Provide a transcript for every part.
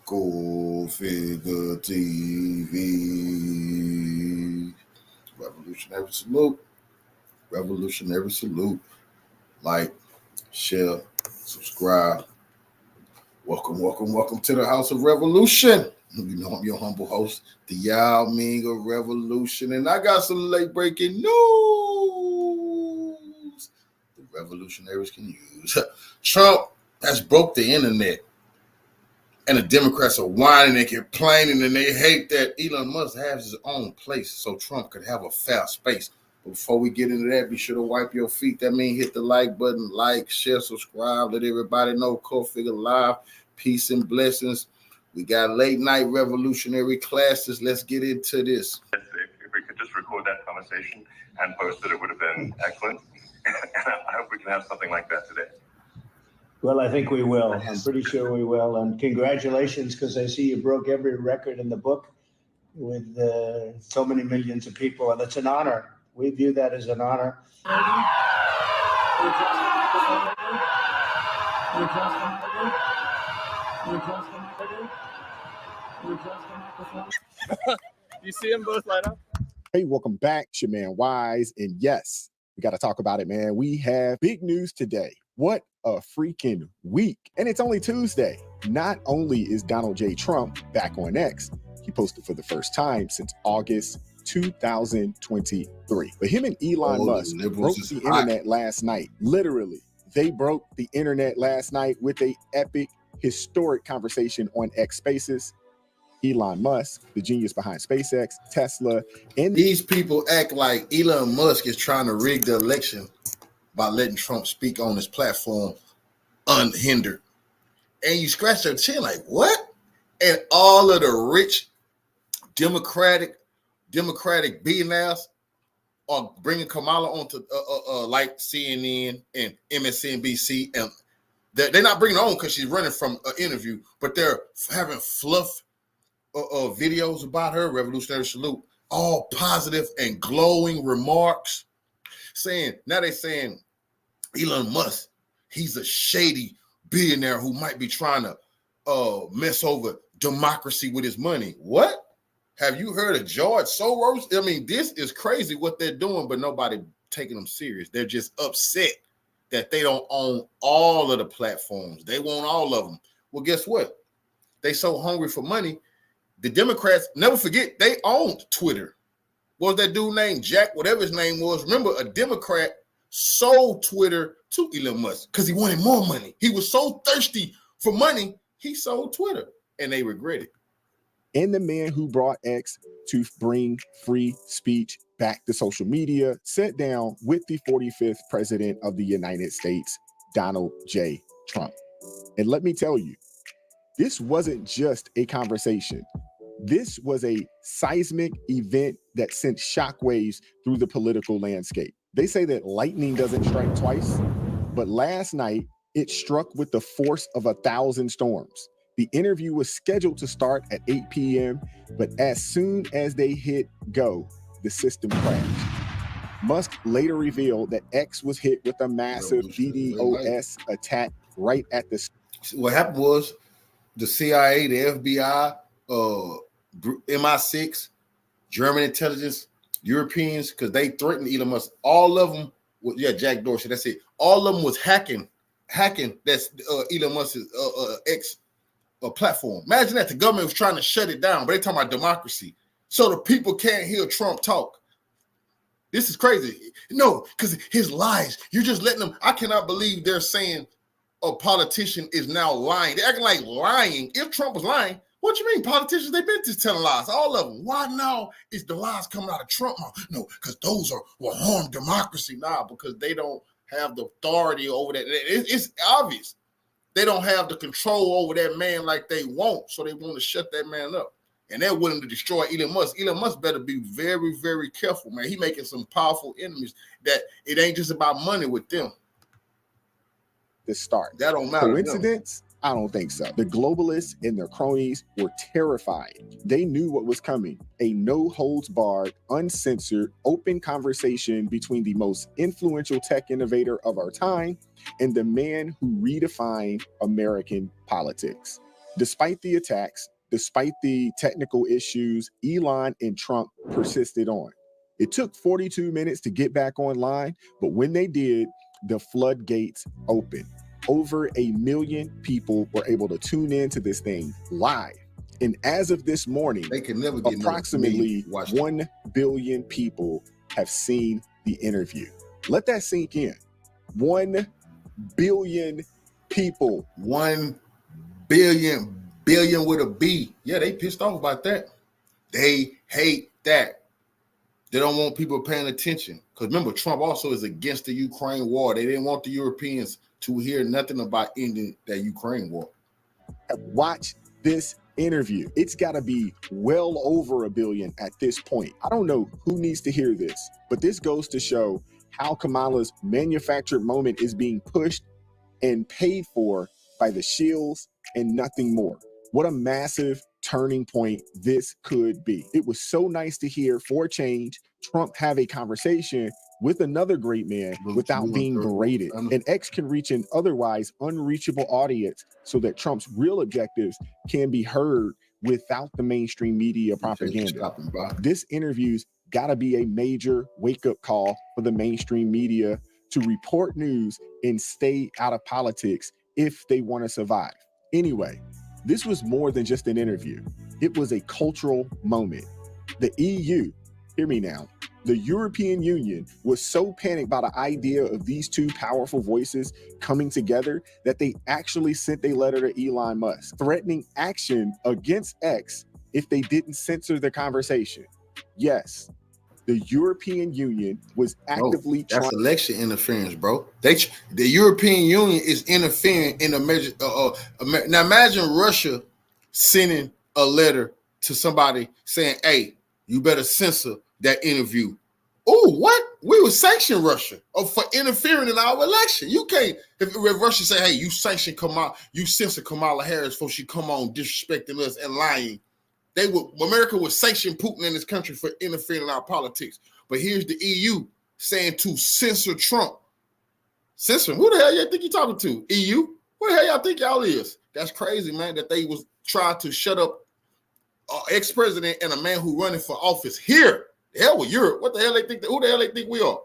Go Figure TV. Revolutionary salute. Revolutionary salute. Like, share, subscribe. Welcome to the House of Revolution. You know I'm your humble host, the Yao Ming of Revolution, and I got some late breaking news the revolutionaries can use. Trump has broke the internet, and the Democrats are whining and complaining, and they hate that Elon Musk has his own place so Trump could have a fair space. But before we get into that, be sure to wipe your feet. That means hit the like button, like, share, subscribe, let everybody know Go Figure Live. Peace and blessings. We got late night revolutionary classes. Let's get into this. If we could just record that conversation and post it, it would have been excellent. And I hope we can have something like that today. Well, I think we will. I'm pretty sure we will. And congratulations, because I see you broke every record in the book with so many millions of people. And it's an honor. We view that as an honor. You see them both line up? Hey, welcome back. It's your man Wise. And yes, we got to talk about it, man. We have big news today. What a freaking week. And it's only Tuesday. Not only is Donald J. Trump back on X, he posted for the first time since August 2023. But him and Elon Musk broke the internet last night. Literally, they broke the internet last night with a epic, historic conversation on X Spaces. Elon Musk, the genius behind SpaceX, Tesla, and these people act like Elon Musk is trying to rig the election by letting Trump speak on his platform unhindered. And you scratch your chin like, what? And all of the rich Democratic billionaires are bringing Kamala onto like CNN and MSNBC, and they're not bringing her on because she's running from an interview, but they're having fluff videos about her. Revolutionary salute, all positive and glowing remarks, saying Elon Musk, he's a shady billionaire who might be trying to mess over democracy with his money. What? Have you heard of George Soros? I mean, this is crazy what they're doing, but nobody taking them serious. They're just upset that they don't own all of the platforms. They want all of them. Well, guess what? They so hungry for money. The Democrats, never forget, they owned Twitter. What was that dude named Jack, whatever his name was? Remember, a Democrat sold Twitter to Elon Musk because he wanted more money. He was so thirsty for money, he sold Twitter, and they regret it. And the man who brought X to bring free speech back to social media sat down with the 45th president of the United States, Donald J. Trump. And let me tell you, this wasn't just a conversation. This was a seismic event that sent shockwaves through the political landscape. They say that lightning doesn't strike twice, but last night it struck with the force of 1,000 storms. The interview was scheduled to start at 8 p.m., but as soon as they hit go, the system crashed. Musk later revealed that X was hit with a massive DDoS attack right at the... What happened was the CIA, the FBI, MI6, German intelligence, Europeans, because they threatened Elon Musk. All of them, Jack Dorsey, that's it. All of them was hacking. That's Elon Musk's X platform. Imagine that the government was trying to shut it down, but they talking about democracy, so the people can't hear Trump talk. This is crazy. No, because his lies. You're just letting them. I cannot believe they're saying a politician is now lying. They're acting like lying. If Trump was lying, what you mean? Politicians, they've been just telling lies, all of them. Why now is the lies coming out of Trump? No, because those will harm democracy now, because they don't have the authority over that. It's obvious. They don't have the control over that man like they want, so they want to shut that man up. And they're willing to destroy Elon Musk. Elon Musk better be very, very careful, man. He making some powerful enemies that it ain't just about money with them. This start. That don't matter. Coincidence? I don't think so. The globalists and their cronies were terrified. They knew what was coming. A no-holds-barred, uncensored, open conversation between the most influential tech innovator of our time and the man who redefined American politics. Despite the attacks, despite the technical issues, Elon and Trump persisted on. It took 42 minutes to get back online, but when they did, the floodgates opened. Over 1 million people were able to tune into this thing live. And as of this morning, They can never get approximately 1 billion people have seen the interview. Let that sink in. 1 billion people. 1 billion with a B. Yeah, they pissed off about that. They hate that. They don't want people paying attention. Because remember, Trump also is against the Ukraine war. They didn't want the Europeans to hear nothing about ending that Ukraine war. Watch this interview. It's got to be well over 1 billion at this point. I don't know who needs to hear this, but this goes to show how Kamala's manufactured moment is being pushed and paid for by the shills and nothing more. What a massive turning point this could be. It was so nice to hear, for a change, Trump have a conversation with another great man without being berated. And X can reach an otherwise unreachable audience so that Trump's real objectives can be heard without the mainstream media propaganda. This interview's got to be a major wake-up call for the mainstream media to report news and stay out of politics if they want to survive. Anyway, this was more than just an interview. It was a cultural moment. The EU, hear me now, the European Union was so panicked by the idea of these two powerful voices coming together that they actually sent a letter to Elon Musk, threatening action against X if they didn't censor the conversation. Yes, the European Union was actively trying. That's election interference, bro. The European Union is interfering in a measure. Now imagine Russia sending a letter to somebody saying, "Hey, you better censor that interview." Oh, what? We would sanction Russia for interfering in our election. You can't. If Russia say, "Hey, you sanction Kamala, you censor Kamala Harris before she come on disrespecting us and lying," America would sanction Putin in this country for interfering in our politics. But here's the EU saying to censor Trump. Censor him? Who the hell y'all think you're talking to? EU? Who the hell y'all think y'all is? That's crazy, man, that they was trying to shut up ex-president and a man who running for office here. The hell with Europe. What the hell they think? Who the hell they think we are?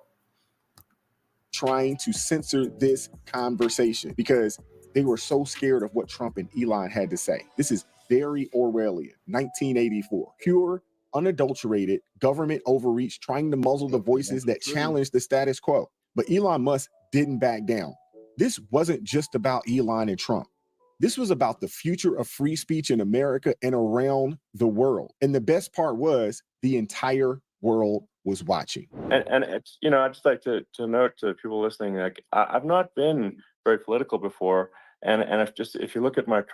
Trying to censor this conversation because they were so scared of what Trump and Elon had to say. This is very Orwellian, 1984. Pure, unadulterated government overreach trying to muzzle the voices that challenge the status quo. But Elon Musk didn't back down. This wasn't just about Elon and Trump. This was about the future of free speech in America and around the world. And the best part was the entire world was watching. And it's, you know, I'd just like to note to people listening, like I've not been very political before. And if you look at my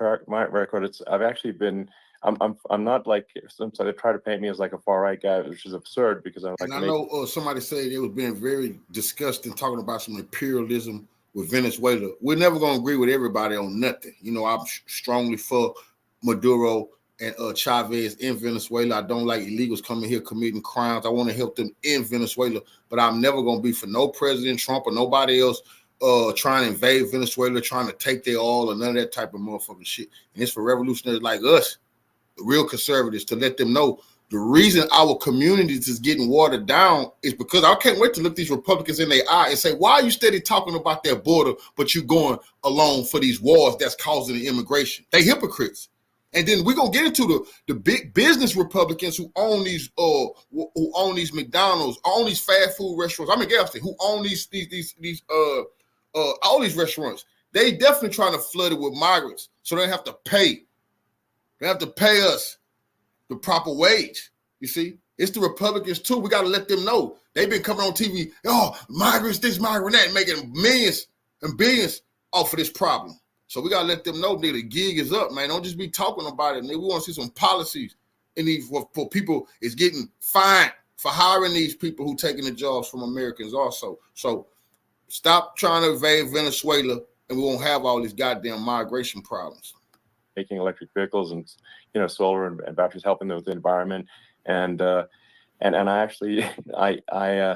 record, I've actually been, I'm not like, sometimes they try to paint me as like a far right guy, which is absurd because I'm like. And I know somebody said they was being very disgusting talking about some imperialism with Venezuela. We're never going to agree with everybody on nothing. You know, I'm strongly for Maduro and Chavez in Venezuela. I don't like illegals coming here committing crimes. I want to help them in Venezuela, but I'm never going to be for no President Trump or nobody else trying to invade Venezuela, trying to take their oil or none of that type of motherfucking shit. And it's for revolutionaries like us, the real conservatives, to let them know the reason our communities is getting watered down is because I can't wait to look these Republicans in their eye and say, why are you steady talking about their border, but you going along for these wars that's causing the immigration? They hypocrites. And then we're gonna get into the big business Republicans who own these McDonald's, own these fast food restaurants. I'm in Galveston, who own these all these restaurants. They definitely trying to flood it with migrants, so they have to pay. They have to pay us the proper wage. You see, it's the Republicans too. We got to let them know. They've been coming on TV. Oh, migrants, this, migrant, that, making millions and billions off of this problem. So we got to let them know that the gig is up, man. Don't just be talking about it. Man. We want to see some policies in these for people is getting fined for hiring these people who taking the jobs from Americans also. So stop trying to invade Venezuela, and we won't have all these goddamn migration problems. Making electric vehicles and, you know, solar and batteries, helping with the environment. And I actually, I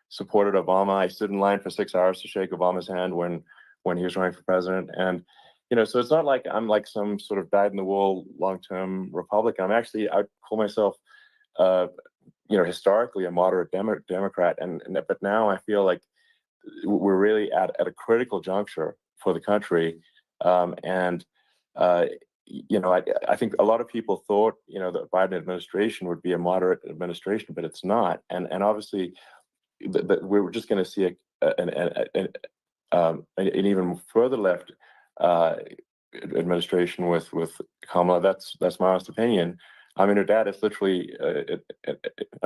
supported Obama. I stood in line for 6 hours to shake Obama's hand when he was running for president. And, so it's not like I'm like some sort of dyed-in-the-wool long-term Republican. I call myself, historically a moderate Democrat, but now I feel like we're really at a critical juncture for the country, and I think a lot of people thought the Biden administration would be a moderate administration, but it's not, and obviously we're just going to see an even further left administration with Kamala. That's my honest opinion. I mean, her dad is literally.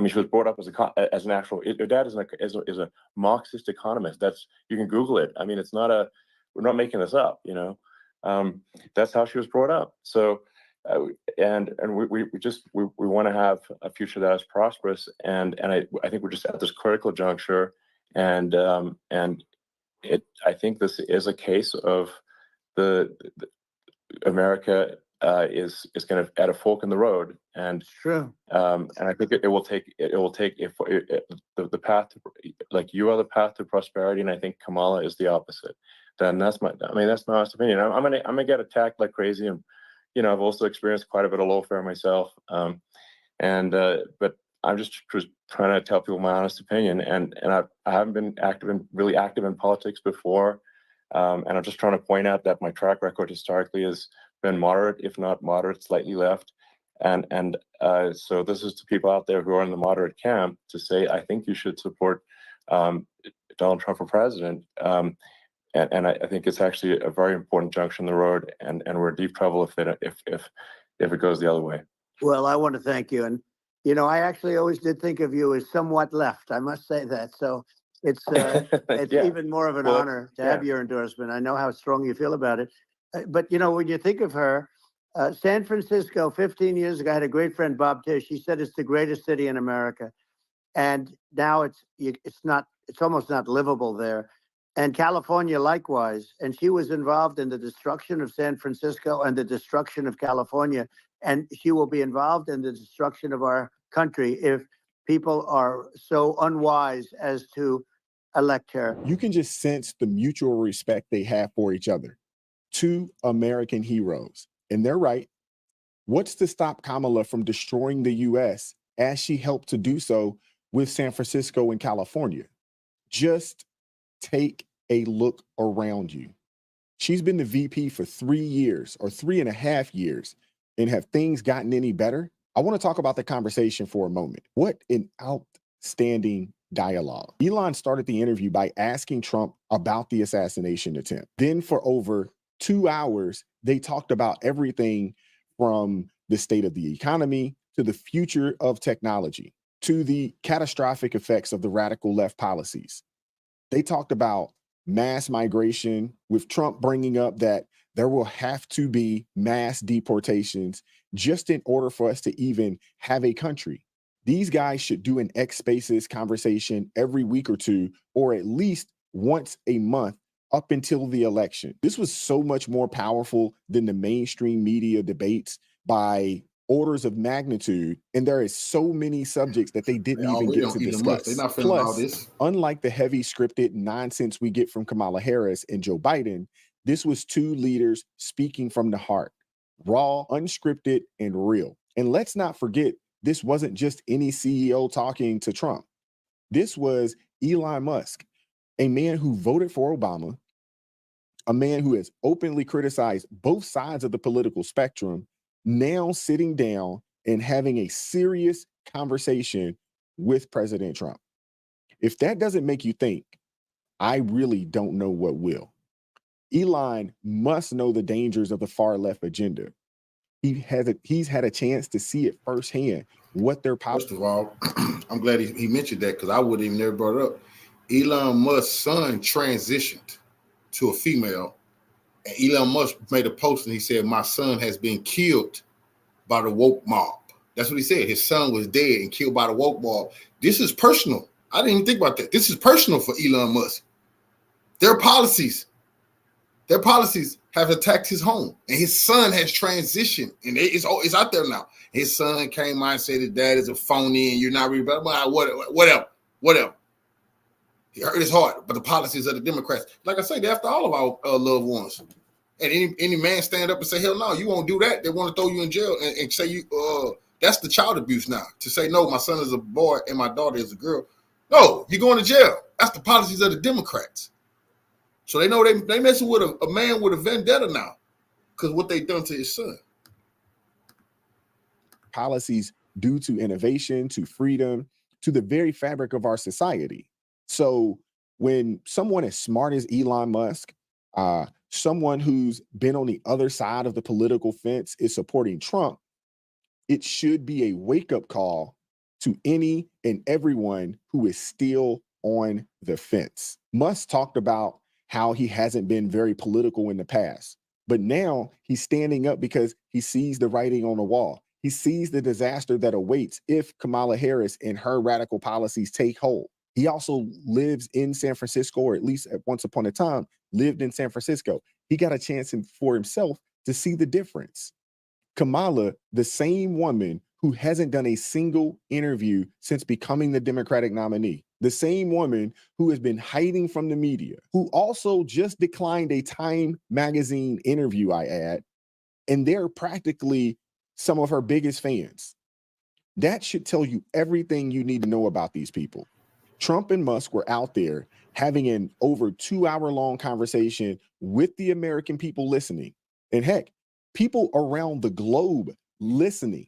She was brought up as an actual. Her dad is a Marxist economist. You can Google it. I mean, it's not we're not making this up. That's how she was brought up. So, and we want to have a future that is prosperous. And I think we're just at this critical juncture. And I think this is a case of the America is kind of at a fork in the road, and True. And I think it will take the path to, like, you are the path to prosperity, and I think Kamala is the opposite. Then that's my honest opinion. I'm gonna get attacked like crazy, and I've also experienced quite a bit of lawfare myself, but I'm just trying to tell people my honest opinion, and I haven't been really active in politics before, and I'm just trying to point out that my track record historically has been moderate, if not moderate, slightly left, and so this is to people out there who are in the moderate camp to say, I think you should support Donald Trump for president, and I think it's actually a very important junction in the road, and we're in deep trouble if it goes the other way. Well, I want to thank you, and I actually always did think of you as somewhat left. I must say that. So it's Yeah. even more of an honor to have your endorsement. I know how strong you feel about it. But when you think of her, San Francisco 15 years ago, I had a great friend, Bob Tish. He said it's the greatest city in America, and now it's almost not livable there. And California likewise. And she was involved in the destruction of San Francisco and the destruction of California. And she will be involved in the destruction of our country if people are so unwise as to elect her. You can just sense the mutual respect they have for each other. Two American heroes. And they're right. What's to stop Kamala from destroying the U.S. as she helped to do so with San Francisco and California? Just take a look around you. She's been the VP for 3 years or 3.5 years. And have things gotten any better? I want to talk about the conversation for a moment. What an outstanding dialogue. Elon started the interview by asking Trump about the assassination attempt. Then for over 2 hours, they talked about everything from the state of the economy to the future of technology to the catastrophic effects of the radical left policies. They talked about mass migration, with Trump bringing up that there will have to be mass deportations just in order for us to even have a country. These guys should do an X Spaces conversation every week or two, or at least once a month up until the election. This was so much more powerful than the mainstream media debates by orders of magnitude, and there is so many subjects that they didn't even get to discuss. They're not feeling all Plus, this. unlike the heavy scripted nonsense we get from Kamala Harris and Joe Biden, this was two leaders speaking from the heart, raw, unscripted, and real. And let's not forget, this wasn't just any CEO talking to Trump. This was Elon Musk, a man who voted for Obama, a man who has openly criticized both sides of the political spectrum, now sitting down and having a serious conversation with President Trump. If that doesn't make you think, I really don't know what will. Elon must know the dangers of the far left agenda. He's had a chance to see it firsthand. What they're First of all, I'm glad he mentioned that, because I wouldn't even never brought it up. Elon Musk's son transitioned to a female, and Elon Musk made a post and he said, "My son has been killed by the woke mob." That's what he said. His son was dead and killed by the woke mob. This is personal. I didn't even think about that. This is personal for Elon Musk. Their policies have attacked his home, and his son has transitioned, and it's out there now. His son came out and said his dad is a phony, and you're not really, whatever. He hurt his heart, but the policies of the Democrats, like I say, they're after all of our loved ones. And any man stand up and say, hell no, you won't do that. They want to throw you in jail and say you that's the child abuse now. To say, no, my son is a boy and my daughter is a girl. No, you're going to jail. That's the policies of the Democrats. So they know they messing with a man with a vendetta now because what they done to his son. Policies due to innovation, to freedom, to the very fabric of our society. So when someone as smart as Elon Musk, someone who's been on the other side of the political fence is supporting Trump, it should be a wake-up call to any and everyone who is still on the fence. Musk talked about how he hasn't been very political in the past, but now he's standing up because he sees the writing on the wall. He sees the disaster that awaits if Kamala Harris and her radical policies take hold. He also lives in San Francisco, or at least at once upon a time lived in San Francisco. He got a chance for himself to see the difference. Kamala, the same woman who hasn't done a single interview since becoming the Democratic nominee, the same woman who has been hiding from the media, who also just declined a Time magazine interview, I add, and they're practically some of her biggest fans. That should tell you everything you need to know about these people. Trump and Musk were out there having an over 2-hour-long conversation with the American people listening. And heck, people around the globe listening,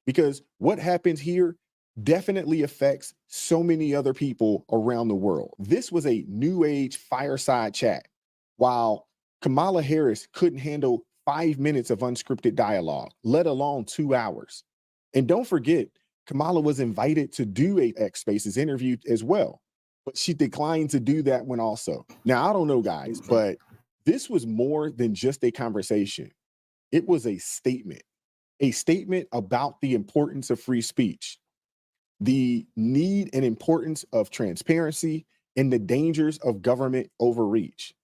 because what happens here definitely affects so many other people around the world. This was a new age fireside chat, while Kamala Harris couldn't handle 5 minutes of unscripted dialogue, let alone 2 hours. And don't forget, Kamala was invited to do a X Spaces interview as well, but she declined to do that one also. Now, I don't know, guys, but this was more than just a conversation. It was a statement about the importance of free speech, the need and importance of transparency, and the dangers of government overreach.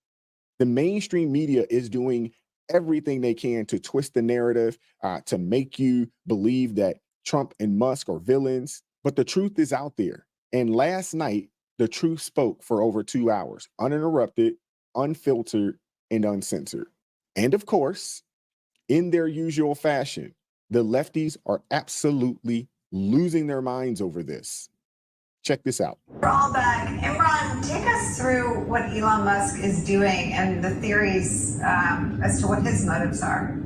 The mainstream media is doing everything they can to twist the narrative, to make you believe that Trump and Musk are villains, but the truth is out there. And last night, the truth spoke for over 2 hours, uninterrupted, unfiltered, and uncensored. And of course, in their usual fashion, the lefties are absolutely losing their minds over this. Check this out. We're all back. Imran, take us through what Elon Musk is doing and the theories as to what his motives are.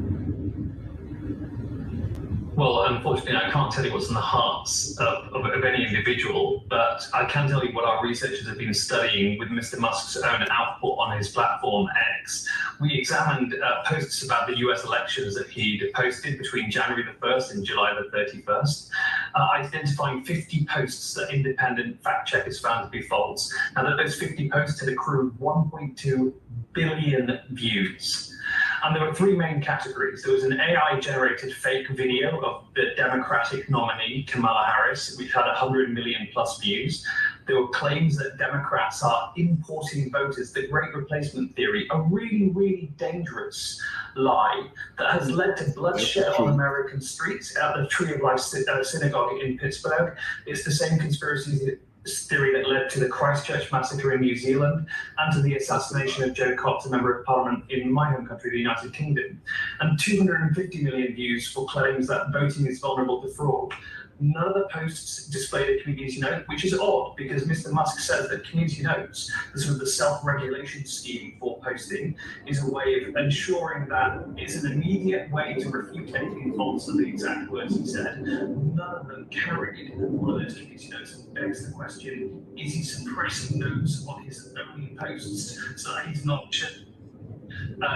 Well, unfortunately, I can't tell you what's in the hearts of any individual, but I can tell you what our researchers have been studying with Mr. Musk's own output on his platform X. We examined posts about the US elections that he'd posted between January the 1st and July the 31st, identifying 50 posts that independent fact checkers found to be false. Now, that those 50 posts had accrued 1.2 billion views. And there were three main categories. There was an AI-generated fake video of the Democratic nominee, Kamala Harris, which had 100 million plus views. There were claims that Democrats are importing voters, the Great Replacement Theory, a really, really dangerous lie that has led to bloodshed on American streets at the Tree of Life synagogue in Pittsburgh. It's the same conspiracy theory that led to the Christchurch massacre in New Zealand and to the assassination of Joe Cox, a member of parliament in my home country, the United Kingdom, and 250 million views for claims that voting is vulnerable to fraud. None of the posts displayed a community note, which is odd because Mr. Musk says that community notes, the sort of the self-regulation scheme for posting, is a way of ensuring that it's an immediate way to refute anything false, are the exact words he said. None of them carried one of those community notes, and begs the question, is he suppressing notes on his own posts so that he's not just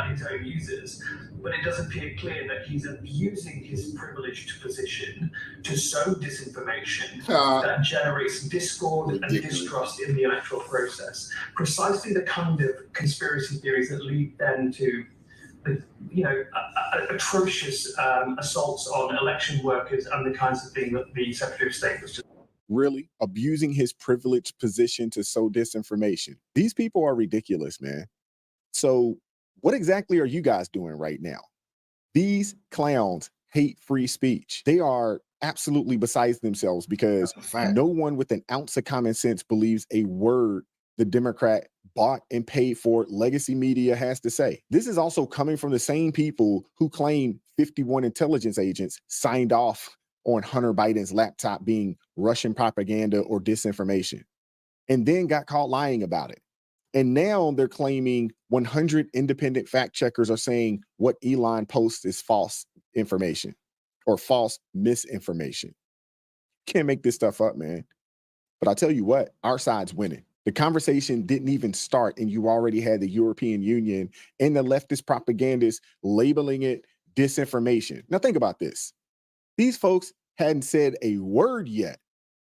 his own users? But it does appear clear that he's abusing his privileged position to sow disinformation that generates discord and distrust in the electoral process. Precisely the kind of conspiracy theories that lead then to atrocious assaults on election workers and the kinds of things that the Secretary of State was just really abusing his privileged position to sow disinformation. These people are ridiculous, man. So what exactly are you guys doing right now? These clowns hate free speech. They are absolutely besides themselves because no one with an ounce of common sense believes a word the Democrat bought and paid for legacy media has to say. This is also coming from the same people who claim 51 intelligence agents signed off on Hunter Biden's laptop being Russian propaganda or disinformation, and then got caught lying about it. And now they're claiming 100 independent fact checkers are saying what Elon posts is false information or false misinformation. Can't make this stuff up, man. But I'll tell you what, our side's winning. The conversation didn't even start, and you already had the European Union and the leftist propagandists labeling it disinformation. Now think about this. These folks hadn't said a word yet,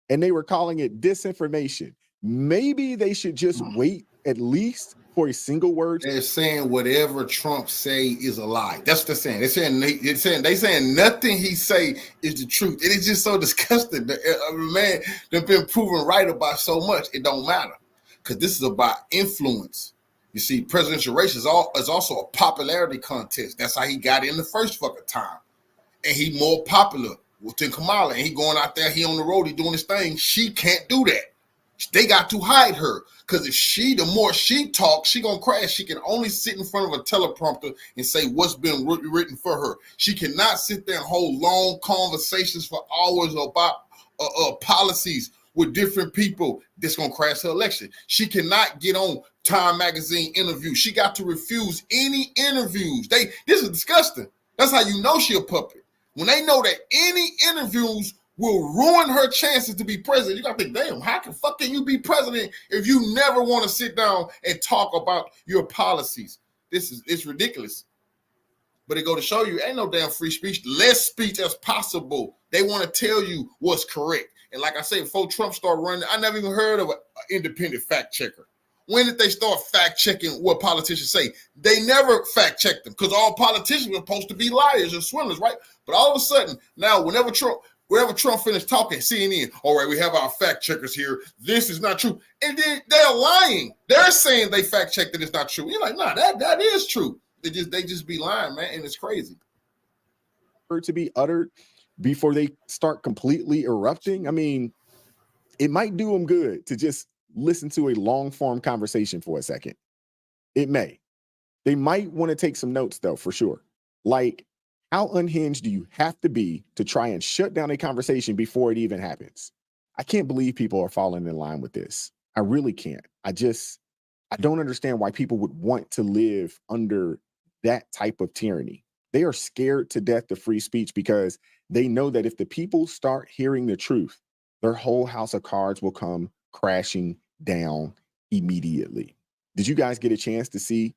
and they were calling it disinformation. Maybe they should just wait at least for a single word. They're saying whatever Trump say is a lie. That's what they're saying. They saying nothing he say is the truth. It is just so disgusting. Man, they've been proven right about so much. It don't matter, because this is about influence. You see, presidential race is also a popularity contest. That's how he got in the first fucking time, and he more popular than Kamala. And he going out there, he on the road, he doing his thing. She can't do that. They got to hide her, because the more she talks, she gonna crash. She can only sit in front of a teleprompter and say what's been written for her. She cannot sit there and hold long conversations for hours about policies with different people that's gonna crash her election. She cannot get on Time Magazine interviews. She got to refuse any interviews. This is disgusting. That's how you know she a puppet. When they know that any interviews will ruin her chances to be president, you gotta think, damn, how can you be president if you never want to sit down and talk about your policies? It's ridiculous. But it go to show you, ain't no damn free speech. Less speech as possible. They want to tell you what's correct. And like I said, before Trump started running, I never even heard of an independent fact checker. When did they start fact checking what politicians say? They never fact checked them, because all politicians were supposed to be liars and swindlers, right? But all of a sudden, now whenever Trump finished talking, CNN, all right, we have our fact checkers here. This is not true. And then they're lying. They're saying they fact checked that it's not true. You're like, nah, that is true. They just be lying, man, and it's crazy. For it to be uttered before they start completely erupting, I mean, it might do them good to just listen to a long-form conversation for a second. It may. They might want to take some notes, though, for sure. Like, how unhinged do you have to be to try and shut down a conversation before it even happens? I can't believe people are falling in line with this. I really can't. I don't understand why people would want to live under that type of tyranny. They are scared to death of free speech because they know that if the people start hearing the truth, their whole house of cards will come crashing down immediately. Did you guys get a chance to see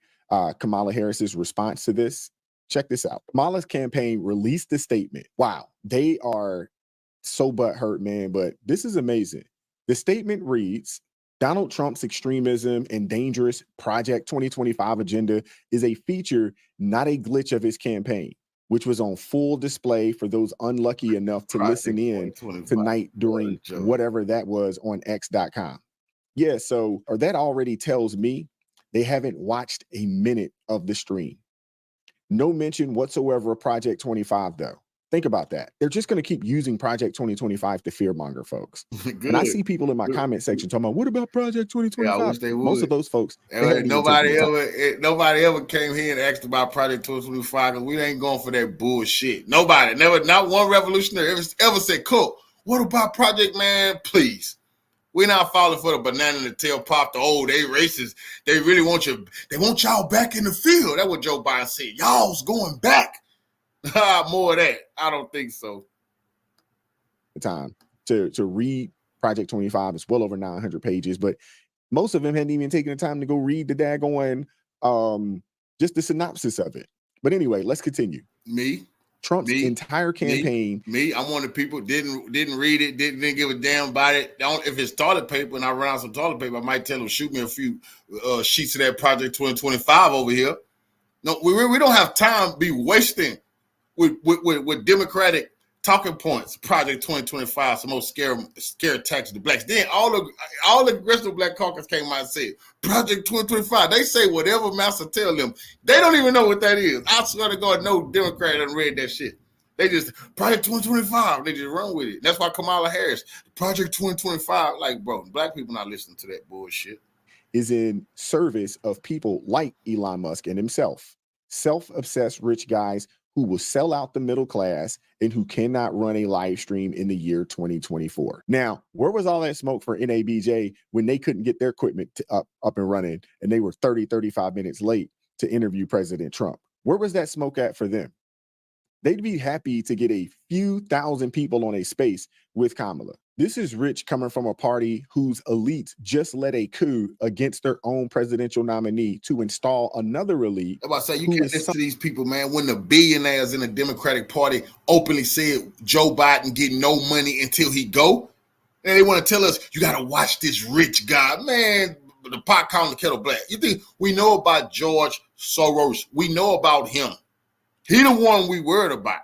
Kamala Harris's response to this? Check this out. Kamala's campaign released a statement. Wow, they are so butthurt, man, but this is amazing. The statement reads, Donald Trump's extremism and dangerous Project 2025 agenda is a feature, not a glitch of his campaign, which was on full display for those unlucky enough to listen in tonight during whatever that was on x.com. Yeah, or that already tells me they haven't watched a minute of the stream. No mention whatsoever of Project 25, though. Think about that. They're just going to keep using Project 2025 to fearmonger folks. And I see people in my comment section talking about, what about Project 2025? Yeah, I wish they would. Most of those folks, nobody ever came here and asked about Project 2025, because we ain't going for that bullshit. Nobody, not one revolutionary ever said, cool, what about Project, man? Please. We're not falling for the banana in the tail pop. They racist. They really want you. They want y'all back in the field. That's what Joe Biden said. Y'all's going back. More of that. I don't think so. Time to read Project 25. It's well over 900 pages, but most of them hadn't even taken the time to go read the daggone just the synopsis of it. But anyway, let's continue. Trump's entire campaign. I'm one of the people didn't read it, didn't give a damn about it. If it's toilet paper and I run out some toilet paper, I might tell them shoot me a few sheets of that Project 2025 over here. No, we don't have time to be wasting with Democratic talking points. Project 2025, some most scare tactics to blacks. Then all the rest of Black Caucus came out and said Project 2025. They say whatever master tell them. They don't even know what that is. I swear to God, no Democrat hasn't read that shit. They just Project 2025. They just run with it. That's why Kamala Harris, Project 2025. Like, bro, black people not listening to that bullshit. is in service of people like Elon Musk and himself, self-obsessed rich guys who will sell out the middle class and who cannot run a live stream in the year 2024. Now, where was all that smoke for NABJ when they couldn't get their equipment up and running and they were 30, 35 minutes late to interview President Trump? Where was that smoke at for them? They'd be happy to get a few thousand people on a space with Kamala. This is rich coming from a party whose elites just led a coup against their own presidential nominee to install another elite. I'm about to say, you can't listen to these people, man, when the billionaires in the Democratic Party openly said Joe Biden get no money until he go. And they want to tell us, you got to watch this rich guy. Man, the pot calling the kettle black. You think we know about George Soros? We know about him. He the one we worried about.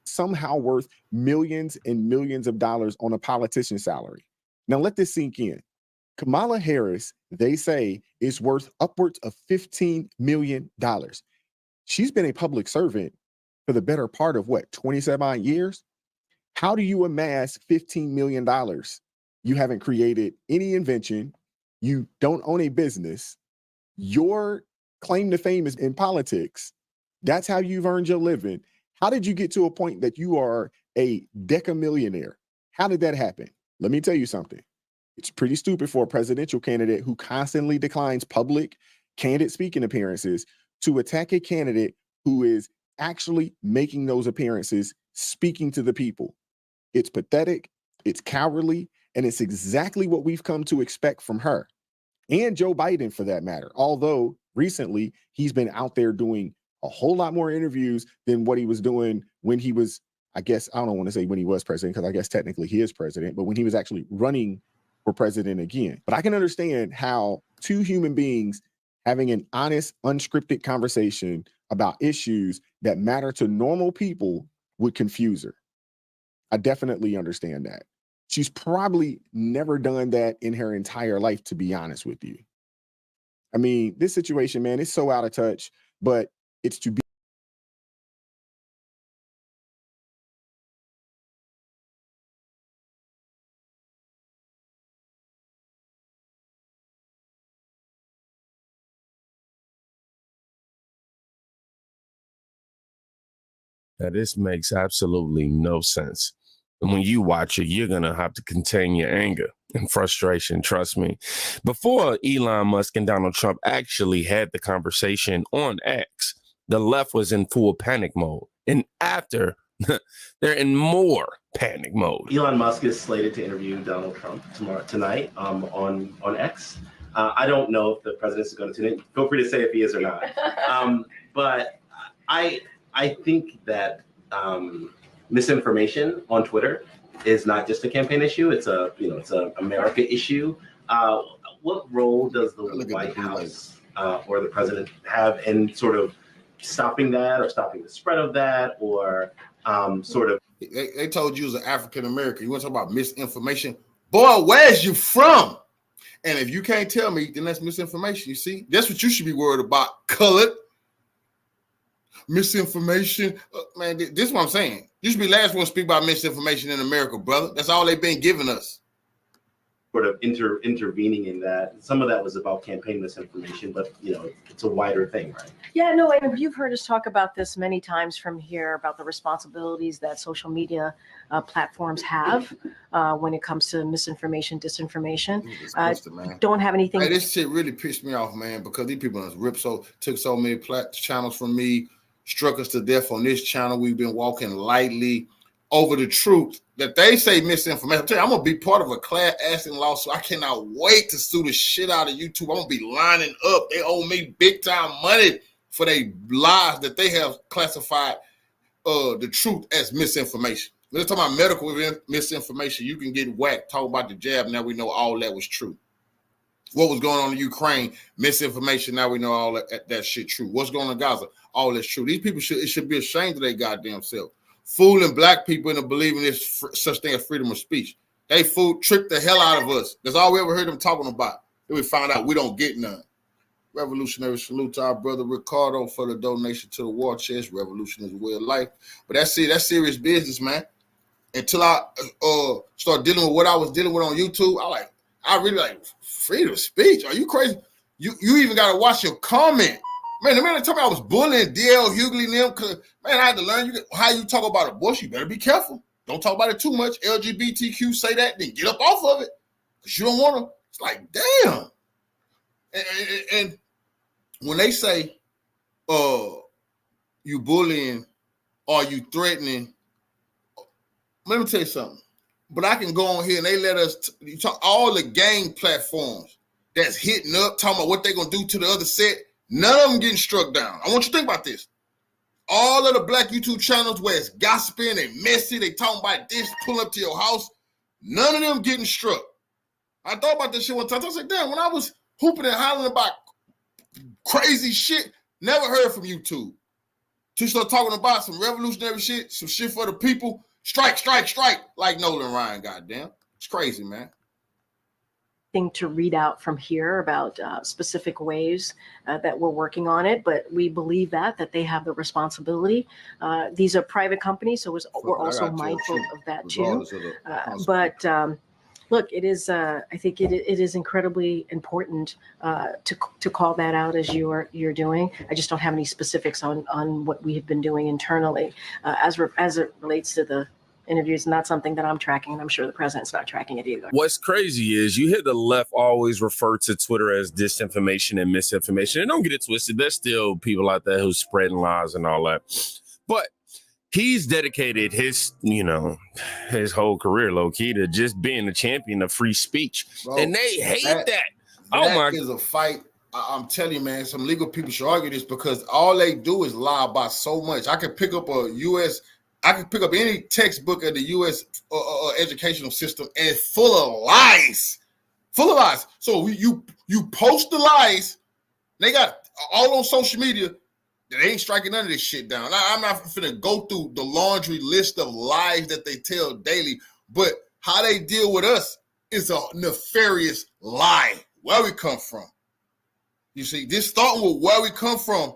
Somehow worth millions and millions of dollars on a politician's salary. Now let this sink in. Kamala Harris, they say, is worth upwards of $15 million. She's been a public servant for the better part of 27 years? How do you amass $15 million? You haven't created any invention. You don't own a business. Your claim to fame is in politics. That's how you've earned your living. How did you get to a point that you are a decamillionaire? How did that happen? Let me tell you something. It's pretty stupid for a presidential candidate who constantly declines public, candid speaking appearances to attack a candidate who is actually making those appearances, speaking to the people. It's pathetic, it's cowardly, and it's exactly what we've come to expect from her. And Joe Biden, for that matter, although recently he's been out there doing a whole lot more interviews than what he was doing when he was, I guess, I don't want to say when he was president, because I guess technically he is president, but when he was actually running for president again. But I can understand how two human beings having an honest, unscripted conversation about issues that matter to normal people would confuse her. I definitely understand that. She's probably never done that in her entire life, to be honest with you. I mean, this situation, man, is so out of touch, but it's to be. Now, this makes absolutely no sense. And when you watch it, you're going to have to contain your anger and frustration. Trust me. Before Elon Musk and Donald Trump actually had the conversation on X, the left was in full panic mode. And after, they're in more panic mode. Elon Musk is slated to interview Donald Trump tonight on X. I don't know if the president is going to tune in. Feel free to say if he is or not. But I think that misinformation on Twitter is not just a campaign issue. It's a America issue. What role does the White House or the president have in sort of stopping that, or stopping the spread of that, or sort of? They told you as an African American, you want to talk about misinformation? Boy, where's you from? And if you can't tell me, then that's misinformation. You see, that's what you should be worried about. Colored misinformation, man. This is what I'm saying. You should be last one to speak about misinformation in America, brother. That's all they've been giving us. Sort of intervening in that. Some of that was about campaign misinformation, but it's a wider thing, right? Yeah, no, and you've heard us talk about this many times from here about the responsibilities that social media platforms have when it comes to misinformation, disinformation. Don't have anything. Hey, this shit really pissed me off, man, because these people took so many channels from me, struck us to death on this channel. We've been walking lightly over the truth that they say misinformation. I'm telling you, I'm gonna be part of a class action lawsuit. I cannot wait to sue the shit out of YouTube. I'm gonna be lining up. They owe me big time money for their lies that they have classified the truth as misinformation. Let's talk about medical misinformation. You can get whacked. Talk about the jab. Now we know all that was true. What was going on in Ukraine? Misinformation. Now we know all that shit true. What's going on in Gaza? All that's true. These people should be ashamed of their goddamn self. Fooling black people into believing this such thing as freedom of speech. They tricked the hell out of us. That's all we ever heard them talking about. Then we found out we don't get none. Revolutionary salute to our brother Ricardo for the donation to the war chest. Revolution is a way of life. But that's it. That's serious business, man. Until I start dealing with what I was dealing with on YouTube, I like, I really like freedom of speech. Are you crazy? You even got to watch your comment. Man, the man that told me I was bullying D.L. Hughley and them, because, man, I had to learn how you talk about a bush. You better be careful. Don't talk about it too much. LGBTQ, say that, then get up off of it. Because you don't want to. It's like, damn. And when they say, you bullying or you threatening, let me tell you something. But I can go on here and they let us talk all the gang platforms that's hitting up, talking about what they're going to do to the other set. None of them getting struck down. I want you to think about this. All of the black YouTube channels where it's gossiping and messy, they talking about this, pull up to your house, none of them getting struck. I thought about this shit one time. I was like, damn, when I was hooping and hollering about crazy shit, never heard from YouTube. To start talking about some revolutionary shit, some shit for the people, strike, strike, strike, like Nolan Ryan, goddamn. It's crazy, man. Thing to read out from here about specific ways that we're working on it, but we believe that they have the responsibility. These are private companies, so we're also mindful of that too. Look, it is. I think it is incredibly important to call that out as you're doing. I just don't have any specifics on what we have been doing internally as it relates to the interviews, not something that I'm tracking, and I'm sure the president's not tracking it either. What's crazy is you hear the left always refer to Twitter as disinformation and misinformation. And don't get it twisted. There's still people out there who's spreading lies and all that. But he's dedicated his whole career, low-key, to just being a champion of free speech. Bro, and they hate that. That is a fight. I'm telling you, man, some legal people should argue this because all they do is lie about so much. I could pick up any textbook of the U.S. Educational system and it's full of lies. Full of lies. So you post the lies, they got all on social media, they ain't striking none of this shit down. I'm not finna go through the laundry list of lies that they tell daily, but how they deal with us is a nefarious lie. Where we come from. You see, this starting with where we come from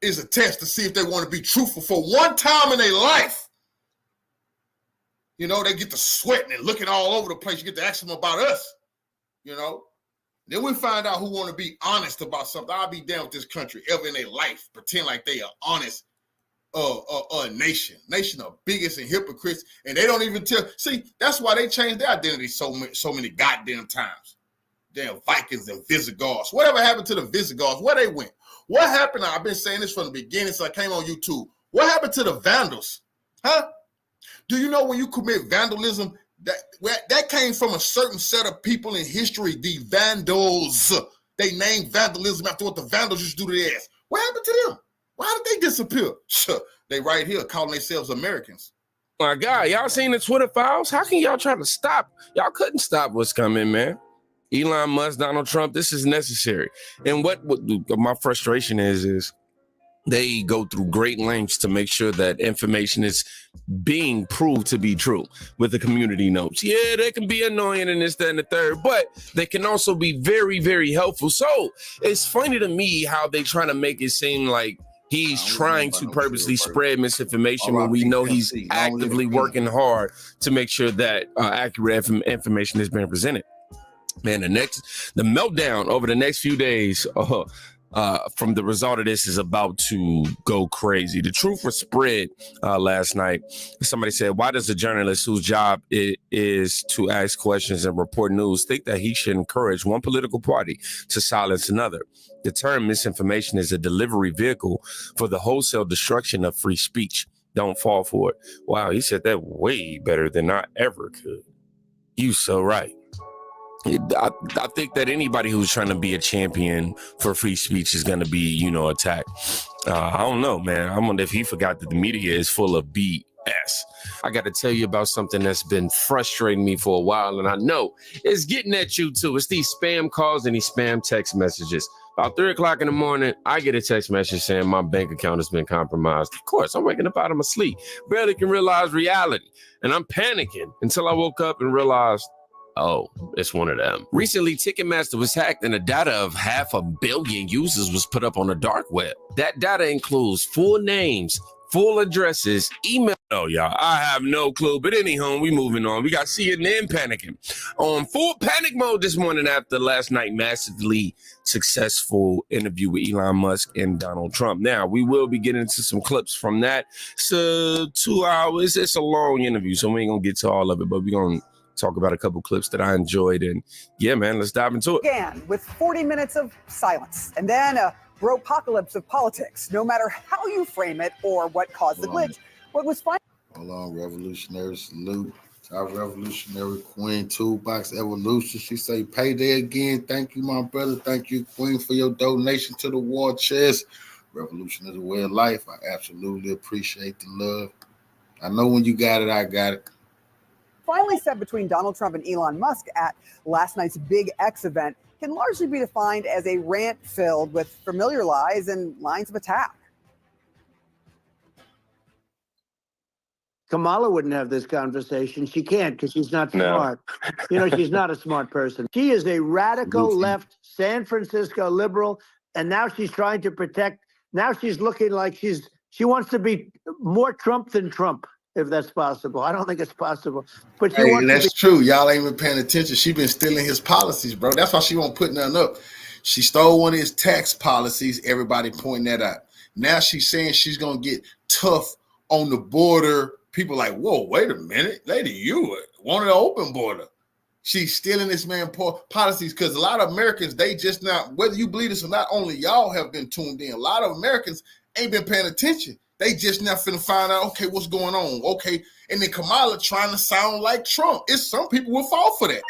is a test to see if they want to be truthful for one time in their life. You know, they get to sweating and looking all over the place. You get to ask them about us, you know. Then we find out who want to be honest about something. I'll be down with this country ever in their life. Pretend like they are honest nation. Nation of bigots and hypocrites. And they don't even tell. See, that's why they changed their identity so many goddamn times. Damn Vikings and Visigoths. Whatever happened to the Visigoths? Where they went? What happened? I've been saying this from the beginning since I came on YouTube. What happened to the Vandals? Huh? Do you know when you commit vandalism, that came from a certain set of people in history, the Vandals. They named vandalism after what the Vandals used to do to their ass. What happened to them? Why did they disappear? Sure, they right here calling themselves Americans. My God, y'all seen the Twitter files? How can y'all try to stop? Y'all couldn't stop what's coming, man. Elon Musk, Donald Trump, this is necessary. And what my frustration is they go through great lengths to make sure that information is being proved to be true with the community notes. Yeah, they can be annoying and this, that, and the third, but they can also be very, very helpful. So it's funny to me how they try to make it seem like he's trying to purposely spread misinformation when we know he's actively working hard to make sure that accurate information is being presented. Man, the meltdown over the next few days from the result of this is about to go crazy. The truth was spread last night. Somebody said, why does a journalist whose job is to ask questions and report news think that he should encourage one political party to silence another? The term misinformation is a delivery vehicle for the wholesale destruction of free speech. Don't fall for it. Wow, he said that way better than I ever could. You so right. I think that anybody who's trying to be a champion for free speech is going to be, attacked. I don't know, man. I wonder if he forgot that the media is full of BS. I got to tell you about something that's been frustrating me for a while, and I know it's getting at you too. It's these spam calls and these spam text messages. About 3 o'clock in the morning, I get a text message saying my bank account has been compromised. Of course, I'm waking up out of my sleep. Barely can realize reality. And I'm panicking until I woke up and realized, oh, it's one of them. Recently, Ticketmaster was hacked and the data of 500 million users was put up on the dark web. That data includes full names, full addresses, email. Oh, y'all, I have no clue. But anyhow, we moving on. We got CNN panicking. On full panic mode this morning after last night massively successful interview with Elon Musk and Donald Trump. Now, we will be getting into some clips from that. So 2 hours. It's a long interview, so we ain't going to get to all of it, but we're going to talk about a couple clips that I enjoyed. And yeah, man, let's dive into it. Began with 40 minutes of silence and then a bropocalypse of politics. No matter how you frame it or what caused the glitch, what was fine. Hold on, revolutionary salute. Our revolutionary queen, Toolbox Evolution. She say, payday again. Thank you, my brother. Thank you, queen, for your donation to the war chest. Revolution is a way of life. I absolutely appreciate the love. I know when you got it, I got it. Finally said between Donald Trump and Elon Musk at last night's Big X event can largely be defined as a rant filled with familiar lies and lines of attack. Kamala wouldn't have this conversation. She can't because she's not smart. You know, she's not a smart person. She is a radical left San Francisco liberal, and now she's trying to protect. Now she's looking like she wants to be more Trump than Trump, if that's possible. I don't think it's possible. But she wants that's true. Y'all ain't been paying attention. She been stealing his policies, bro. That's why she won't put nothing up. She stole one of his tax policies. Everybody pointing that out. Now she's saying she's going to get tough on the border. People like, whoa, wait a minute. Lady, you want an open border. She's stealing this man policies because a lot of Americans, they just not, whether you believe this or not, only y'all have been tuned in. A lot of Americans ain't been paying attention. They just not finna find out, okay, what's going on? Okay. And then Kamala trying to sound like Trump. It's some people will fall for that.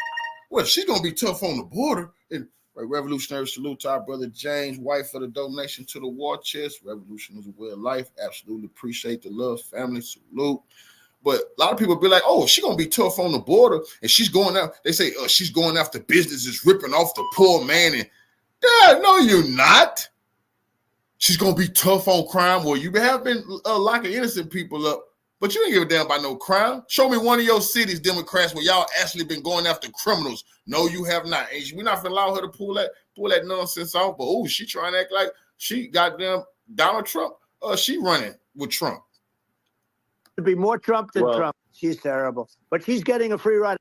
Well, she's going to be tough on the border. And revolutionary salute to our brother James White for the donation to the war chest. Revolution is a way of life. Absolutely appreciate the love, family, salute. But a lot of people be like, oh, she's going to be tough on the border. And she's going out. They say she's going after businesses, ripping off the poor man. And no, you're not. She's going to be tough on crime. Well, you have been locking innocent people up, but you ain't give a damn about no crime. Show me one of your cities, Democrats, where y'all actually been going after criminals. No, you have not. And we're not going to allow her to pull that nonsense off. But, oh, she trying to act like she goddamn Donald Trump. She running with Trump. To be more Trump than Trump. She's terrible. But she's getting a free ride.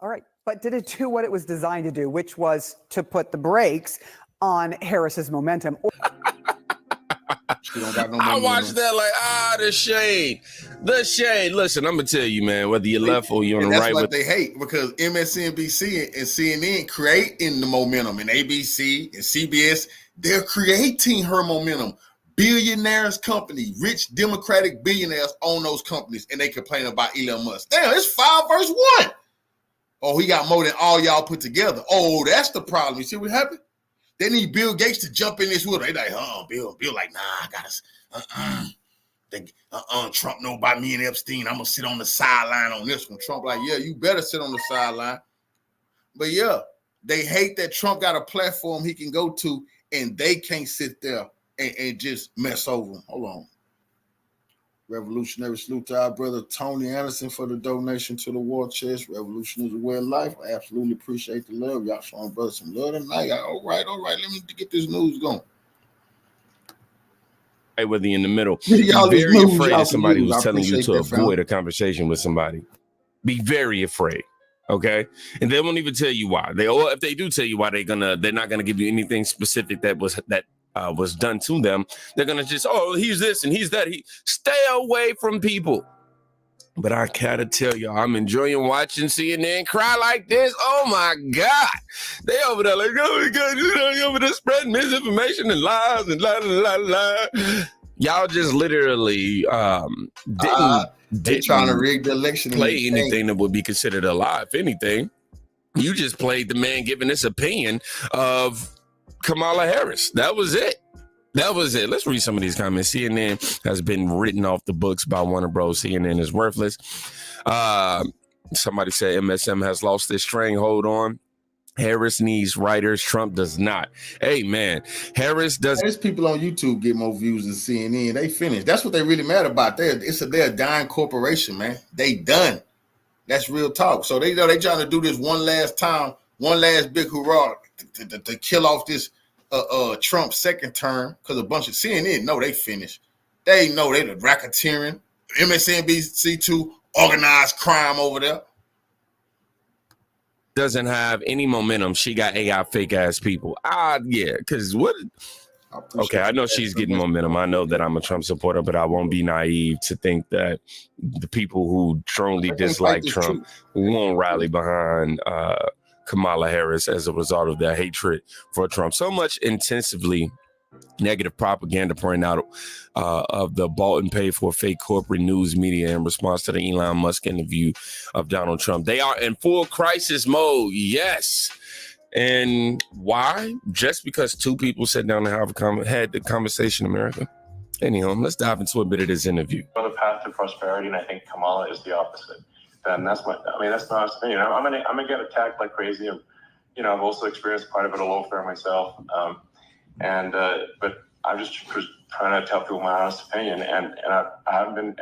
All right. But did it do what it was designed to do, which was to put the brakes on Harris's momentum? I watched that like, the shade. The shade. Listen, I'm going to tell you, man, whether you're left or you're on the right. That's what they hate, because MSNBC and CNN creating the momentum, and ABC and CBS, they're creating her momentum. Billionaires company, rich Democratic billionaires own those companies, and they complain about Elon Musk. Damn, it's 5 versus 1. Oh, he got more than all y'all put together. Oh, that's the problem. You see what happened? They need Bill Gates to jump in this with her. They like, Bill like, nah, I gotta, Trump know about me and Epstein. I'm gonna sit on the sideline on this one. Trump like, yeah, you better sit on the sideline. But yeah, they hate that Trump got a platform he can go to, and they can't sit there and just mess over him. Hold on. Revolutionary salute to our brother Tony Anderson for the donation to the war chest. Revolution is a way of life. I absolutely appreciate the love. Y'all showing brother some love tonight. All right. Let me get this news going. Hey, whether you're in the middle, be very afraid of somebody who's telling you to avoid a conversation with somebody. Be very afraid. Okay, and they won't even tell you why. Or if they do tell you why, they're not gonna give you anything specific that was done to them. They're gonna just, he's this and he's that. Stay away from people. But I gotta tell y'all, I'm enjoying watching CNN cry like this. Oh my God, they over there like, oh my God, over there spreading misinformation and lies and la. Y'all just literally didn't trying to rig the election. Play anything that would be considered a lie. If anything, you just played the man giving his opinion of Kamala Harris. That was it. Let's read some of these comments. CNN has been written off the books by Warner Bros. CNN is worthless. Somebody said MSM has lost its stranglehold on Harris needs writers. Trump does not. Hey, man, Harris does. There's people on YouTube get more views than CNN. They finished. That's what they really mad about. They're a dying corporation, man. They done. That's real talk. So they trying to do this one last time, one last big hurrah to kill off this Trump second term, because a bunch of CNN, no, they finished. They know they the racketeering, MSNBC2, organized crime over there. Doesn't have any momentum. She got AI fake ass people. Yeah, because what? Okay, I know she's getting momentum. I know that I'm a Trump supporter, but I won't be naive to think that the people who strongly dislike Trump won't rally behind Kamala Harris as a result of their hatred for Trump. So much intensively negative propaganda pouring out of the bought and paid for fake corporate news media in response to the Elon Musk interview of Donald Trump. They are in full crisis mode. Yes. And why? Just because two people sat down and had the conversation, America. Anyhow, let's dive into a bit of this interview. On the path to prosperity, and I think Kamala is the opposite. And that's my opinion. I'm gonna get attacked like crazy. And, I've also experienced quite a bit of lawfare myself. But I'm just trying to tell people my honest opinion. And I haven't been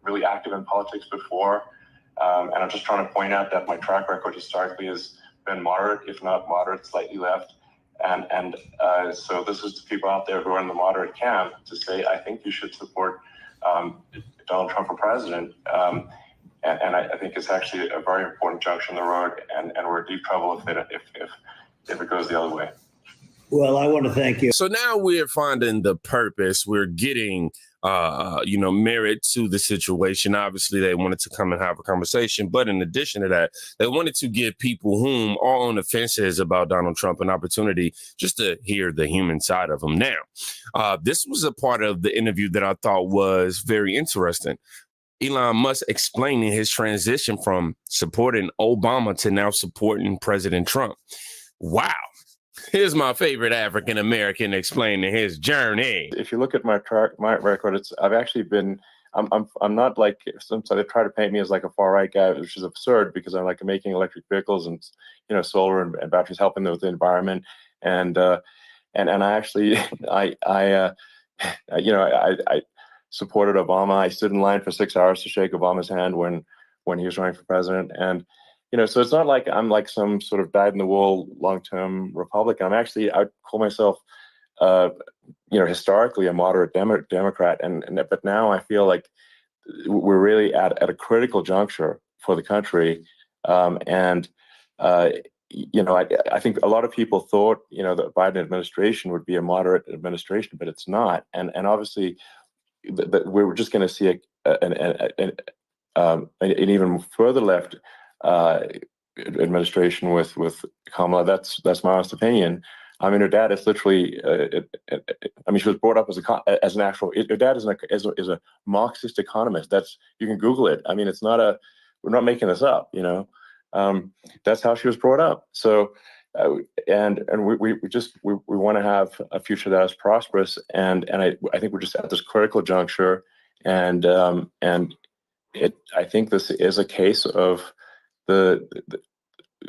really active in politics before. And I'm just trying to point out that my track record historically has been moderate, if not moderate, slightly left. And so this is to people out there who are in the moderate camp to say, I think you should support Donald Trump for president. And I think it's actually a very important junction in the road, and we're in deep trouble if it goes the other way. Well, I want to thank you. So now we're finding the purpose. We're getting, merit to the situation. Obviously, they wanted to come and have a conversation. But in addition to that, they wanted to give people whom are on the fences about Donald Trump an opportunity just to hear the human side of him. Now, this was a part of the interview that I thought was very interesting. Elon Musk explaining his transition from supporting Obama to now supporting President Trump. Wow. Here's my favorite African American explaining his journey. If you look at my record, I've actually been. I'm not like some. So they try to paint me as like a far right guy, which is absurd because I'm like making electric vehicles and solar and batteries helping with the environment. And I actually I supported Obama. I stood in line for 6 hours to shake Obama's hand when he was running for president. And so it's not like I'm like some sort of dyed-in-the-wool long-term Republican. I'd call myself, historically a moderate Democrat. But now I feel like we're really at a critical juncture for the country. I think a lot of people thought, the Biden administration would be a moderate administration, but it's not. And obviously, we're just going to see an even further left administration with Kamala. That's my honest opinion. I mean, her dad is literally. She was brought up as an actual. Her dad is a Marxist economist. You can Google it. I mean, it's not we're not making this up. That's how she was brought up. So, and we want to have a future that is prosperous. And I think we're just at this critical juncture. And I think this is a case of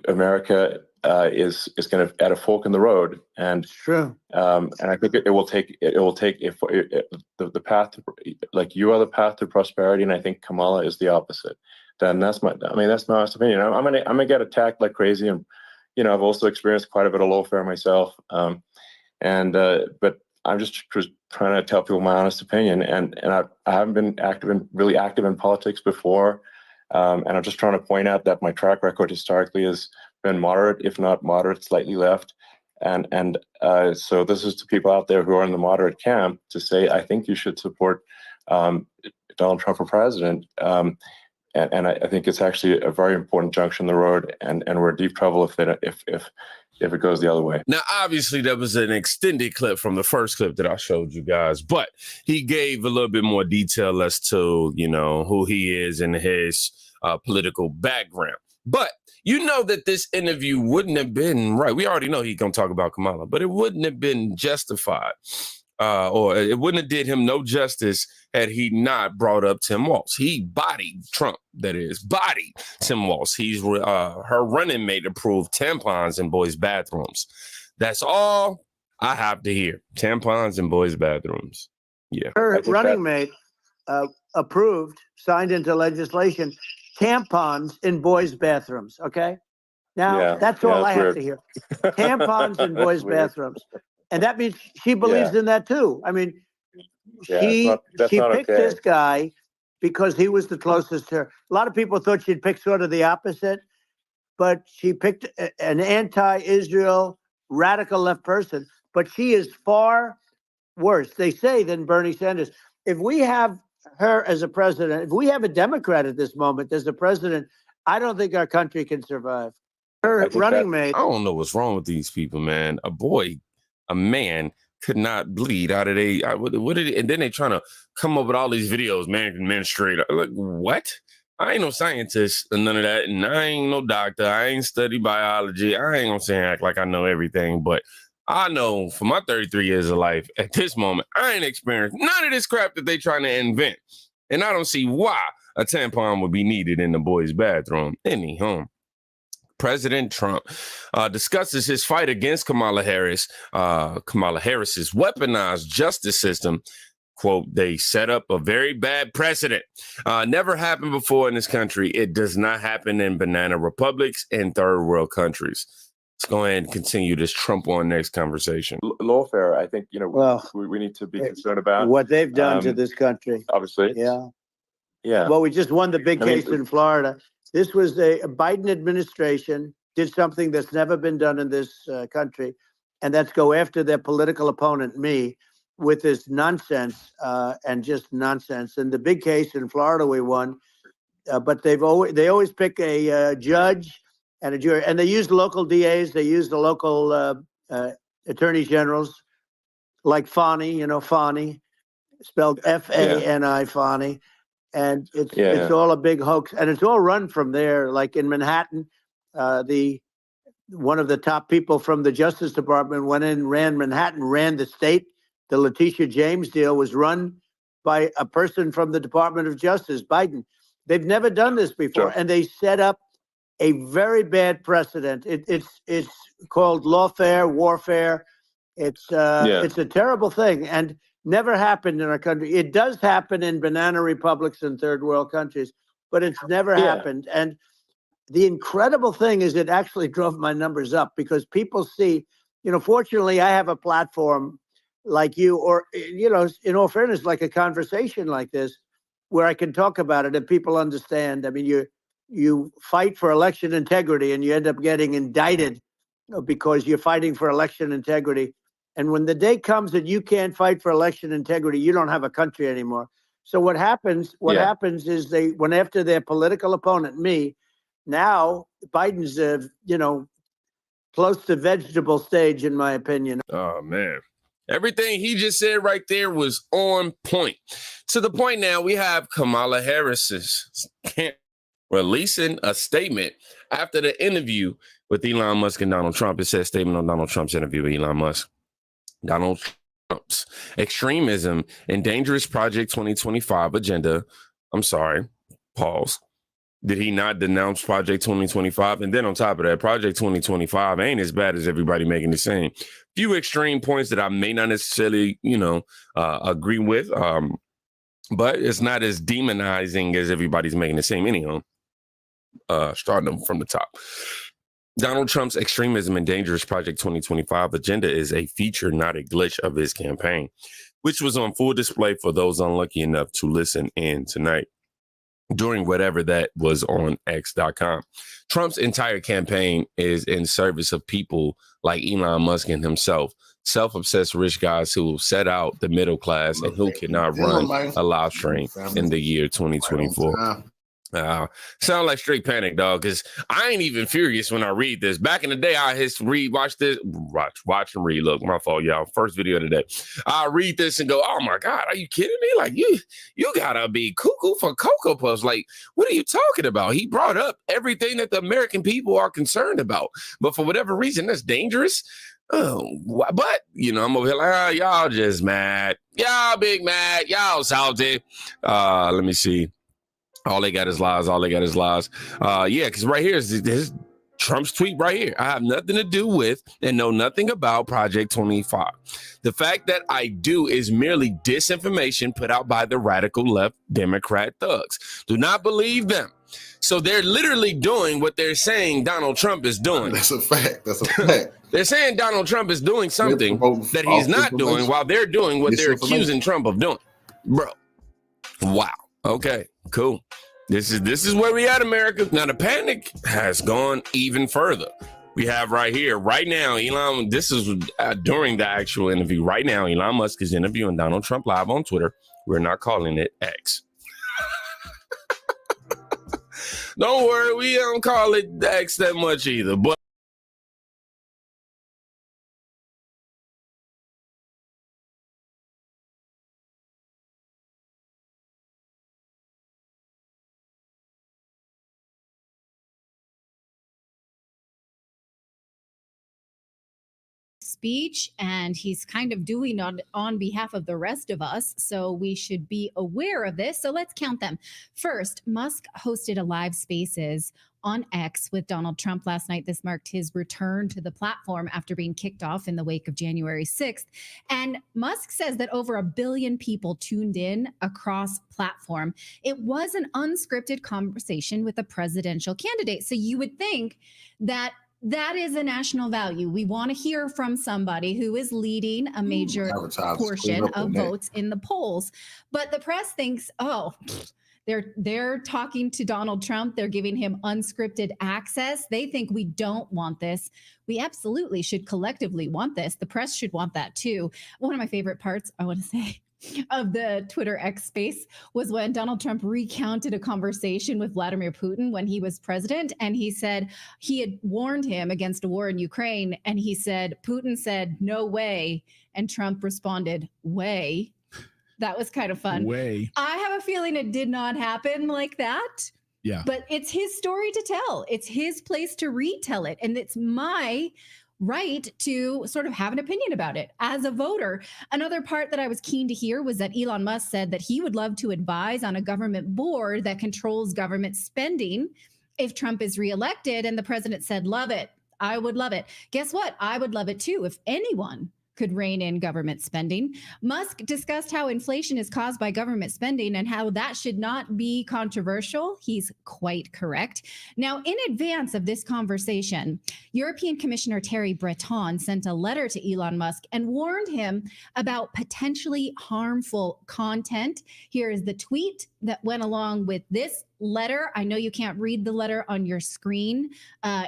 America is going to at a fork in the road, and true. And I think it will take the path to, like you are the path to prosperity, and I think Kamala is the opposite. Then that's my honest opinion. I'm gonna get attacked like crazy, and I've also experienced quite a bit of lawfare myself. But I'm just trying to tell people my honest opinion, and I haven't been really active in politics before. And I'm just trying to point out that my track record historically has been moderate, if not moderate, slightly left. And so this is to people out there who are in the moderate camp to say, I think you should support Donald Trump for president. And I think it's actually a very important junction in the road, and we're in deep trouble if it goes the other way. Now, obviously, that was an extended clip from the first clip that I showed you guys, but he gave a little bit more detail as to, who he is and his political background. But that this interview wouldn't have been right. We already know he's going to talk about Kamala, but it wouldn't have been justified. Or it wouldn't have did him no justice had he not brought up Tim Walz. He bodied Trump, that is, bodied Tim Walz. He's her running mate approved tampons in boys' bathrooms. That's all I have to hear. Tampons in boys' bathrooms. Yeah. Her running mate approved, signed into legislation, tampons in boys' bathrooms. Okay. Now, that's all I have to hear. Tampons in boys' bathrooms. And that means she believes in that too. I mean, Yeah, that's she not picked okay. this guy because he was the closest to her. A lot of people thought she'd pick sort of the opposite, but she picked an anti-Israel radical left person. But she is far worse, they say, than Bernie Sanders. If we have her as a president, if we have a Democrat at this moment as the president, I don't think our country can survive. Her running mate. I don't know what's wrong with these people, man. A man could not bleed out of and then they trying to come up with all these videos, man straight up. Like, what? I ain't no scientist and none of that, and I ain't no doctor. I ain't studied biology. I ain't gonna say act like I know everything, but I know for my 33 years of life, at this moment, I ain't experienced none of this crap that they trying to invent. And I don't see why a tampon would be needed in the boys' bathroom. Anyhow, President Trump discusses his fight against Kamala Harris's weaponized justice system. Quote, they set up a very bad precedent. Never happened before in this country. It does not happen in banana republics and third world countries. Let's go ahead and continue this Trump on next conversation. Lawfare, I think, we need to be concerned about what they've done to this country. Obviously. Yeah. Yeah. Well, we just won the big case in Florida. This was a Biden administration did something that's never been done in this country, and that's go after their political opponent, me, with this nonsense and just nonsense. And the big case in Florida we won, but they always pick a judge and a jury, and they use local DAs, they use the local attorney generals, like Fani, Fani, spelled Fani, Fani, and it's all a big hoax, and it's all run from there. Like in Manhattan, one of the top people from the Justice Department went in, ran Manhattan, ran the state. The Letitia James deal was run by a person from the Department of Justice, Biden. They've never done this before, and they set up a very bad precedent. It's called lawfare, warfare. It's a terrible thing, and never happened in our country. It does happen in banana republics and third world countries, but it's never happened. And the incredible thing is it actually drove my numbers up because people see, fortunately I have a platform like you, or, in all fairness, like a conversation like this, where I can talk about it and people understand. I mean, you fight for election integrity and you end up getting indicted because you're fighting for election integrity. And when the day comes that you can't fight for election integrity, you don't have a country anymore. So what happens is they went after their political opponent, me. Now Biden's, close to vegetable stage, in my opinion. Oh, man. Everything he just said right there was on point. To the point now we have Kamala Harris's releasing a statement after the interview with Elon Musk and Donald Trump. It says statement on Donald Trump's interview with Elon Musk. Donald Trump's extremism and dangerous Project 2025 agenda. I'm sorry, pause. Did he not denounce Project 2025? And then on top of that, Project 2025 ain't as bad as everybody making it seem. Few extreme points that I may not necessarily, agree with, but it's not as demonizing as everybody's making it seem. Anyhow, starting from the top. Donald Trump's extremism and dangerous Project 2025 agenda is a feature, not a glitch, of his campaign, which was on full display for those unlucky enough to listen in tonight during whatever that was on X.com. Trump's entire campaign is in service of people like Elon Musk and himself, self-obsessed rich guys who set out the middle class and who cannot run a live stream in the year 2024. Sound like straight panic, dog, because I ain't even furious when I read this. Back in the day, I watch and read. Look, my fault, y'all. First video of the day. I read this and go, oh my God, are you kidding me? Like, you gotta be cuckoo for Cocoa Puffs. Like, what are you talking about? He brought up everything that the American people are concerned about. But for whatever reason, that's dangerous. Oh, but, I'm over here like, y'all just mad. Y'all big mad. Y'all salty. Let me see. All they got is lies. Because right here is Trump's tweet right here. I have nothing to do with and know nothing about Project 25. The fact that I do is merely disinformation put out by the radical left Democrat thugs. Do not believe them. So they're literally doing what they're saying Donald Trump is doing. That's a fact. That's a fact. They're saying Donald Trump is doing something that he's not doing while they're doing what they're accusing Trump of doing. Bro. Wow. Okay, cool. This is where we at, America. Now the panic has gone even further. We have right here, right now, Elon, this is during the actual interview. Right now, Elon Musk is interviewing Donald Trump live on Twitter. We're not calling it X. Don't worry, we don't call it X that much either. But speech, and he's kind of doing on behalf of the rest of us, so we should be aware of this. So let's count them. First, Musk hosted a live Spaces on X with Donald Trump last night. This marked his return to the platform after being kicked off in the wake of January 6th. And Musk says that over 1 billion people tuned in across platform. It was an unscripted conversation with a presidential candidate. So you would think that that is a national value. We want to hear from somebody who is leading a major portion of votes in the polls. But the press thinks, oh, they're talking to Donald Trump. They're giving him unscripted access. They think we don't want this. We absolutely should collectively want this. The press should want that too. One of my favorite parts, I want to say, of the Twitter X space was when Donald Trump recounted a conversation with Vladimir Putin when he was president. And he said he had warned him against a war in Ukraine. And he said, Putin said, no way. And Trump responded, way. That was kind of fun. Way. I have a feeling it did not happen like that. Yeah. But it's his story to tell. It's his place to retell it. And it's my right to sort of have an opinion about it as a voter. Another part that I was keen to hear was that Elon Musk said that he would love to advise on a government board that controls government spending if Trump is reelected. And the president said, love it. I would love it. Guess what? I would love it too if anyone could rein in government spending. Musk discussed how inflation is caused by government spending and how that should not be controversial. He's quite correct. Now, in advance of this conversation, European Commissioner Thierry Breton sent a letter to Elon Musk and warned him about potentially harmful content. Here is the tweet that went along with this letter. I know you can't read the letter on your screen.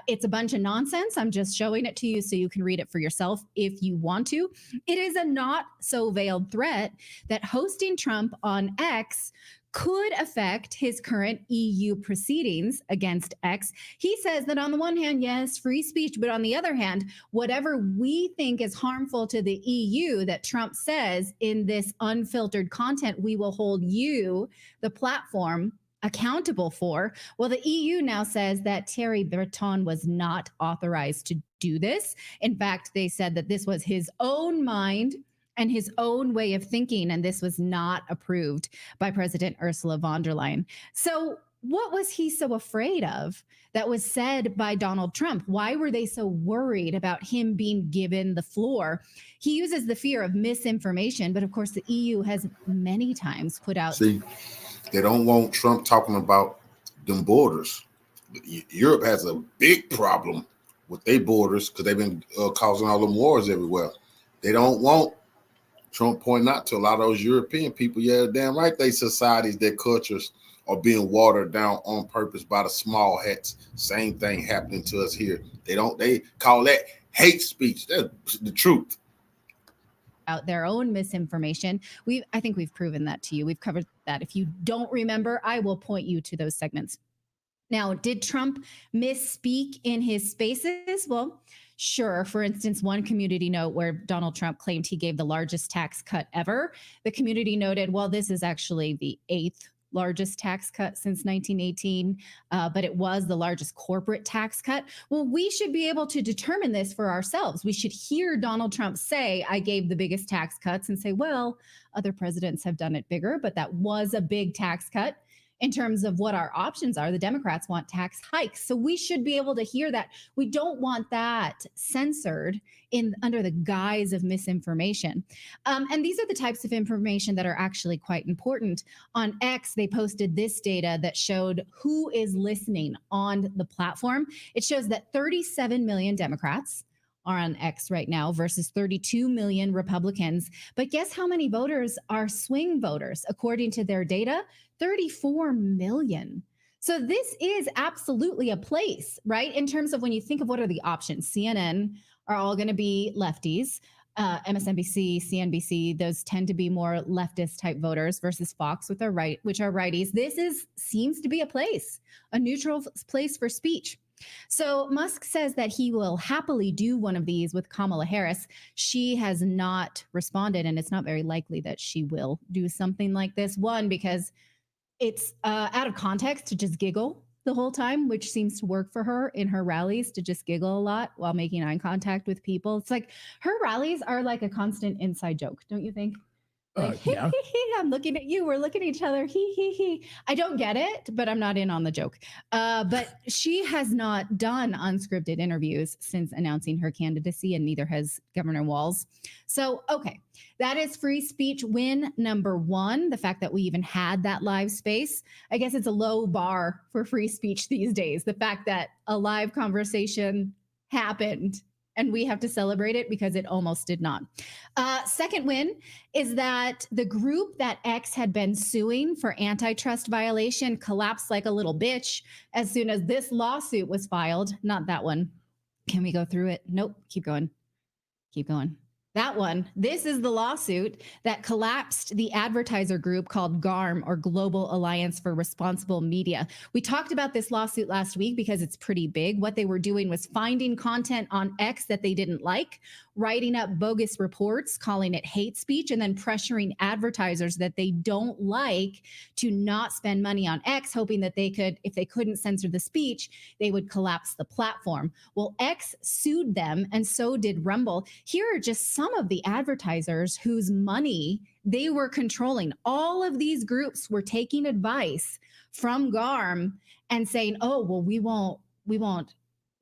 It's a bunch of nonsense. I'm just showing it to you so you can read it for yourself if you want to. It is a not so veiled threat that hosting Trump on X could affect his current EU proceedings against X. He says that on the one hand, yes, free speech, but on the other hand, whatever we think is harmful to the EU that Trump says in this unfiltered content, we will hold you, the platform, accountable for. Well, the EU now says that Thierry Breton was not authorized to do this. In fact, they said that this was his own mind and his own way of thinking, and this was not approved by President Ursula von der Leyen. So what was he so afraid of that was said by Donald Trump? Why were they so worried about him being given the floor? He uses the fear of misinformation, but of course the EU has many times put out... They don't want Trump talking about them borders. Europe has a big problem with their borders because they've been causing all them wars everywhere. They don't want Trump pointing out to a lot of those European people, yeah, damn right, they societies, their cultures are being watered down on purpose by the small hats. Same thing happening to us here. They call that hate speech. That's the truth. Out their own misinformation. I think we've proven that to you. We've covered that. If you don't remember, I will point you to those segments. Now, did Trump misspeak in his spaces? Well, sure. For instance, one community note where Donald Trump claimed he gave the largest tax cut ever. The community noted, well, this is actually the 8th largest tax cut since 1918, but it was the largest corporate tax cut. Well, we should be able to determine this for ourselves. We should hear Donald Trump say, I gave the biggest tax cuts, and say, well, other presidents have done it bigger, but that was a big tax cut. in terms of what our options are. The Democrats want tax hikes. So we should be able to hear that. We don't want that censored under the guise of misinformation. And these are the types of information that are actually quite important. On X, they posted this data that showed who is listening on the platform. It shows that 37 million Democrats are on X right now versus 32 million Republicans. But guess how many voters are swing voters? According to their data, 34 million. So this is absolutely a place, right? In terms of when you think of what are the options, CNN are all going to be lefties. MSNBC, CNBC, those tend to be more leftist type voters versus Fox, which are righties. This seems to be a neutral place for speech. So Musk says that he will happily do one of these with Kamala Harris. She has not responded, and it's not very likely that she will do something like this. One, because it's out of context to just giggle the whole time, which seems to work for her in her rallies, to just giggle a lot while making eye contact with people. It's like her rallies are like a constant inside joke, don't you think? Like, Yeah. I'm looking at you. We're looking at each other. He. I don't get it, but I'm not in on the joke. But she has not done unscripted interviews since announcing her candidacy, and neither has Governor Walz. So, okay, that is free speech win number one. The fact that we even had that live space. I guess it's a low bar for free speech these days. The fact that a live conversation happened and we have to celebrate it because it almost did not. Second win is that the group that X had been suing for antitrust violation collapsed like a little bitch as soon as this lawsuit was filed. Not that one. Can we go through it? Nope. Keep going. Keep going. That one. This is the lawsuit that collapsed the advertiser group called GARM, or Global Alliance for Responsible Media. We talked about this lawsuit last week because it's pretty big. What they were doing was finding content on X that they didn't like, writing up bogus reports, calling it hate speech, and then pressuring advertisers that they don't like to not spend money on X, hoping that they could, if they couldn't censor the speech, they would collapse the platform. Well, X sued them, and so did Rumble. Here are just some of the advertisers whose money they were controlling. All of these groups were taking advice from GARM and saying, oh, well, we won't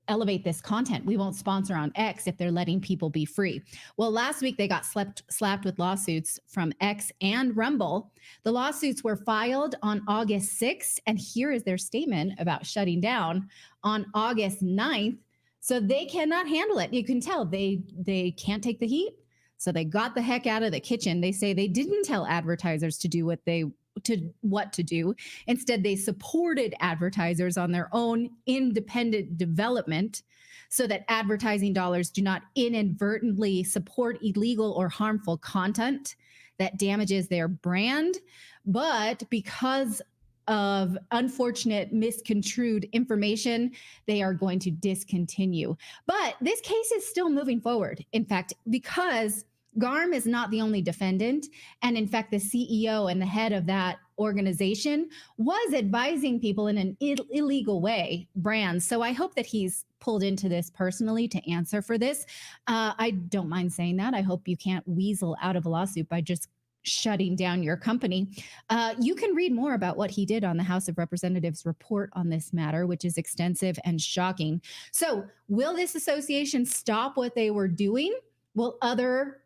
elevate this content. We won't sponsor on X if they're letting people be free. Well, last week they got slapped with lawsuits from X and Rumble. The lawsuits were filed on August 6th, and here is their statement about shutting down on August 9th. So they cannot handle it. You can tell they can't take the heat. So they got the heck out of the kitchen. They say they didn't tell advertisers to do what to do. Instead, they supported advertisers on their own independent development so that advertising dollars do not inadvertently support illegal or harmful content that damages their brand. But because of unfortunate misconstrued information, they are going to discontinue. But this case is still moving forward. In fact, because GARM is not the only defendant. And in fact, the CEO and the head of that organization was advising people in an illegal way, brands. So I hope that he's pulled into this personally to answer for this. I don't mind saying that. I hope you can't weasel out of a lawsuit by just shutting down your company. You can read more about what he did on the House of Representatives report on this matter, which is extensive and shocking. So will this association stop what they were doing? Will other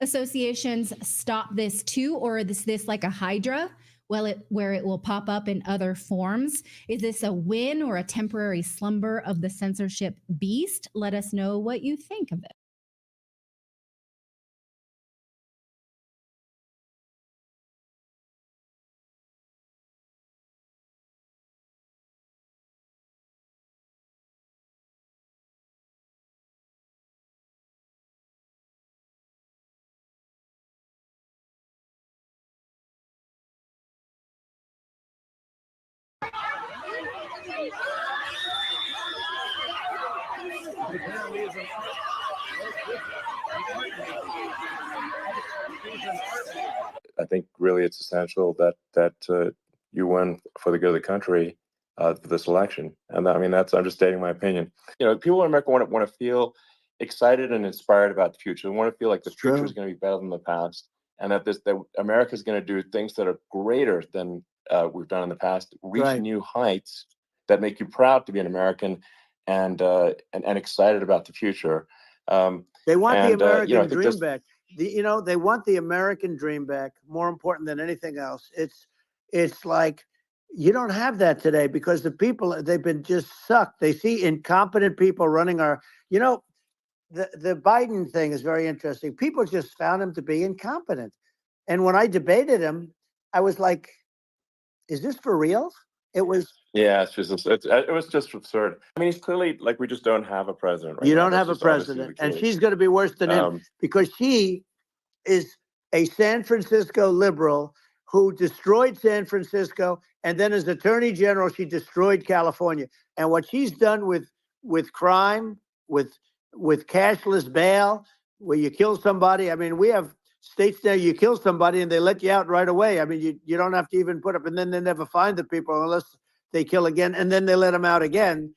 associations stop this too? Or is this like a hydra where it will pop up in other forms? Is this a win or a temporary slumber of the censorship beast? Let us know what you think of it. I think really it's essential that you win for the good of the country for this election. And I mean, I'm just stating my opinion. You know, people in America want to feel excited and inspired about the future. They want to feel like the future is going to be better than the past, and that America is going to do things that are greater than we've done in the past, reach new heights that make you proud to be an American and excited about the future. They want the American I think dream back. They want the American dream back, more important than anything else. It's like you don't have that today because the people, they've been just sucked. They see incompetent people running our, the Biden thing is very interesting. People just found him to be incompetent. And when I debated him, I was like, is this for real? It was. Yeah, it was just absurd. I mean, he's clearly like, we just don't have a president right You now. don't have a That's just obviously president, the and case. she's going to be worse than him because she is a San Francisco liberal who destroyed San Francisco, and then as Attorney General, she destroyed California. And what she's done with crime, with cashless bail, where you kill somebody. I mean, we have states there you kill somebody and they let you out right away. I mean, you don't have to even put up, and then they never find the people unless they kill again, and then they let them out again.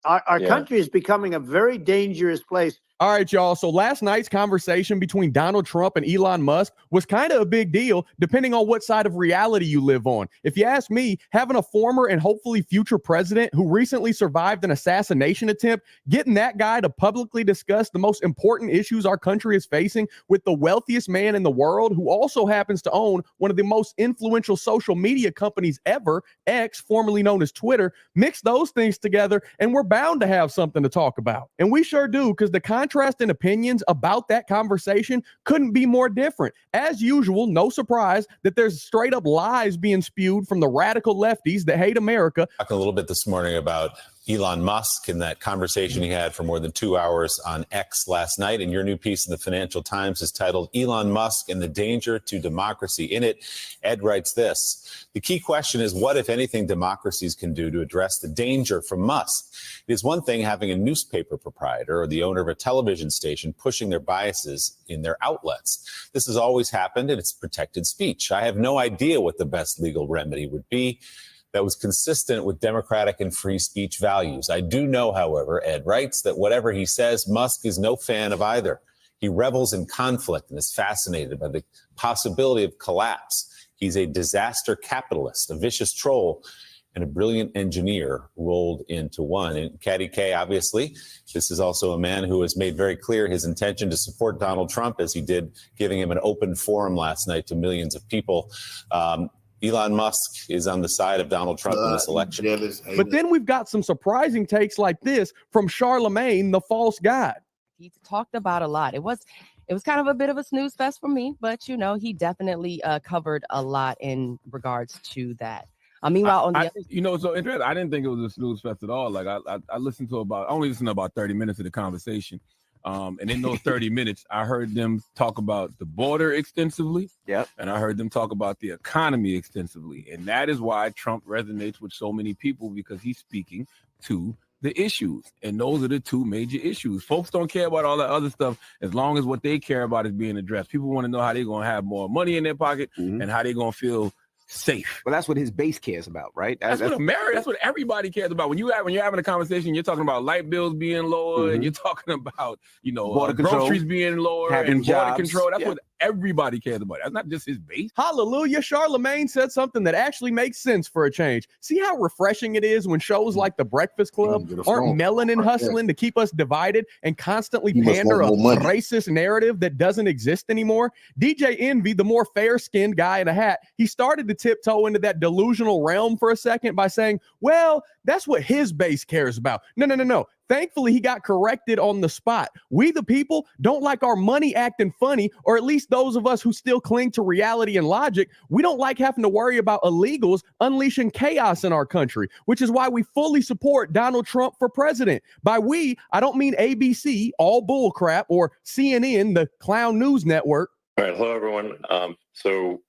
Our country is becoming a very dangerous place. All right, y'all. So last night's conversation between Donald Trump and Elon Musk was kind of a big deal, depending on what side of reality you live on. If you ask me, having a former and hopefully future president who recently survived an assassination attempt, getting that guy to publicly discuss the most important issues our country is facing with the wealthiest man in the world, who also happens to own one of the most influential social media companies ever, X, formerly known as Twitter, mix those things together, and we're bound to have something to talk about. And we sure do, because the contrast in opinions about that conversation couldn't be more different. As usual, no surprise that there's straight up lies being spewed from the radical lefties that hate America. Talking a little bit this morning about Elon Musk and that conversation he had for more than 2 hours on X last night. And your new piece in the Financial Times is titled Elon Musk and the Danger to Democracy. In it, Ed writes this: the key question is what, if anything, democracies can do to address the danger from Musk. It is one thing having a newspaper proprietor or the owner of a television station pushing their biases in their outlets. This has always happened, and it's protected speech. I have no idea what the best legal remedy would be that was consistent with democratic and free speech values. I do know, however, Ed writes, that whatever he says, Musk is no fan of either. He revels in conflict and is fascinated by the possibility of collapse. He's a disaster capitalist, a vicious troll, and a brilliant engineer rolled into one. And Caddy K, obviously, this is also a man who has made very clear his intention to support Donald Trump, as he did, giving him an open forum last night to millions of people. Elon Musk is on the side of Donald Trump in this election. But then we've got some surprising takes like this from Charlemagne, the false guide. He talked about a lot. It was kind of a bit of a snooze fest for me, but he definitely covered a lot in regards to that. Meanwhile, so interesting. I didn't think it was a snooze fest at all. Like I listened to only listened to about 30 minutes of the conversation. And in those 30 minutes, I heard them talk about the border extensively. Yep. And I heard them talk about the economy extensively. And that is why Trump resonates with so many people, because he's speaking to the issues. And those are the two major issues. Folks don't care about all that other stuff as long as what they care about is being addressed. People want to know how they're going to have more money in their pocket and how they're going to feel safe. Well, that's what his base cares about, right? That's what everybody cares about. When you're having a conversation, you're talking about light bills being lower, and you're talking about border groceries control, being lower, having and border jobs. control. That's what everybody cares about. That's not just his base. Hallelujah. Charlemagne said something that actually makes sense for a change. See how refreshing it is when shows like The Breakfast Club aren't melanin hustling to keep us divided and constantly pander a racist narrative that doesn't exist anymore. DJ Envy, the more fair-skinned guy in a hat, he started to tiptoe into that delusional realm for a second by saying, well, that's what his base cares about. No. Thankfully, he got corrected on the spot. We, the people, don't like our money acting funny, or at least those of us who still cling to reality and logic. We don't like having to worry about illegals unleashing chaos in our country, which is why we fully support Donald Trump for president. By we, I don't mean ABC, all bullcrap, or CNN, the clown news network. All right. Hello, everyone.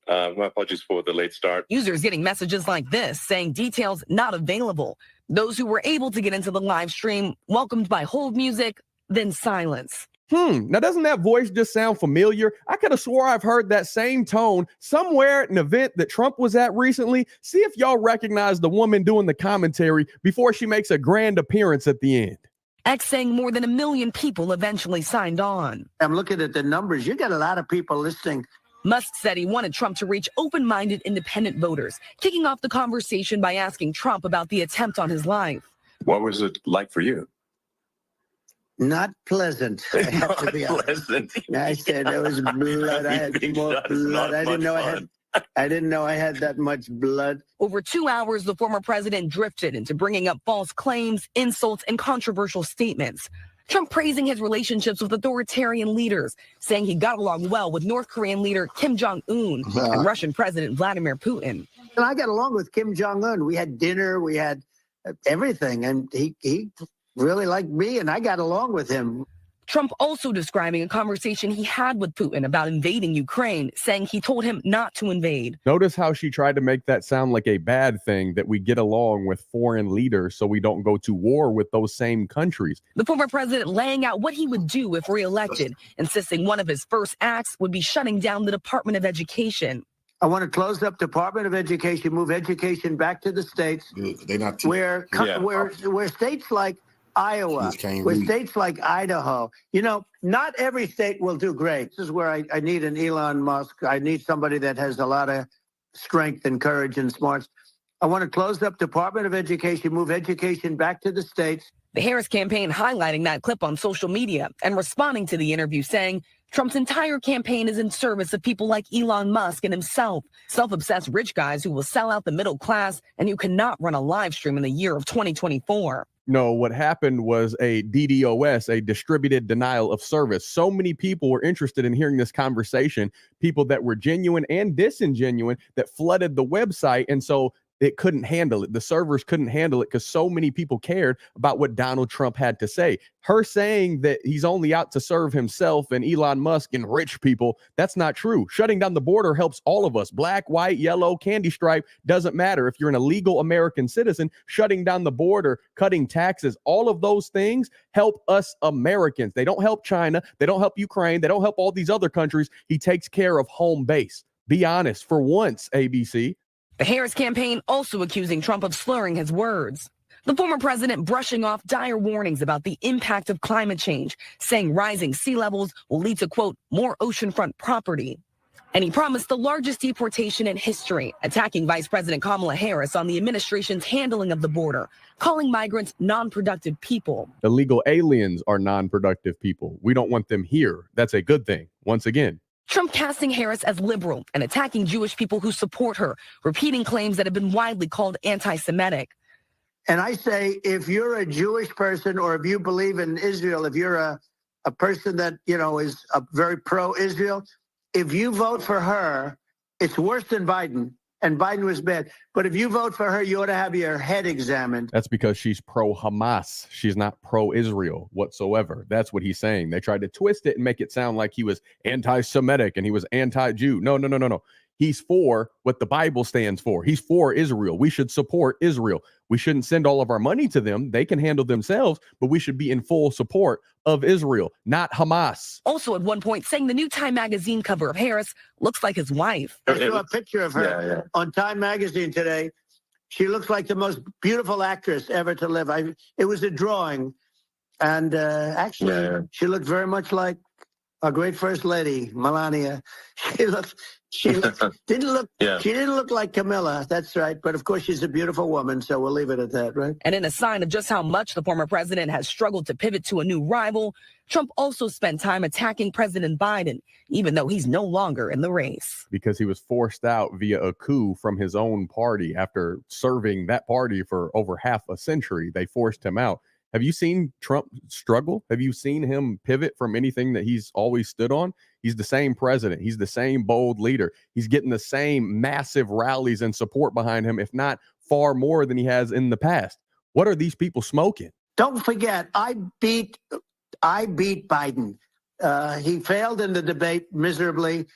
My apologies for the late start. Users getting messages like this saying details not available. Those who were able to get into the live stream welcomed by hold music, then silence. Now doesn't that voice just sound familiar? I could have swore I've heard that same tone somewhere at an event that Trump was at recently. See if y'all recognize the woman doing the commentary before she makes a grand appearance at the end. X saying more than 1 million people eventually signed on. I'm looking at the numbers. You got a lot of people listening Musk said he wanted Trump to reach open-minded independent voters, kicking off the conversation by asking Trump about the attempt on his life. What was it like for you? Not pleasant. I have to be honest. I said there was blood. I had more blood. I didn't know I had that much blood. Over 2 hours, the former president drifted into bringing up false claims, insults, and controversial statements. Trump praising his relationships with authoritarian leaders, saying he got along well with North Korean leader Kim Jong-un and Russian President Vladimir Putin. And I got along with Kim Jong-un. We had dinner, we had everything, and he really liked me, and I got along with him. Trump also describing a conversation he had with Putin about invading Ukraine, saying he told him not to invade. Notice how she tried to make that sound like a bad thing, that we get along with foreign leaders so we don't go to war with those same countries. The former president laying out what he would do if reelected, insisting one of his first acts would be shutting down the Department of Education. I want to close up Department of Education, move education back to the states, where states like Iowa, where states like Idaho, not every state will do great. This is where I need an Elon Musk. I need somebody that has a lot of strength and courage and smarts. I want to close up Department of Education, move education back to the states. The Harris campaign highlighting that clip on social media and responding to the interview saying Trump's entire campaign is in service of people like Elon Musk and himself, self-obsessed rich guys who will sell out the middle class and who cannot run a live stream in the year of 2024. No, what happened was a DDoS, a distributed denial of service. So many people were interested in hearing this conversation, people that were genuine and disingenuine that flooded the website. And so it couldn't handle it. The servers couldn't handle it because so many people cared about what Donald Trump had to say. Her saying that he's only out to serve himself and Elon Musk and rich people, that's not true. Shutting down the border helps all of us. Black, white, yellow, candy stripe, doesn't matter. If you're an illegal American citizen, shutting down the border, cutting taxes, all of those things help us Americans. They don't help China. They don't help Ukraine. They don't help all these other countries. He takes care of home base. Be honest for once, ABC. The Harris campaign also accusing Trump of slurring his words. The former president brushing off dire warnings about the impact of climate change, saying rising sea levels will lead to, quote, more oceanfront property. And he promised the largest deportation in history, attacking Vice President Kamala Harris on the administration's handling of the border, calling migrants non-productive people. Illegal aliens are non-productive people. We don't want them here. That's a good thing. Once again. Trump casting Harris as liberal and attacking Jewish people who support her, repeating claims that have been widely called anti-Semitic. And I say, if you're a Jewish person or if you believe in Israel, if you're a person that, is a very pro-Israel, if you vote for her, it's worse than Biden. And Biden was bad. But if you vote for her, you ought to have your head examined. That's because she's pro-Hamas. She's not pro-Israel whatsoever. That's what he's saying. They tried to twist it and make it sound like he was anti-Semitic and he was anti-Jew. No. He's for what the Bible stands for. He's for Israel. We should support Israel. We shouldn't send all of our money to them. They can handle themselves, but we should be in full support of Israel, not Hamas. Also at one point saying the new Time magazine cover of Harris looks like his wife. I saw a picture of her on Time magazine today. She looks like the most beautiful actress ever to live. It was a drawing. And actually, she looked very much like our great first lady, Melania. She didn't look like Camilla. That's right. But of course, she's a beautiful woman. So we'll leave it at that, right? And in a sign of just how much the former president has struggled to pivot to a new rival, Trump also spent time attacking President Biden, even though he's no longer in the race. Because he was forced out via a coup from his own party after serving that party for over half a century. They forced him out. Have you seen Trump struggle? Have you seen him pivot from anything that he's always stood on? He's the same president. He's the same bold leader. He's getting the same massive rallies and support behind him, if not far more than he has in the past. What are these people smoking? Don't forget, I beat Biden. He failed in the debate miserably.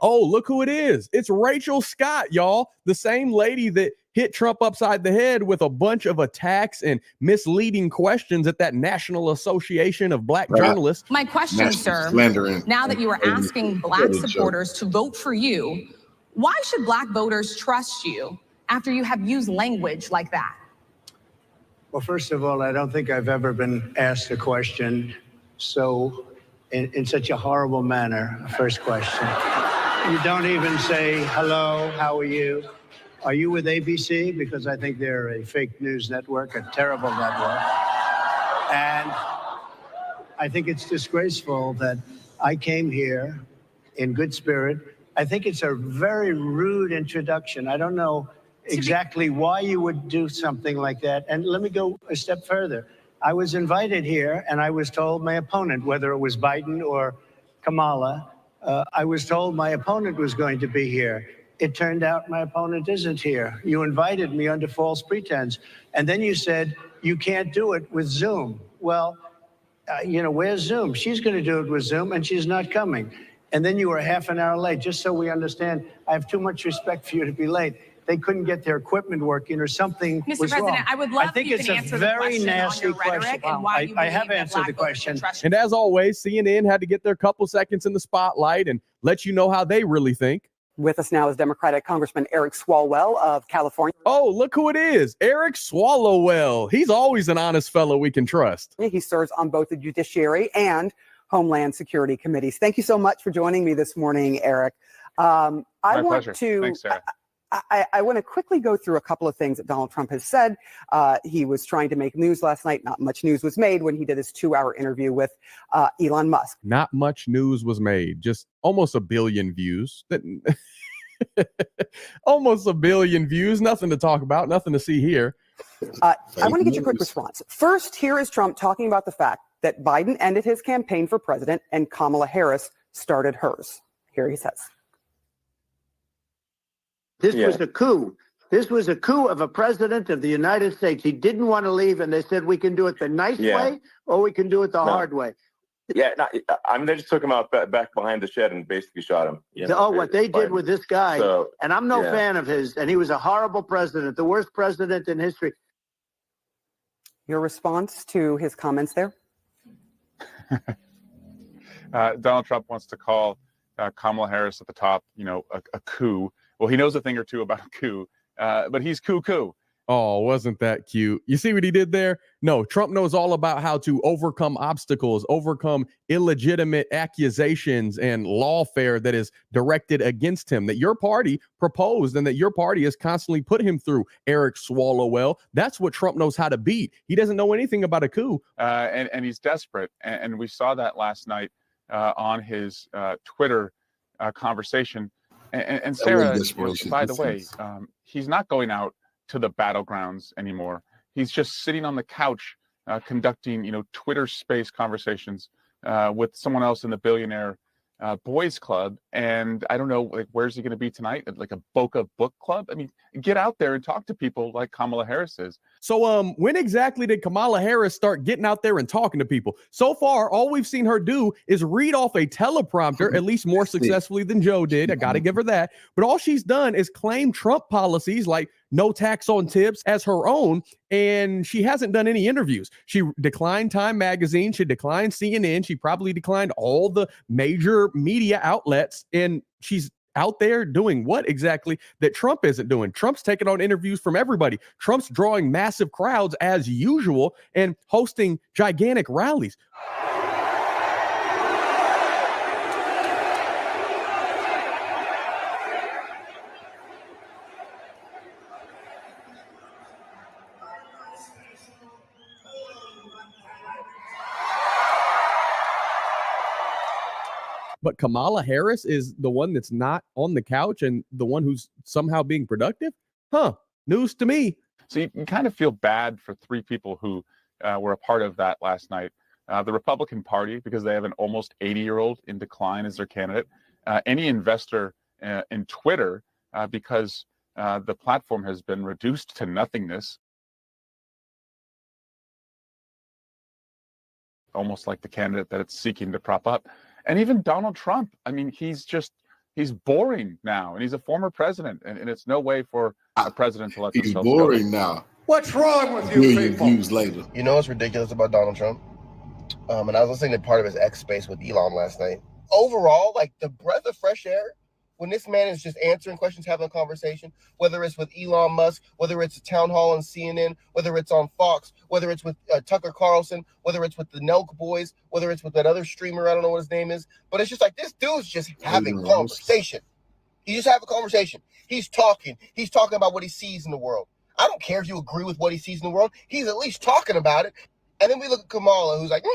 Oh, look who it is. It's Rachel Scott, y'all. The same lady that hit Trump upside the head with a bunch of attacks and misleading questions at that National Association of Black Journalists. My question, sir, now that you are asking Black supporters to vote for you, why should Black voters trust you after you have used language like that? Well, first of all, I don't think I've ever been asked a question so in such a horrible manner. First question. You don't even say hello, how are you? Are you with ABC? Because I think they're a fake news network, a terrible network. And I think it's disgraceful that I came here in good spirit. I think it's a very rude introduction. I don't know exactly why you would do something like that. And let me go a step further. I was invited here and I was told my opponent, whether it was Biden or Kamala, I was told my opponent was going to be here. It turned out my opponent isn't here. You invited me under false pretense. And then you said, you can't do it with Zoom. Well, where's Zoom? She's going to do it with Zoom and she's not coming. And then you were half an hour late, just so we understand. I have too much respect for you to be late. They couldn't get their equipment working or something Mr. was President, wrong. I would love I think if you it's can a answer the very question on nasty your rhetoric question. and why you I have believe that answered the Black voters question. trust And as always, CNN had to get their couple seconds in the spotlight and let you know how they really think. With us now is Democratic Congressman Eric Swalwell of California. Oh, look who it is. Eric Swalwell. He's always an honest fellow we can trust. He serves on both the Judiciary and Homeland Security committees. Thank you so much for joining me this morning, Eric. My pleasure. Thanks, Sarah. I want to quickly go through a couple of things that Donald Trump has said. He was trying to make news last night. Not much news was made when he did his 2-hour interview with Elon Musk. Not much news was made. Just almost a billion views. Almost a billion views. Nothing to talk about. Nothing to see here. I want to get your quick response. First, here is Trump talking about the fact that Biden ended his campaign for president and Kamala Harris started hers. Here he says. This was a coup. This was a coup of a president of the United States. He didn't want to leave, and they said, we can do it the nice way or we can do it the hard way. Yeah, I mean, they just took him out back behind the shed and basically shot him. What they did with this guy, So, and I'm no yeah. fan of his, and he was a horrible president, the worst president in history. Your response to his comments there? Donald Trump wants to call Kamala Harris at the top, a coup. Well, he knows a thing or two about a coup, but he's coup. Oh, wasn't that cute? You see what he did there? No, Trump knows all about how to overcome obstacles, overcome illegitimate accusations and lawfare that is directed against him, that your party proposed and that your party has constantly put him through. Eric Swalwell. That's what Trump knows how to beat. He doesn't know anything about a coup. And he's desperate. And we saw that last night on his Twitter conversation. And Sarah, by the way, he's not going out to the battlegrounds anymore. He's just sitting on the couch conducting, Twitter space conversations with someone else in the billionaire boys club. And I don't know, where's he going to be tonight? At like a Boca book club? I mean, get out there and talk to people like Kamala Harris is. So when exactly did Kamala Harris start getting out there and talking to people? So far, all we've seen her do is read off a teleprompter, at least more successfully than Joe did. I got to give her that. But all she's done is claim Trump policies like no tax on tips as her own. And she hasn't done any interviews. She declined Time Magazine. She declined CNN. She probably declined all the major media outlets. And she's out there doing what exactly that Trump isn't doing? Trump's taking on interviews from everybody. Trump's drawing massive crowds as usual and hosting gigantic rallies. But Kamala Harris is the one that's not on the couch and the one who's somehow being productive? Huh. News to me. So you can kind of feel bad for three people who were a part of that last night. The Republican Party, because they have an almost 80-year-old in decline as their candidate. Any investor in Twitter, because the platform has been reduced to nothingness. Almost like the candidate that it's seeking to prop up. And even Donald Trump, I mean, he's boring now, and he's a former president, and it's no way for a president to let themselves go. He's boring now. What's wrong with you people? Views later. You know what's ridiculous about Donald Trump? And I was listening to part of his X space with Elon last night. Overall, like the breath of fresh air, when this man is just answering questions, having a conversation, whether it's with Elon Musk, whether it's a town hall on CNN, whether it's on Fox, whether it's with Tucker Carlson, whether it's with the Nelk boys, whether it's with that other streamer, I don't know what his name is, but it's just like this dude's just having conversation. You just have a conversation. He's talking. He's talking about what he sees in the world. I don't care if you agree with what he sees in the world. He's at least talking about it. And then we look at Kamala, who's like,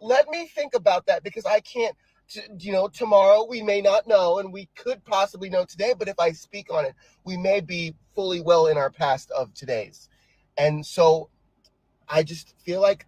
let me think about that, because I can't, tomorrow we may not know, and we could possibly know today, but if I speak on it, we may be fully well in our past of today's. And so I just feel like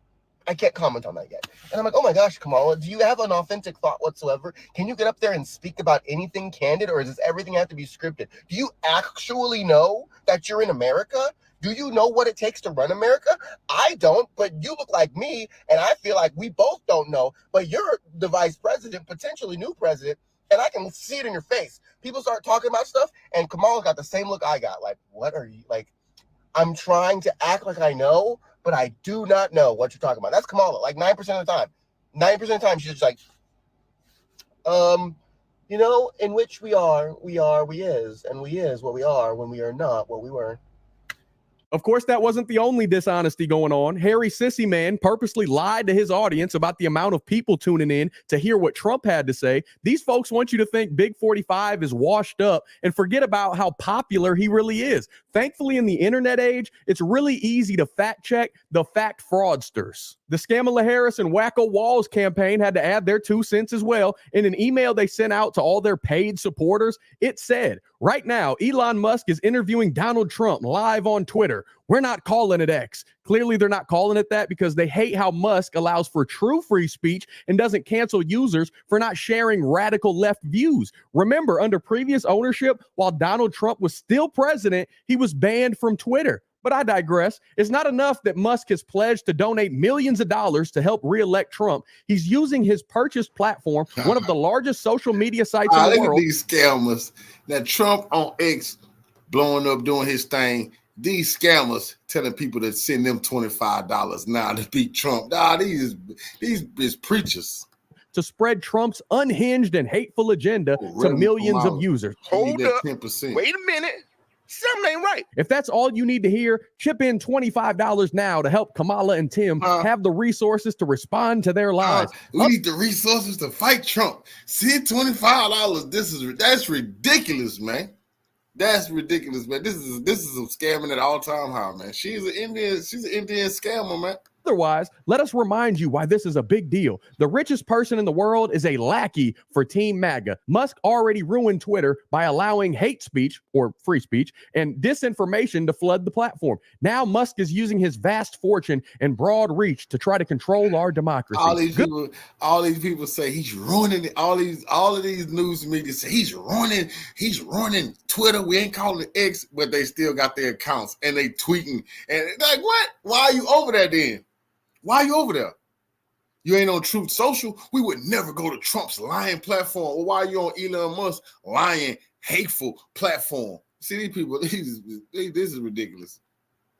I can't comment on that yet. And I'm like, oh my gosh, Kamala, do you have an authentic thought whatsoever? Can you get up there and speak about anything candid, or does everything have to be scripted? Do you actually know that you're in America? Do you know what it takes to run America? I don't, but you look like me, and I feel like we both don't know, but you're the vice president, potentially new president, and I can see it in your face. People start talking about stuff, and Kamala's got the same look I got. Like, what are you, like, I'm trying to act like I know, but I do not know what you're talking about. That's Kamala, like 9% of the time. 9% of the time, she's just like, in which we is, and we is what we are when we are not what we were. Of course, that wasn't the only dishonesty going on. Harry Sissy Man purposely lied to his audience about the amount of people tuning in to hear what Trump had to say. These folks want you to think Big 45 is washed up and forget about how popular he really is. Thankfully, in the internet age, it's really easy to fact check the fact fraudsters. The Kamala Harris and Wacko Walls campaign had to add their 2 cents as well. In an email they sent out to all their paid supporters, it said, right now, Elon Musk is interviewing Donald Trump live on Twitter. We're not calling it X. Clearly, they're not calling it that because they hate how Musk allows for true free speech and doesn't cancel users for not sharing radical left views. Remember, under previous ownership, while Donald Trump was still president, he was banned from Twitter. But I digress. It's not enough that Musk has pledged to donate millions of dollars to help re-elect Trump. He's using his purchased platform, one of the largest social media sites in the look world. At these scammers. Now, Trump on X blowing up, doing his thing. These scammers telling people to send them $25 now to beat Trump. These is preachers. To spread Trump's unhinged and hateful agenda to millions of users. Hold up. 10%. Wait a minute. Something ain't right. If that's all you need to hear, chip in $25 now to help Kamala and Tim have the resources to respond to their lies. We need the resources to fight Trump. Send $25. That's ridiculous, man. That's ridiculous, man. This is some scamming at all-time high, man. She's an Indian scammer, man. Otherwise, let us remind you why this is a big deal. The richest person in the world is a lackey for Team MAGA. Musk already ruined Twitter by allowing hate speech, or free speech, and disinformation to flood the platform. Now Musk is using his vast fortune and broad reach to try to control our democracy. All these people say he's ruining it. All of these news media say he's ruining Twitter. We ain't calling it X, but they still got their accounts and they tweeting. And like, what? Why are you over there then? Why are you over there? You ain't on Truth Social. We would never go to Trump's lying platform. Or why are you on Elon Musk lying, hateful platform? See, these people, this is ridiculous.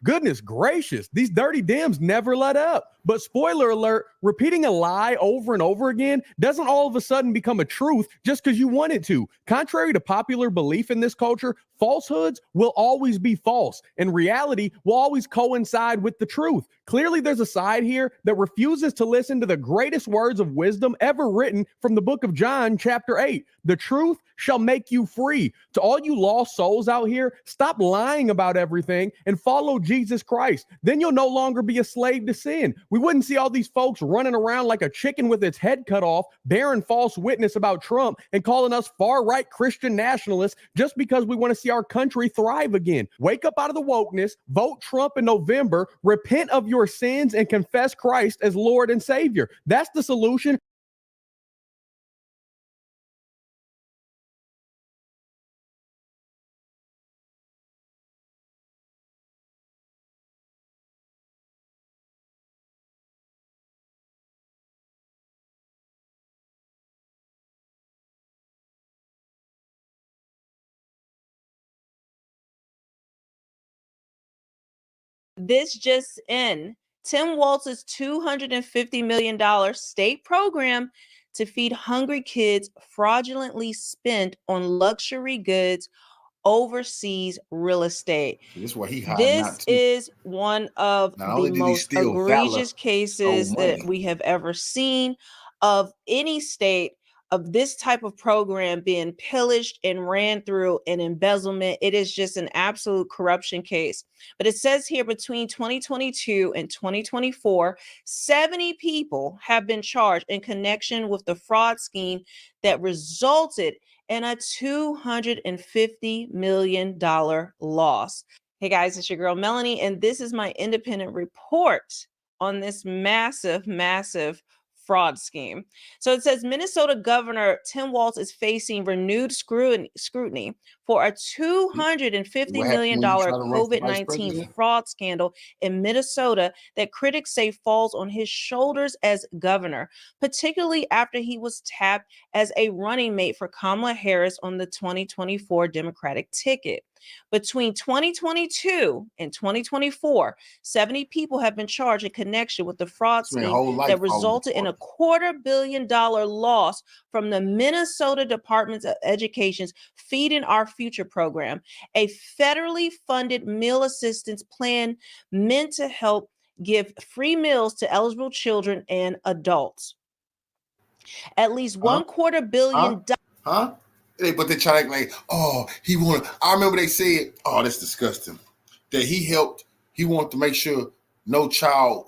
Goodness gracious, these dirty Dems never let up. But spoiler alert, repeating a lie over and over again doesn't all of a sudden become a truth just because you want it to. Contrary to popular belief in this culture, falsehoods will always be false, and reality will always coincide with the truth. Clearly, there's a side here that refuses to listen to the greatest words of wisdom ever written from the book of John, chapter 8. The truth shall make you free. To all you lost souls out here, stop lying about everything and follow Jesus Christ. Then you'll no longer be a slave to sin. We wouldn't see all these folks running around like a chicken with its head cut off, bearing false witness about Trump and calling us far-right Christian nationalists just because we want to see our country thrive again. Wake up out of the wokeness, vote Trump in November, repent of your sins, and confess Christ as Lord and Savior. That's the solution. This just in. Tim Walz's $250 million state program to feed hungry kids fraudulently spent on luxury goods overseas real estate. This is what he had. This is one of the most egregious cases that we have ever seen of any state of this type of program being pillaged and ran through and embezzlement. It is just an absolute corruption case. But it says here between 2022 and 2024, 70 people have been charged in connection with the fraud scheme that resulted in a $250 million loss. Hey guys, it's your girl Melanie, and this is my independent report on this massive, massive fraud scheme. So it says Minnesota Governor Tim Walz is facing renewed scrutiny for a $250 million COVID-19 fraud scandal in Minnesota that critics say falls on his shoulders as governor, particularly after he was tapped as a running mate for Kamala Harris on the 2024 Democratic ticket. Between 2022 and 2024, 70 people have been charged in connection with the fraud scheme that resulted in a $250 million loss from the Minnesota Department of Education's Feeding Our Future program, a federally funded meal assistance plan meant to help give free meals to eligible children and adults. At least $250 million. But they try to act like, oh, he wanted. I remember they said, oh, that's disgusting. That he wanted to make sure no child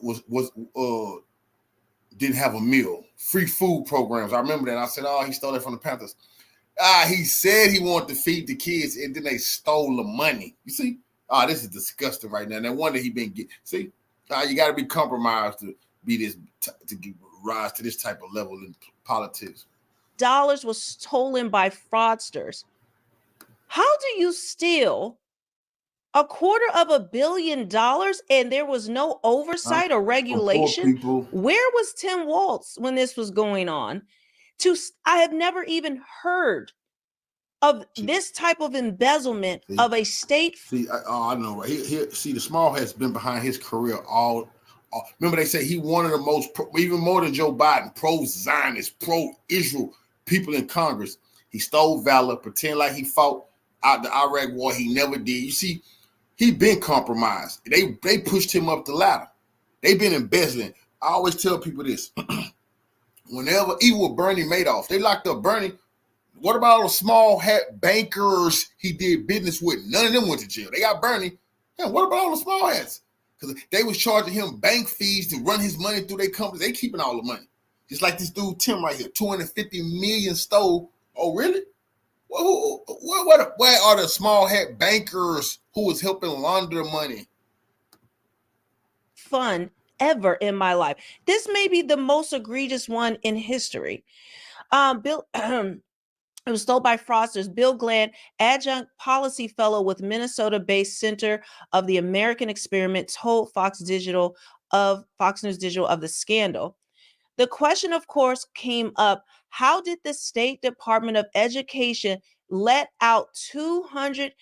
didn't have a meal. Free food programs. I remember that. I said, oh, he stole that from the Panthers. He said he wanted to feed the kids, and then they stole the money. You see? This is disgusting right now. No wonder he been getting. See? You got to be compromised to be this to rise to this type of level in politics. Dollars was stolen by fraudsters. How do you steal $250 million and there was no oversight or regulation? Where was Tim Walz when this was going on? I have never even heard of this type of embezzlement of a state. I know. Right? The Small has been behind his career all. Remember, they say he one of the most, even more than Joe Biden, pro-Zionist, pro-Israel people in Congress. He stole valor, pretend like he fought out the Iraq war. He never did. You see, he been compromised. They pushed him up the ladder. They've been embezzling. I always tell people this. Whenever, even with Bernie Madoff, they locked up Bernie. What about all the small hat bankers he did business with? None of them went to jail. They got Bernie. Yeah, what about all the small hats? Because they was charging him bank fees to run his money through their companies. They keeping all the money. Just like this dude Tim right here, 250 million stole. Oh, really? Where are the small hat bankers who was helping launder money? Fun ever in my life. This may be the most egregious one in history. It was stole by fraudsters. Bill Glenn, adjunct policy fellow with Minnesota-based Center of the American Experiment, told Fox News Digital of the scandal. The question, of course, came up: how did the State Department of Education let out $250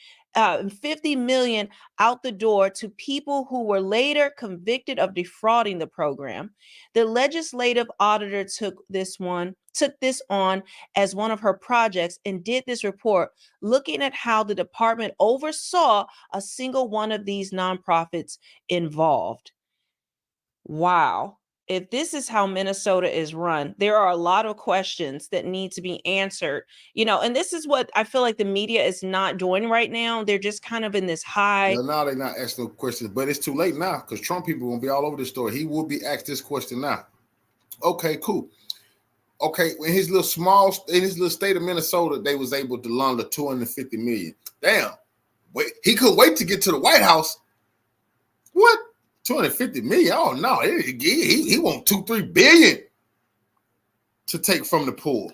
million out the door to people who were later convicted of defrauding the program? The legislative auditor took this on as one of her projects and did this report looking at how the department oversaw a single one of these nonprofits involved. Wow. If this is how Minnesota is run, there are a lot of questions that need to be answered, and this is what I feel like the media is not doing right now. They're just kind of in this high. Well, now they're not asking no questions, but it's too late now because Trump people will be all over this story. He will be asked this question now. Okay, cool. Okay, in his little state of Minnesota, they was able to launder $250 million. Damn. Wait, he couldn't wait to get to the White House. What? $250 million? Oh no, he want $2-3 billion to take from the pool.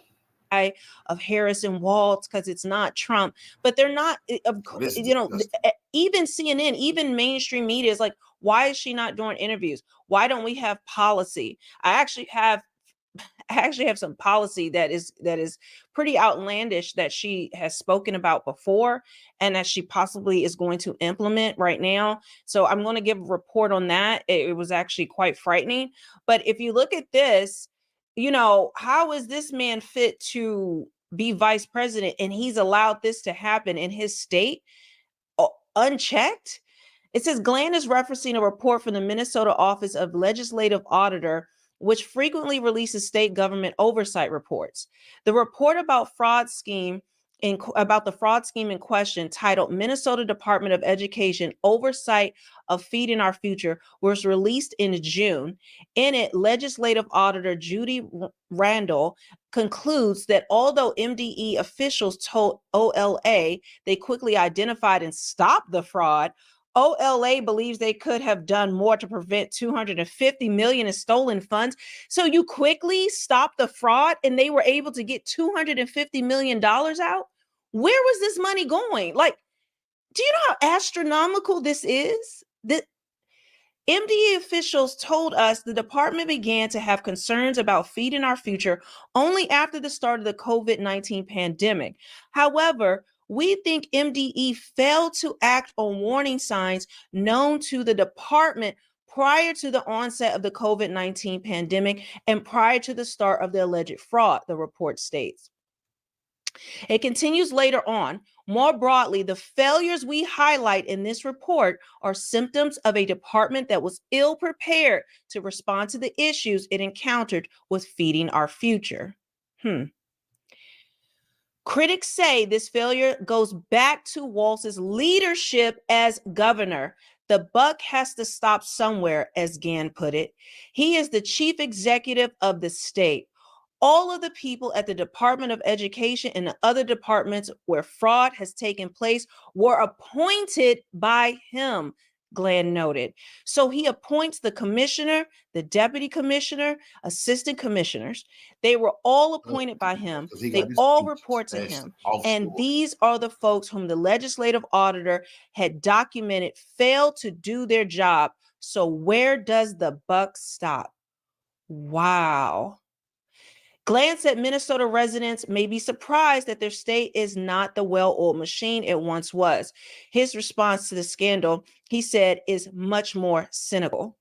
Of Harris and Walz, because it's not Trump, but they're not. Even CNN, even mainstream media is like, why is she not doing interviews? Why don't we have policy? I actually have some policy that is pretty outlandish that she has spoken about before and that she possibly is going to implement right now. So I'm going to give a report on that. It was actually quite frightening. But if you look at this, how is this man fit to be vice president? And he's allowed this to happen in his state unchecked. It says Glenn is referencing a report from the Minnesota Office of Legislative Auditor, which frequently releases state government oversight reports. The report about the fraud scheme in question, titled Minnesota Department of Education Oversight of Feeding Our Future, was released in June. In it, legislative auditor Judy Randall concludes that although MDE officials told OLA they quickly identified and stopped the fraud, OLA believes they could have done more to prevent $250 million in stolen funds. So you quickly stopped the fraud and they were able to get $250 million out? Where was this money going? Like, do you know how astronomical this is? The MDE officials told us the department began to have concerns about feeding our future only after the start of the COVID-19 pandemic. However, we think MDE failed to act on warning signs known to the department prior to the onset of the COVID-19 pandemic and prior to the start of the alleged fraud, the report states. It continues later on. More broadly, the failures we highlight in this report are symptoms of a department that was ill prepared to respond to the issues it encountered with feeding our future. Critics say this failure goes back to Walz's leadership as governor. The buck has to stop somewhere, as Gann put it. He is the chief executive of the state. All of the people at the Department of Education and the other departments where fraud has taken place were appointed by him, Glenn noted. So he appoints the commissioner, the deputy commissioner, assistant commissioners. They were all appointed by him. They all report to him. And these are the folks whom the legislative auditor had documented failed to do their job. So where does the buck stop? Wow. Glenn said Minnesota residents may be surprised that their state is not the well-oiled machine it once was. His response to the scandal, he said, is much more cynical.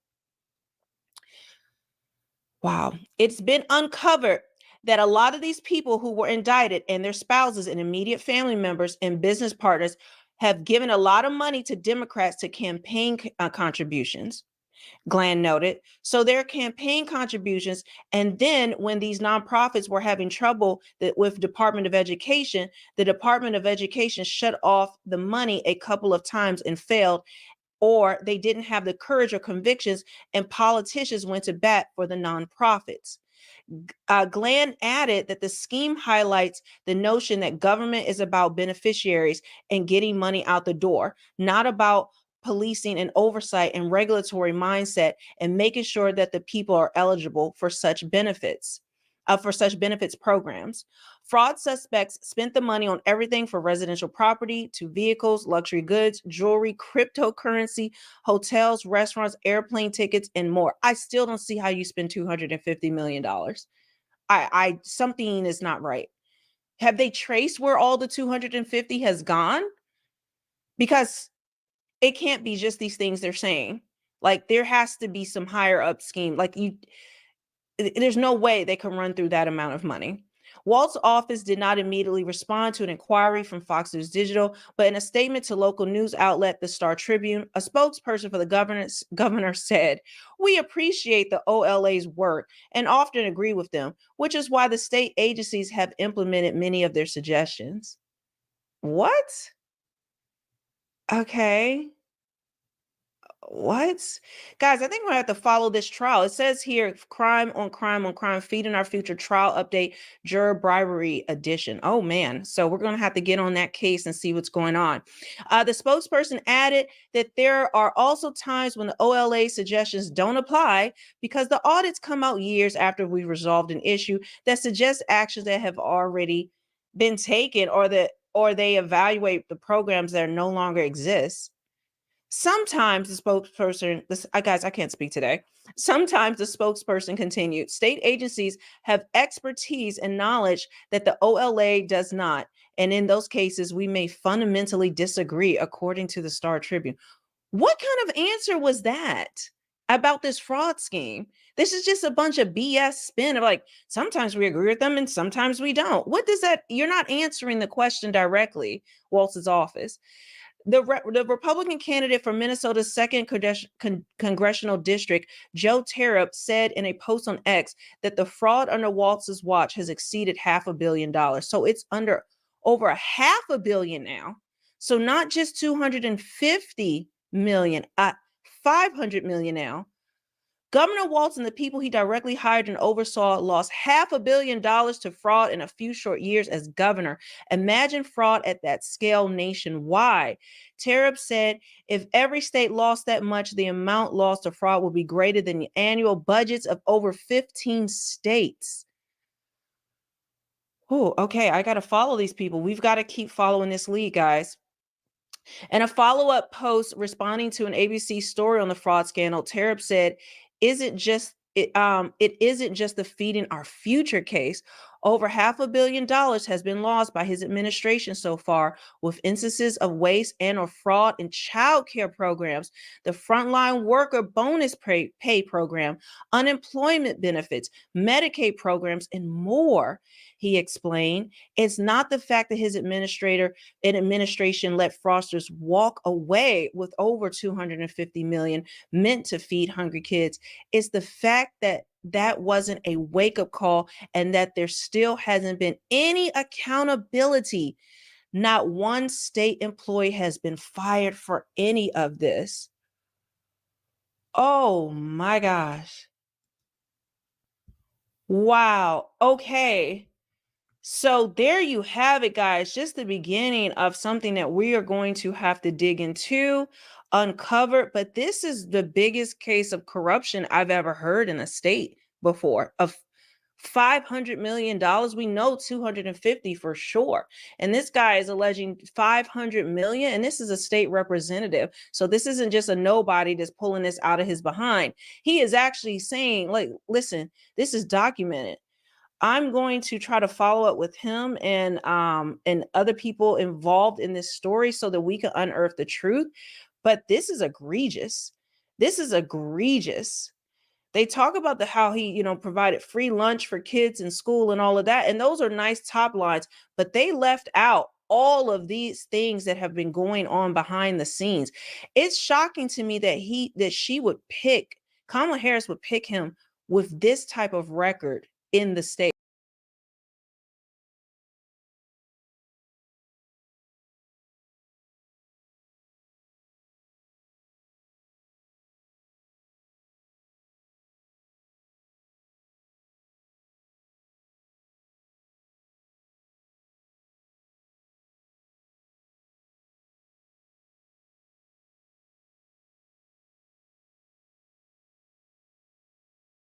Wow. It's been uncovered that a lot of these people who were indicted and their spouses and immediate family members and business partners have given a lot of money to Democrats to campaign contributions. Glenn noted. So their campaign contributions, and then when these nonprofits were having trouble with Department of Education, the Department of Education shut off the money a couple of times and failed, or they didn't have the courage or convictions, and politicians went to bat for the nonprofits. Glenn added that the scheme highlights the notion that government is about beneficiaries and getting money out the door, not about policing and oversight and regulatory mindset and making sure that the people are eligible for such benefits programs. Fraud suspects spent the money on everything from residential property to vehicles, luxury goods, jewelry, cryptocurrency, hotels, restaurants, airplane tickets, and more. I still don't see how you spend $250 million. Something is not right. Have they traced where all the 250 has gone? Because it can't be just these things they're saying. Like, there has to be some higher up scheme. Like, there's no way they can run through that amount of money. Walt's office did not immediately respond to an inquiry from Fox News Digital, but in a statement to local news outlet, the Star Tribune, a spokesperson for the governor said, "We appreciate the OLA's work and often agree with them, which is why the state agencies have implemented many of their suggestions." What? Okay. What? Guys, I think we're going to have to follow this trial. It says here, crime on crime on crime, feeding our future trial update, juror bribery edition. Oh, man. So we're going to have to get on that case and see what's going on. The spokesperson added that there are also times when the OLA suggestions don't apply because the audits come out years after we've resolved an issue that suggests actions that have already been taken, or they evaluate the programs that no longer exist. Sometimes the spokesperson, guys, I can't speak today. Sometimes the spokesperson continued, state agencies have expertise and knowledge that the OLA does not. And in those cases, we may fundamentally disagree, according to the Star Tribune. What kind of answer was that about this fraud scheme? This is just a bunch of BS spin of like, sometimes we agree with them and sometimes we don't. What does that? You're not answering the question directly, Walz's office. The Republican candidate for Minnesota's 2nd congressional district, Joe Terap, said in a post on X that the fraud under Walz's watch has exceeded $500 million. So it's under over $500 million now. So not just 250 million, 500 million now. Governor Walz and the people he directly hired and oversaw lost $500 million to fraud in a few short years as governor. Imagine fraud at that scale nationwide. Terap said if every state lost that much, the amount lost to fraud would be greater than the annual budgets of over 15 states. Oh, okay. I got to follow these people. We've got to keep following this lead, guys. In a follow-up post responding to an ABC story on the fraud scandal, Terap said, it isn't just the feeding our future case. Over $500 million has been lost by his administration so far, with instances of waste and or fraud in child care programs, the frontline worker bonus pay program, unemployment benefits, Medicaid programs, and more. He explained, it's not the fact that his administration let fraudsters walk away with over $250 million meant to feed hungry kids. It's the fact that that wasn't a wake-up call and that there still hasn't been any accountability. Not one state employee has been fired for any of this. Oh my gosh. Wow. Okay. So there you have it, guys. Just the beginning of something that we are going to have to dig into, uncover. But this is the biggest case of corruption I've ever heard in a state before. Of $500 million, we know 250 for sure. And this guy is alleging 500 million, and this is a state representative. So this isn't just a nobody that's pulling this out of his behind. He is actually saying, like, listen, this is documented. I'm going to try to follow up with him and other people involved in this story so that we can unearth the truth. But this is egregious. This is egregious. They talk about how he, provided free lunch for kids in school and all of that. And those are nice top lines, but they left out all of these things that have been going on behind the scenes. It's shocking to me that Kamala Harris would pick him with this type of record in the state.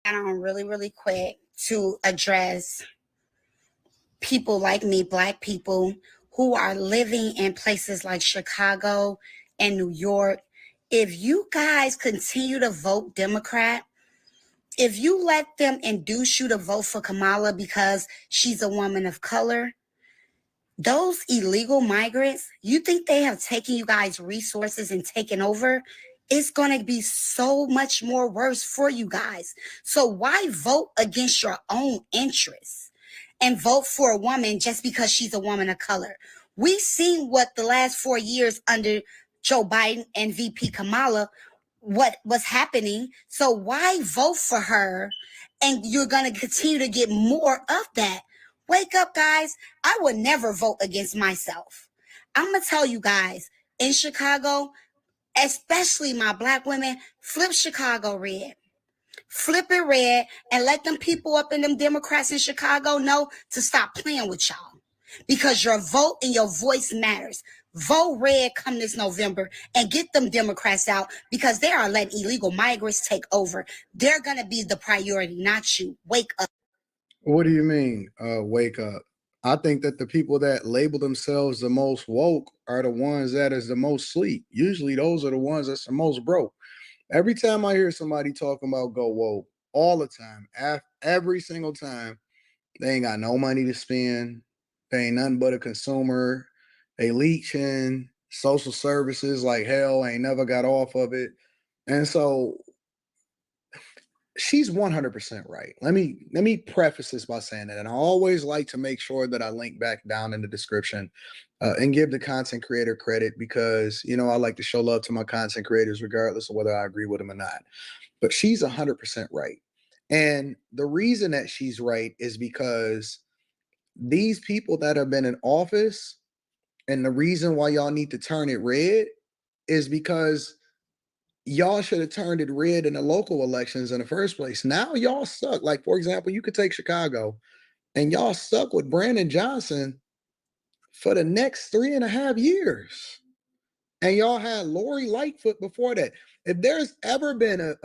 On really quick to address people like me, Black people who are living in places like Chicago and New York. If you guys continue to vote Democrat, if you let them induce you to vote for Kamala because she's a woman of color, those illegal migrants, you think they have taken you guys resources and taken over? It's going to be so much more worse for you guys. So why vote against your own interests and vote for a woman just because she's a woman of color? We've seen what the last 4 years under Joe Biden and VP Kamala, what was happening. So why vote for her? And you're going to continue to get more of that. Wake up, guys. I would never vote against myself. I'm going to tell you guys, in Chicago, especially my Black women, flip Chicago red. Flip it red and let them people up in them Democrats in Chicago know to stop playing with y'all. Because your vote and your voice matters. Vote red come this November and get them Democrats out because they are letting illegal migrants take over. They're going to be the priority, not you. Wake up. What do you mean, wake up? I think that the people that label themselves the most woke are the ones that is the most sleep. Usually those are the ones that's the most broke. Every time I hear somebody talking about go woke, all the time, every single time, they ain't got no money to spend. They ain't nothing but a consumer. They leeching social services like hell, ain't never got off of it. And so she's 100% right. Let me preface this by saying that. And I always like to make sure that I link back down in the description and give the content creator credit because, you know, I like to show love to my content creators regardless of whether I agree with them or not. But she's 100% right. And the reason that she's right is because these people that have been in office, and the reason why y'all need to turn it red is because y'all should have turned it red in the local elections in the first place. Now y'all stuck. Like, for example, you could take Chicago, and y'all stuck with Brandon Johnson for the next 3.5 years. And y'all had Lori Lightfoot before that. If there's ever been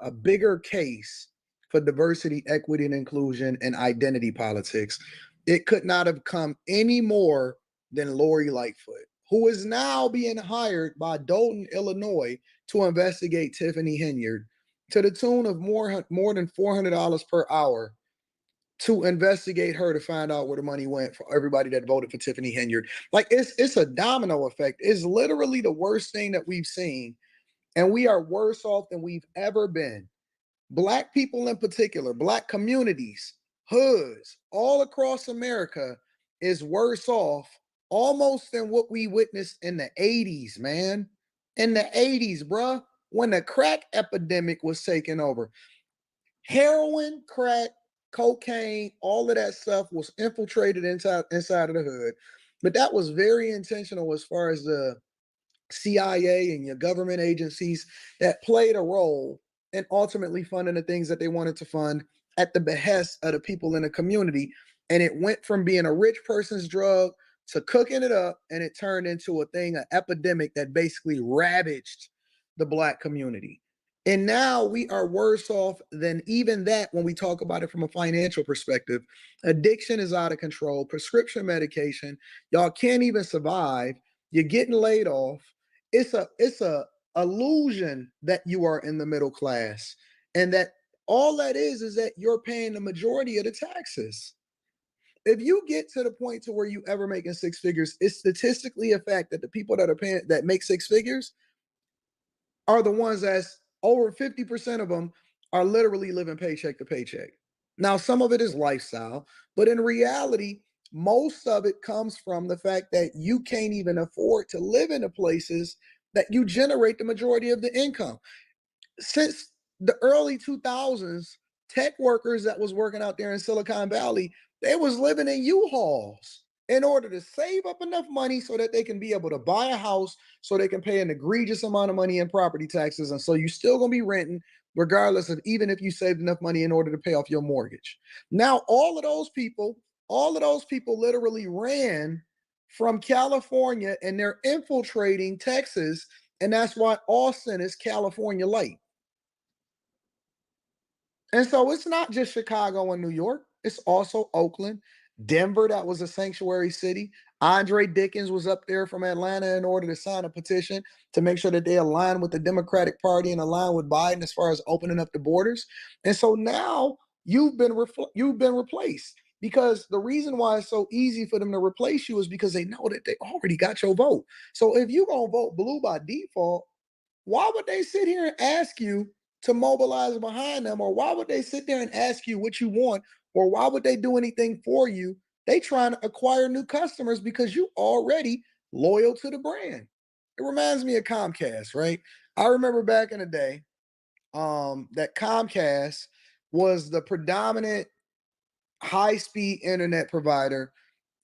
a bigger case for diversity, equity, and inclusion and identity politics, it could not have come any more than Lori Lightfoot, who is now being hired by Dayton, Illinois, to investigate Tiffany Henyard to the tune of more than $400 per hour to investigate her to find out where the money went for everybody that voted for Tiffany Henyard. Like, it's a domino effect. It's literally the worst thing that we've seen, and we are worse off than we've ever been. Black people in particular, Black communities, hoods, all across America is worse off almost than what we witnessed in the 80s, man. In the 80s, bruh, when the crack epidemic was taking over. Heroin, crack, cocaine, all of that stuff was infiltrated inside of the hood. But that was very intentional as far as the CIA and your government agencies that played a role in ultimately funding the things that they wanted to fund at the behest of the people in the community. And it went from being a rich person's drug to cooking it up, and it turned into a thing, an epidemic that basically ravaged the Black community. And now we are worse off than even that when we talk about it from a financial perspective. Addiction is out of control, prescription medication, y'all can't even survive. You're getting laid off. It's a illusion that you are in the middle class, and that all that is that you're paying the majority of the taxes. If you get to the point to where you ever making six figures, it's statistically a fact that the people that are paying that make six figures are the ones that's over 50% of them are literally living paycheck to paycheck. Now, some of it is lifestyle, but in reality, most of it comes from the fact that you can't even afford to live in the places that you generate the majority of the income. Since the early 2000s, tech workers that was working out there in Silicon Valley, they was living in U-Hauls in order to save up enough money so that they can be able to buy a house, so they can pay an egregious amount of money in property taxes. And so you're still going to be renting regardless of even if you saved enough money in order to pay off your mortgage. Now, all of those people literally ran from California, and they're infiltrating Texas. And that's why Austin is California light. And so it's not just Chicago and New York. It's also Oakland, Denver, that was a sanctuary city. Andre Dickens was up there from Atlanta in order to sign a petition to make sure that they align with the Democratic Party and align with Biden as far as opening up the borders. And so now you've been replaced, because the reason why it's so easy for them to replace you is because they know that they already got your vote. So if you're going to vote blue by default, why would they sit here and ask you to mobilize behind them? Or why would they sit there and ask you what you want? Or why would they do anything for you? They trying to acquire new customers because you already loyal to the brand. It reminds me of Comcast, right? I remember back in the day that Comcast was the predominant high-speed internet provider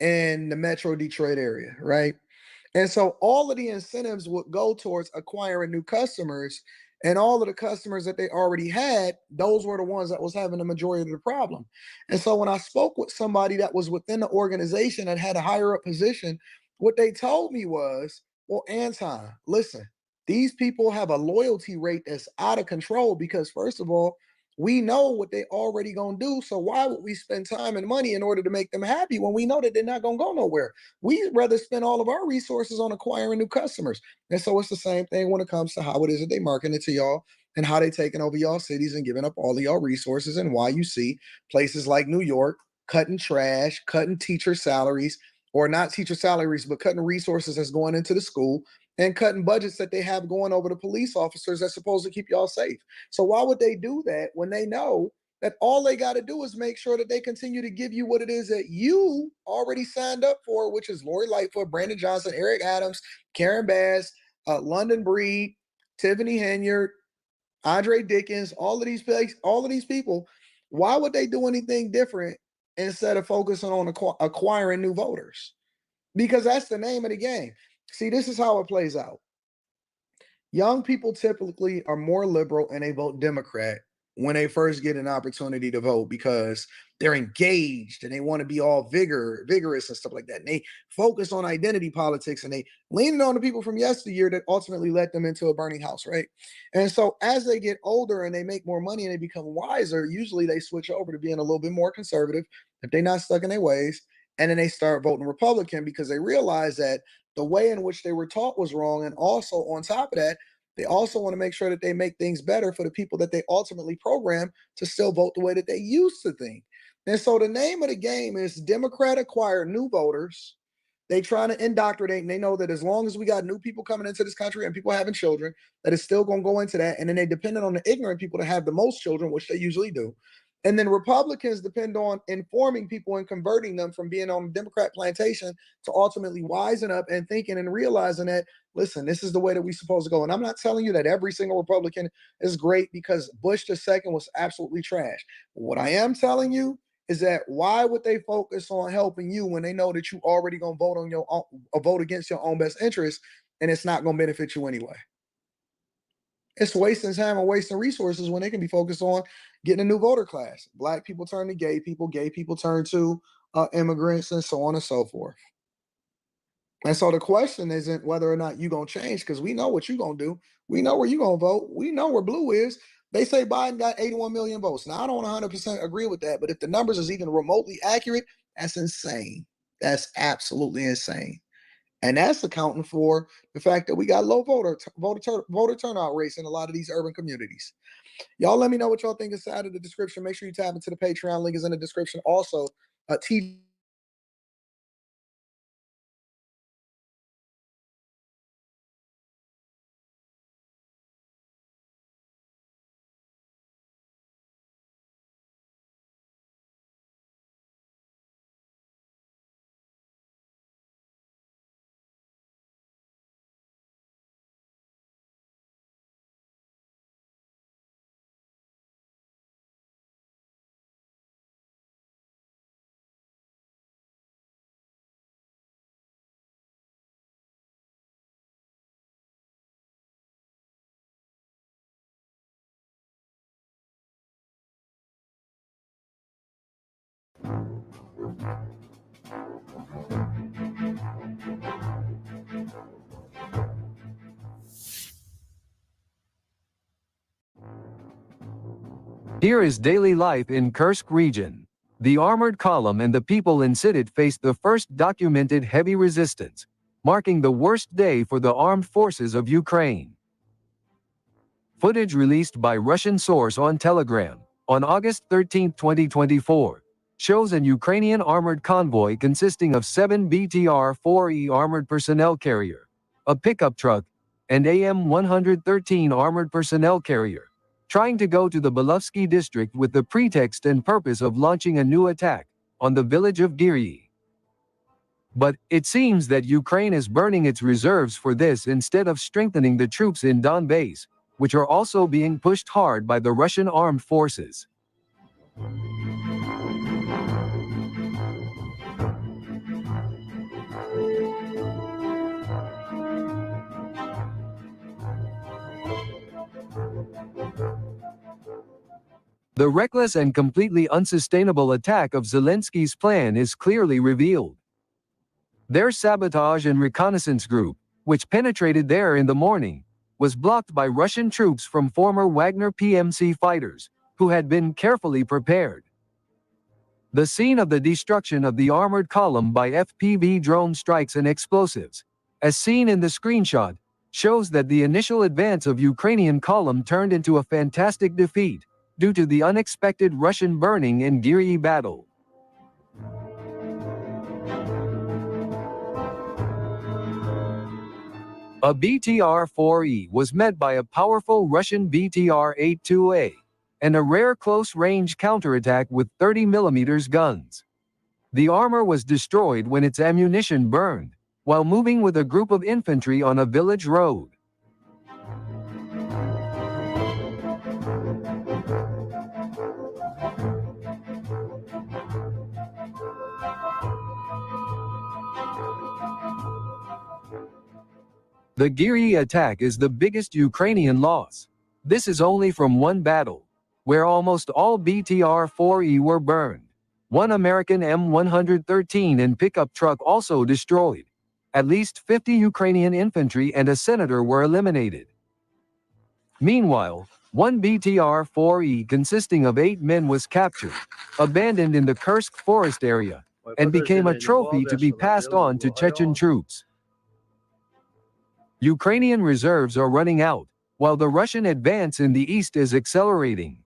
in the Metro Detroit area, right? And so all of the incentives would go towards acquiring new customers, and all of the customers that they already had, those were the ones that was having the majority of the problem. And so when I spoke with somebody that was within the organization that had a higher up position, what they told me was, well, Anton, listen, these people have a loyalty rate that's out of control because, first of all, we know what they already gonna do. So why would we spend time and money in order to make them happy when we know that they're not gonna go nowhere? We'd rather spend all of our resources on acquiring new customers. And so it's the same thing when it comes to how it is that they market it to y'all and how they taking over y'all cities and giving up all of y'all resources, and why you see places like New York cutting trash, cutting teacher salaries, or not teacher salaries, but cutting resources that's going into the school, and cutting budgets that they have going over to police officers that's supposed to keep y'all safe. So why would they do that when they know that all they got to do is make sure that they continue to give you what it is that you already signed up for, which is Lori Lightfoot, Brandon Johnson, Eric Adams, Karen Bass, London Breed, Tiffany Henyard, Andre Dickens, all of these people. Why would they do anything different instead of focusing on acquiring new voters? Because that's the name of the game. See, this is how it plays out. Young people typically are more liberal and they vote Democrat when they first get an opportunity to vote because they're engaged and they want to be all vigorous and stuff like that. And they focus on identity politics and they lean on the people from yesteryear that ultimately led them into a burning house, right? And so as they get older and they make more money and they become wiser, usually they switch over to being a little bit more conservative if they're not stuck in their ways. And then they start voting Republican because they realize that the way in which they were taught was wrong. And also on top of that, they also want to make sure that they make things better for the people that they ultimately program to still vote the way that they used to think. And so the name of the game is Democrat acquire new voters. They trying to indoctrinate, and they know that as long as we got new people coming into this country and people having children, that it's still going to go into that. And then they depended on the ignorant people to have the most children, which they usually do. And then Republicans depend on informing people and converting them from being on the Democrat plantation to ultimately wising up and thinking and realizing that, listen, this is the way that we're supposed to go. And I'm not telling you that every single Republican is great because Bush II was absolutely trash. But what I am telling you is that why would they focus on helping you when they know that you already going to vote on your own, or vote against your own best interest, and it's not going to benefit you anyway? It's wasting time and wasting resources when they can be focused on getting a new voter class. Black people turn to gay people turn to immigrants, and so on and so forth. And so the question isn't whether or not you're going to change, because we know what you're going to do. We know where you're going to vote. We know where blue is. They say Biden got 81 million votes. Now, I don't 100% agree with that, but if the numbers is even remotely accurate, that's insane. That's absolutely insane. And that's accounting for the fact that we got low voter turnout rates in a lot of these urban communities. Y'all let me know what y'all think inside of the description. Make sure you tap into the Patreon. Link is in the description. Also, TV. Here is daily life in Kursk region. The armored column and the people inside it faced the first documented heavy resistance, marking the worst day for the armed forces of Ukraine. Footage released by Russian source on Telegram on August 13, 2024, shows an Ukrainian armored convoy consisting of 7 BTR-4E armored personnel carrier, a pickup truck, and AM-113 armored personnel carrier, trying to go to the Belovsky district with the pretext and purpose of launching a new attack on the village of Girii. But it seems that Ukraine is burning its reserves for this instead of strengthening the troops in Donbass, which are also being pushed hard by the Russian armed forces. The reckless and completely unsustainable attack of Zelensky's plan is clearly revealed. Their sabotage and reconnaissance group, which penetrated there in the morning, was blocked by Russian troops from former Wagner PMC fighters, who had been carefully prepared. The scene of the destruction of the armored column by FPV drone strikes and explosives, as seen in the screenshot, shows that the initial advance of Ukrainian column turned into a fantastic defeat, due to the unexpected Russian burning in Girii battle. A BTR-4E was met by a powerful Russian BTR-82A, and a rare close-range counterattack with 30mm guns. The armor was destroyed when its ammunition burned, while moving with a group of infantry on a village road. The Giri attack is the biggest Ukrainian loss. This is only from one battle, where almost all BTR-4E were burned. One American M113 and pickup truck also destroyed. At least 50 Ukrainian infantry and a senator were eliminated. Meanwhile, one BTR-4E consisting of 8 men was captured, abandoned in the Kursk forest area, and became a trophy to be passed on to Chechen troops. Ukrainian reserves are running out, while the Russian advance in the east is accelerating.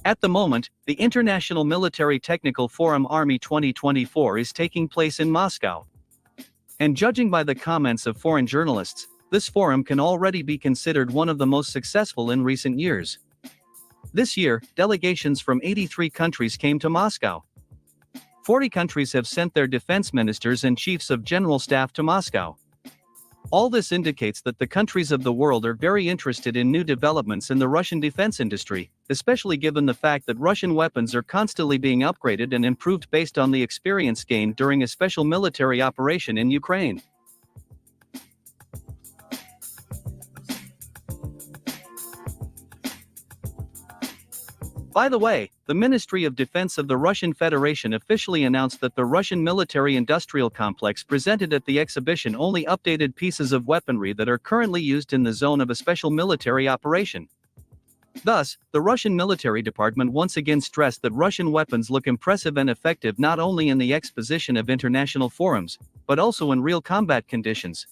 At the moment, the International Military Technical Forum Army 2024 is taking place in Moscow. And judging by the comments of foreign journalists, this forum can already be considered one of the most successful in recent years. This year, delegations from 83 countries came to Moscow. 40 countries have sent their defense ministers and chiefs of general staff to Moscow. All this indicates that the countries of the world are very interested in new developments in the Russian defense industry, especially given the fact that Russian weapons are constantly being upgraded and improved based on the experience gained during a special military operation in Ukraine. By the way, the Ministry of Defense of the Russian Federation officially announced that the Russian military-industrial complex presented at the exhibition only updated pieces of weaponry that are currently used in the zone of a special military operation. Thus, the Russian military department once again stressed that Russian weapons look impressive and effective not only in the exposition of international forums, but also in real combat conditions.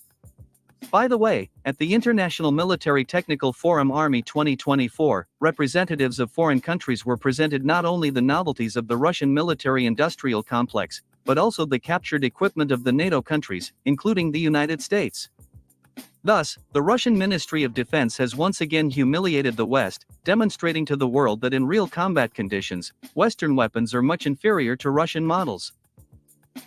By the way, at the International Military Technical Forum Army 2024, representatives of foreign countries were presented not only the novelties of the Russian military-industrial complex, but also the captured equipment of the NATO countries, including the United States. Thus, the Russian Ministry of Defense has once again humiliated the West, demonstrating to the world that in real combat conditions, Western weapons are much inferior to Russian models.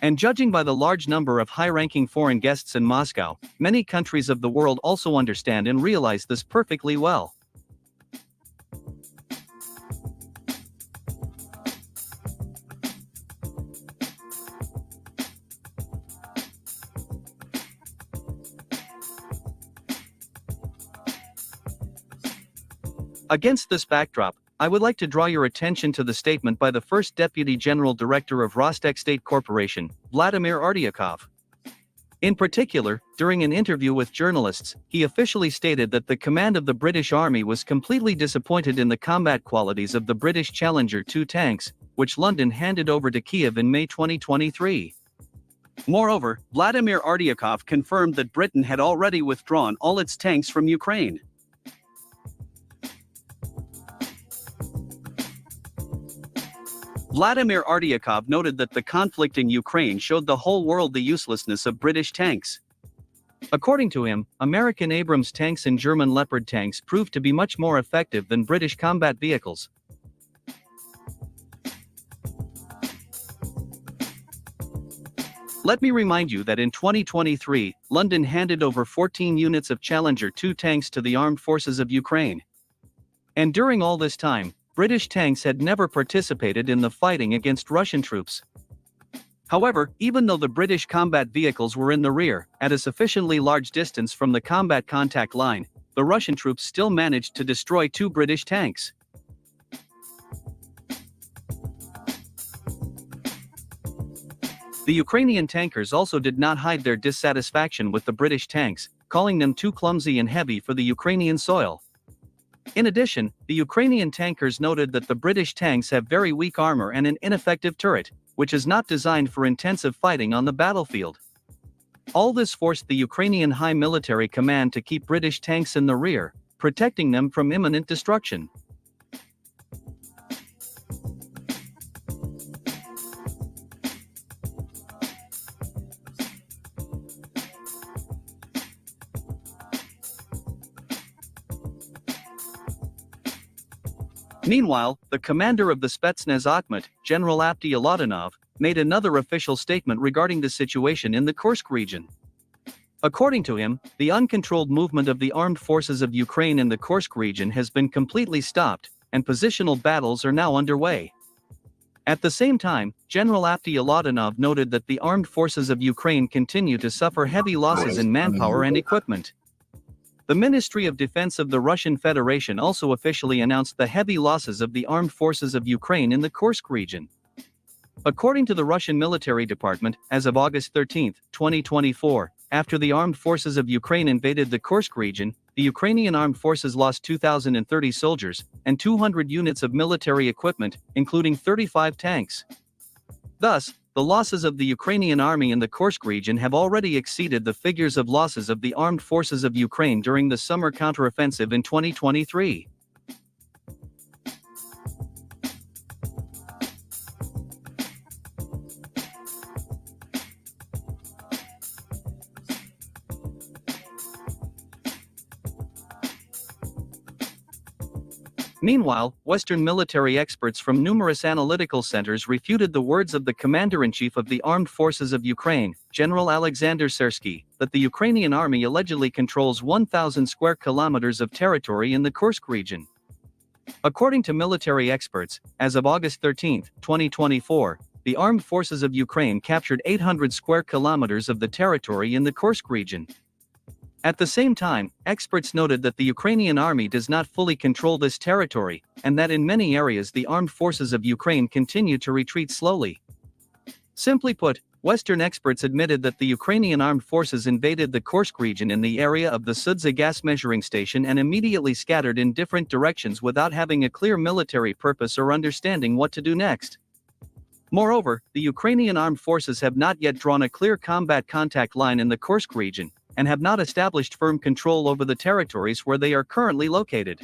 And judging by the large number of high-ranking foreign guests in Moscow, many countries of the world also understand and realize this perfectly well. Against this backdrop, I would like to draw your attention to the statement by the first Deputy General Director of Rostec State Corporation, Vladimir Artyakov. In particular, during an interview with journalists, he officially stated that the command of the British Army was completely disappointed in the combat qualities of the British Challenger 2 tanks, which London handed over to Kiev in May 2023. Moreover, Vladimir Artyakov confirmed that Britain had already withdrawn all its tanks from Ukraine. Vladimir Artyakov noted that the conflict in Ukraine showed the whole world the uselessness of British tanks. According to him, American Abrams tanks and German Leopard tanks proved to be much more effective than British combat vehicles. Let me remind you that in 2023, London handed over 14 units of Challenger 2 tanks to the armed forces of Ukraine. And during all this time, British tanks had never participated in the fighting against Russian troops. However, even though the British combat vehicles were in the rear, at a sufficiently large distance from the combat contact line, the Russian troops still managed to destroy 2 British tanks. The Ukrainian tankers also did not hide their dissatisfaction with the British tanks, calling them too clumsy and heavy for the Ukrainian soil. In addition, the Ukrainian tankers noted that the British tanks have very weak armor and an ineffective turret, which is not designed for intensive fighting on the battlefield. All this forced the Ukrainian High Military Command to keep British tanks in the rear, protecting them from imminent destruction. Meanwhile, the commander of the Spetsnaz Akhmat, General Avdiy Alatonov, made another official statement regarding the situation in the Kursk region. According to him, the uncontrolled movement of the armed forces of Ukraine in the Kursk region has been completely stopped, and positional battles are now underway. At the same time, General Avdiy Alatonov noted that the armed forces of Ukraine continue to suffer heavy losses in manpower and equipment. The Ministry of Defense of the Russian Federation also officially announced the heavy losses of the armed forces of Ukraine in the Kursk region. According to the Russian military department, as of August 13, 2024, after the armed forces of Ukraine invaded the Kursk region, the Ukrainian armed forces lost 2,030 soldiers and 200 units of military equipment, including 35 tanks. Thus, the losses of the Ukrainian army in the Kursk region have already exceeded the figures of losses of the armed forces of Ukraine during the summer counteroffensive in 2023. Meanwhile, Western military experts from numerous analytical centers refuted the words of the Commander-in-Chief of the Armed Forces of Ukraine, General Alexander Syrsky, that the Ukrainian army allegedly controls 1,000 square kilometers of territory in the Kursk region. According to military experts, as of August 13, 2024, the armed forces of Ukraine captured 800 square kilometers of the territory in the Kursk region. At the same time, experts noted that the Ukrainian army does not fully control this territory, and that in many areas the armed forces of Ukraine continue to retreat slowly. Simply put, Western experts admitted that the Ukrainian armed forces invaded the Kursk region in the area of the Sudza gas measuring station and immediately scattered in different directions without having a clear military purpose or understanding what to do next. Moreover, the Ukrainian armed forces have not yet drawn a clear combat contact line in the Kursk region, and have not established firm control over the territories where they are currently located.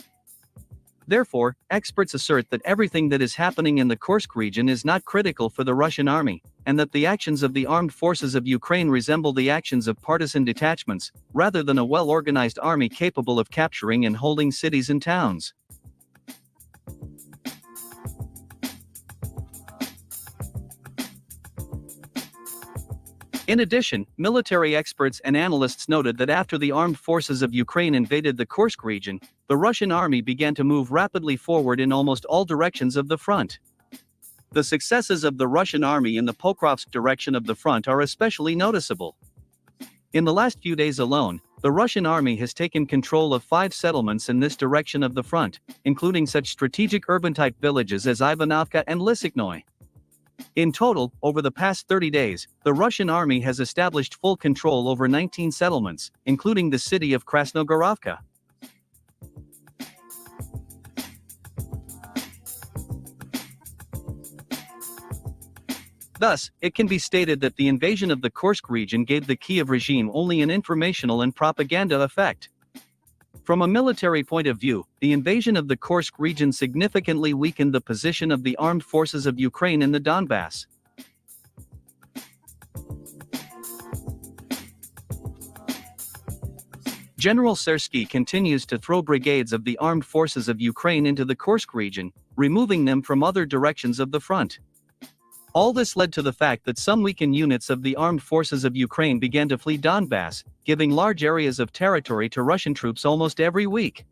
Therefore, experts assert that everything that is happening in the Kursk region is not critical for the Russian army, and that the actions of the armed forces of Ukraine resemble the actions of partisan detachments, rather than a well-organized army capable of capturing and holding cities and towns. In addition, military experts and analysts noted that after the armed forces of Ukraine invaded the Kursk region, the Russian army began to move rapidly forward in almost all directions of the front. The successes of the Russian army in the Pokrovsk direction of the front are especially noticeable. In the last few days alone, the Russian army has taken control of 5 settlements in this direction of the front, including such strategic urban-type villages as Ivanovka and Lysyknoy. In total, over the past 30 days, the Russian army has established full control over 19 settlements, including the city of Krasnogorovka. Thus, it can be stated that the invasion of the Kursk region gave the Kiev regime only an informational and propaganda effect. From a military point of view, the invasion of the Kursk region significantly weakened the position of the armed forces of Ukraine in the Donbass. General Sersky continues to throw brigades of the armed forces of Ukraine into the Kursk region, removing them from other directions of the front. All this led to the fact that some weakened units of the armed forces of Ukraine began to flee Donbass, giving large areas of territory to Russian troops almost every week.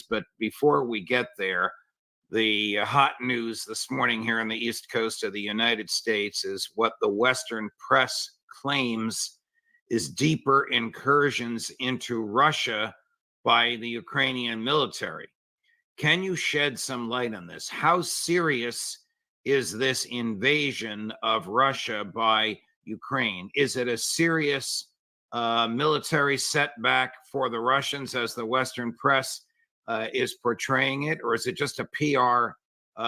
But before we get there, the hot news this morning here on the East Coast of the United States is what the Western press claims is deeper incursions into Russia by the Ukrainian military. Can you shed some light on this? How serious is this invasion of Russia by Ukraine? Is it a serious military setback for the Russians as the Western press is portraying it, or is it just a PR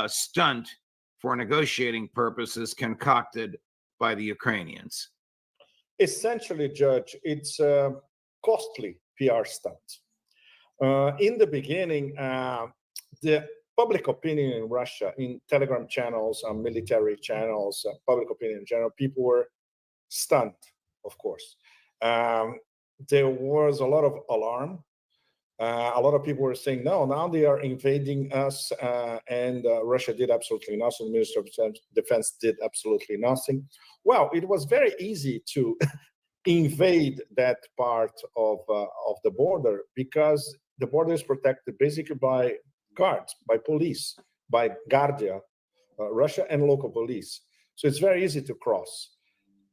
stunt for negotiating purposes concocted by the Ukrainians? Essentially, Judge, it's a costly PR stunt. In the beginning, the public opinion in Russia, in Telegram channels, military channels, public opinion in general, people were stunned, of course. There was a lot of alarm. A lot of people were saying, no, now they are invading us, and Russia did absolutely nothing. The Minister of Defense did absolutely nothing. Well, it was very easy to invade that part of the border because the border is protected basically by guards, by police, by Guardia, Russia, and local police. So it's very easy to cross.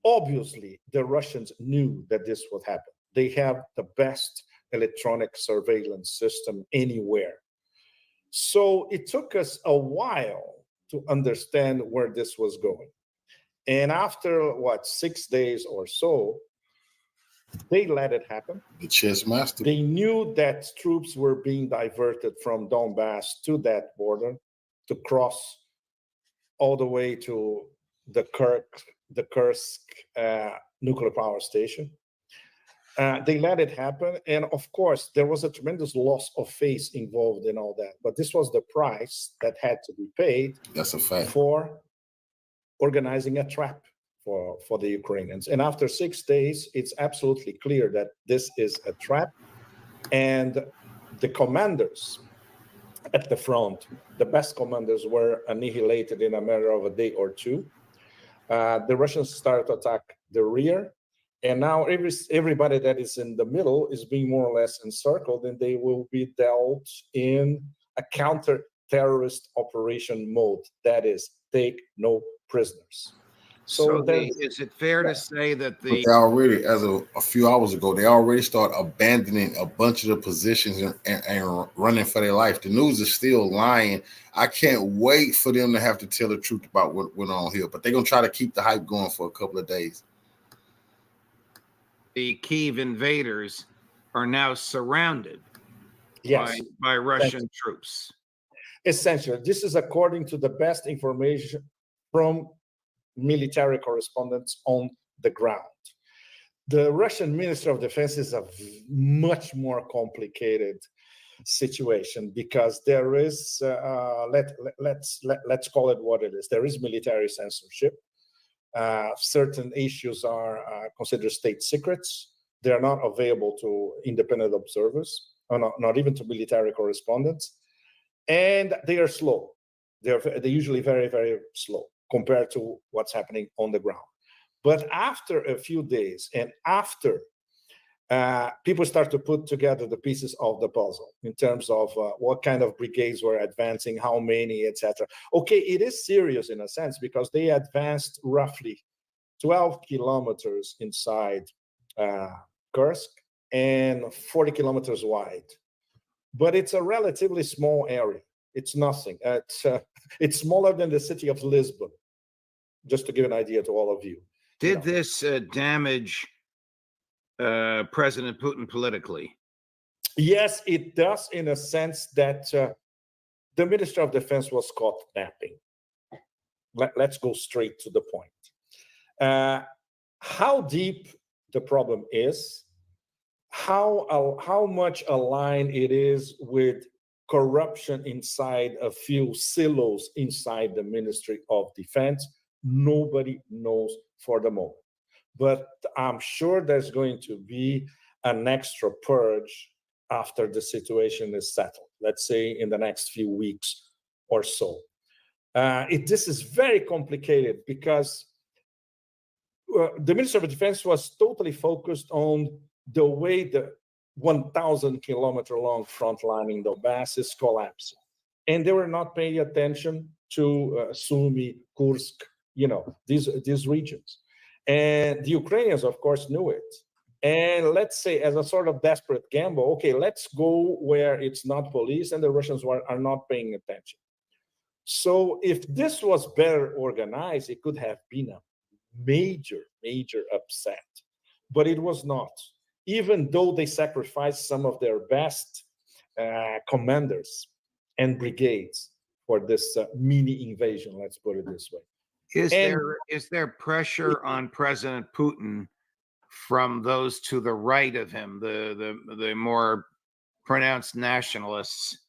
Obviously, the Russians knew that this would happen. They have the best electronic surveillance system anywhere. So it took us a while to understand where this was going. And after, 6 days or so, they let it happen. The chess master. They knew that troops were being diverted from Donbass to that border to cross all the way to the Kursk nuclear power station. They let it happen. And of course, there was a tremendous loss of face involved in all that. But this was the price that had to be paid. That's a fact. For organizing a trap for the Ukrainians. And after 6 days, it's absolutely clear that this is a trap. And the commanders at the front, the best commanders, were annihilated in a matter of a day or two. The Russians started to attack the rear. And now everybody that is in the middle is being more or less encircled, and they will be dealt in a counter-terrorist operation mode. That is, take no prisoners. So is it fair to say that But they already, as of a few hours ago, they already start abandoning a bunch of the positions and running for their life. The news is still lying. I can't wait for them to have to tell the truth about what went on here. But they're going to try to keep the hype going for a couple of days. The Kyiv invaders are now surrounded by Russian troops? Essentially, this is according to the best information from military correspondents on the ground. The Russian Minister of Defense is a much more complicated situation because there is, let's call it what it is. There is military censorship. Certain issues are considered state secrets. They are not available to independent observers, or not even to military correspondents. And they are slow. They're usually very, very slow compared to what's happening on the ground. But after a few days and after people start to put together the pieces of the puzzle in terms of what kind of brigades were advancing, how many, etc. Okay, it is serious in a sense because they advanced roughly 12 kilometers inside Kursk and 40 kilometers wide. But it's a relatively small area. It's nothing. It's smaller than the city of Lisbon, just to give an idea to all of you. Did this damage President Putin politically? Yes, it does, in a sense that the Minister of Defense was caught napping. Let's go straight to the point. How deep the problem is, how much aligned it is with corruption inside a few silos inside the Ministry of Defense, nobody knows for the moment. But I'm sure there's going to be an extra purge after the situation is settled, let's say in the next few weeks or so. This is very complicated because the Minister of Defense was totally focused on the way the 1,000-kilometer long front line in Donbass is collapsing. And they were not paying attention to Sumy, Kursk, these regions. And the Ukrainians, of course, knew it. And let's say, as a sort of desperate gamble, okay, let's go where it's not police and the Russians are not paying attention. So if this was better organized, it could have been a major, major upset. But it was not. Even though they sacrificed some of their best commanders and brigades for this mini invasion, let's put it this way. Is there pressure on President Putin from those to the right of him, the more pronounced nationalists,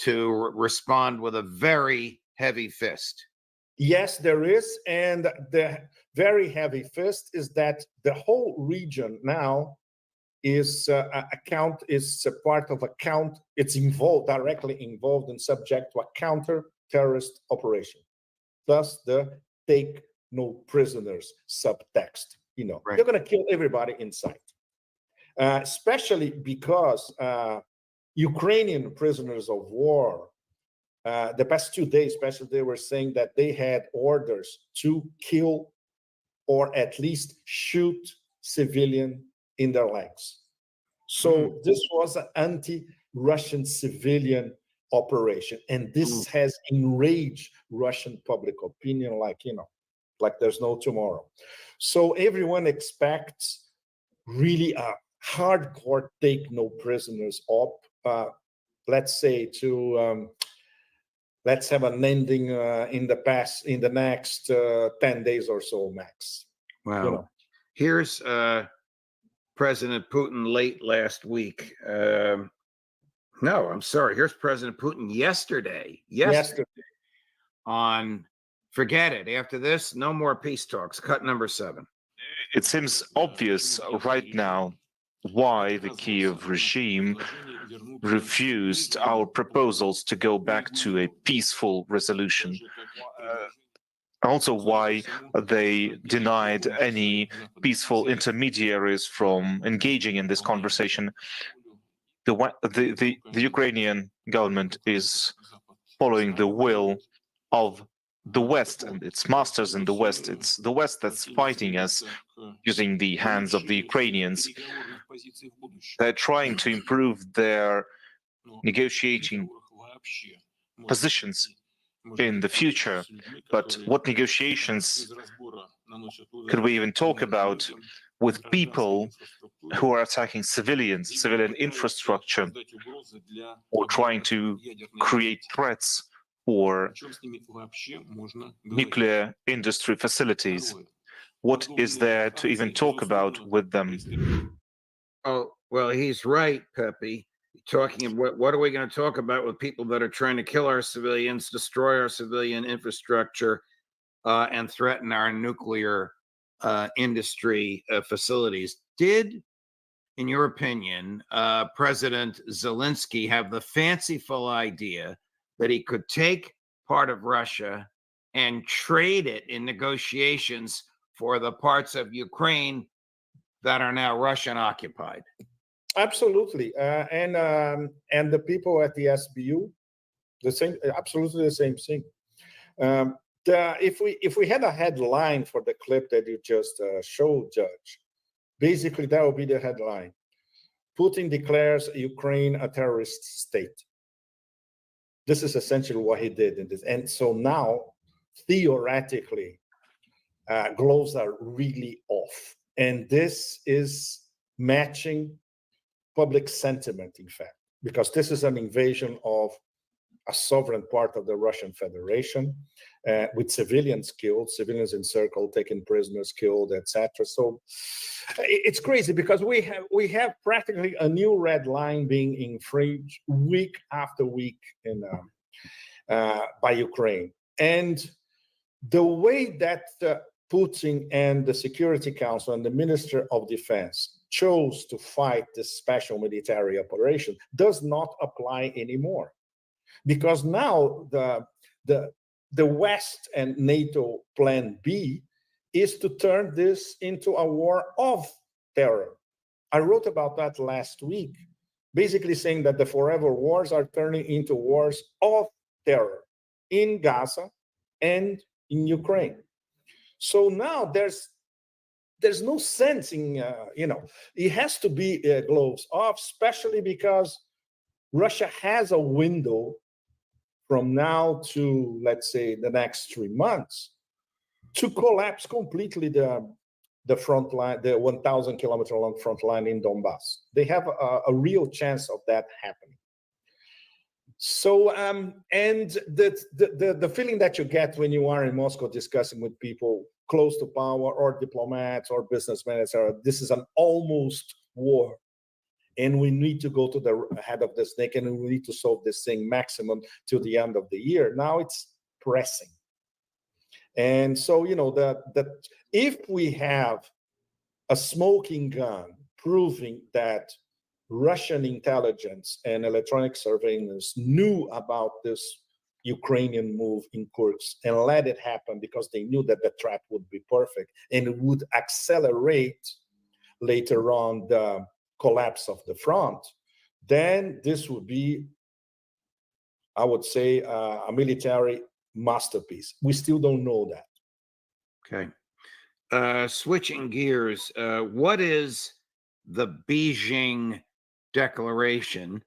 to respond with a very heavy fist? Yes, there is. And the very heavy fist is that the whole region now is part of it's directly involved and subject to a counter-terrorist operation. Thus, the take no prisoners subtext. Right. They're going to kill everybody in sight, especially because Ukrainian prisoners of war, the past 2 days, especially, they were saying that they had orders to kill or at least shoot civilian in their legs. So this was an anti-Russian civilian operation, and this has enraged Russian public opinion like there's no tomorrow. So everyone expects really a hardcore take no prisoners up, let's say to let's have an ending in the next 10 days or so max. Wow. Here's President Putin late last week. No, I'm sorry. Here's President Putin yesterday on forget it. After this, no more peace talks. Cut number 7. It seems obvious right now why the Kyiv regime refused our proposals to go back to a peaceful resolution. Also why they denied any peaceful intermediaries from engaging in this conversation. The Ukrainian government is following the will of the West and its masters in the West. It's the West that's fighting us using the hands of the Ukrainians. They're trying to improve their negotiating positions in the future. But what negotiations could we even talk about with people who are attacking civilians, civilian infrastructure, or trying to create threats for nuclear industry facilities? What is there to even talk about with them? Oh, well, he's right, Pepe. Talking about what are we going to talk about with people that are trying to kill our civilians, destroy our civilian infrastructure, and threaten our nuclear industry facilities? Did, in your opinion, President Zelensky have the fanciful idea that he could take part of Russia and trade it in negotiations for the parts of Ukraine that are now Russian occupied? Absolutely, and the people at the SBU, the same, absolutely the same thing. If we had a headline for the clip that you just showed, Judge, basically that would be the headline: Putin declares Ukraine a terrorist state. This is essentially what he did in this, and so now theoretically, gloves are really off, and this is matching public sentiment, in fact, because this is an invasion of a sovereign part of the Russian Federation, with civilians killed, civilians encircled, taken prisoners, killed, etc. So it's crazy because we have practically a new red line being infringed week after week by Ukraine, and the way that Putin and the Security Council and the Minister of Defense chose to fight this special military operation does not apply anymore, because now the West and NATO Plan B is to turn this into a war of terror. I wrote about that last week, basically saying that the forever wars are turning into wars of terror in Gaza and in Ukraine. So now there's no sense in, it has to be gloves off, especially because Russia has a window from now to, let's say, the next 3 months to collapse completely the front line, the 1,000-kilometer long front line in Donbass. They have a real chance of that happening. So, and the feeling that you get when you are in Moscow discussing with people close to power or diplomats or businessmen, etc., this is an almost war. And we need to go to the head of the snake, and we need to solve this thing maximum till the end of the year. Now it's pressing. And so, that if we have a smoking gun proving that Russian intelligence and electronic surveillance knew about this Ukrainian move in Kursk and let it happen because they knew that the threat would be perfect and it would accelerate later on the collapse of the front, then this would be, I would say, a military masterpiece. We still don't know that. Okay. Switching gears, what is the Beijing Declaration?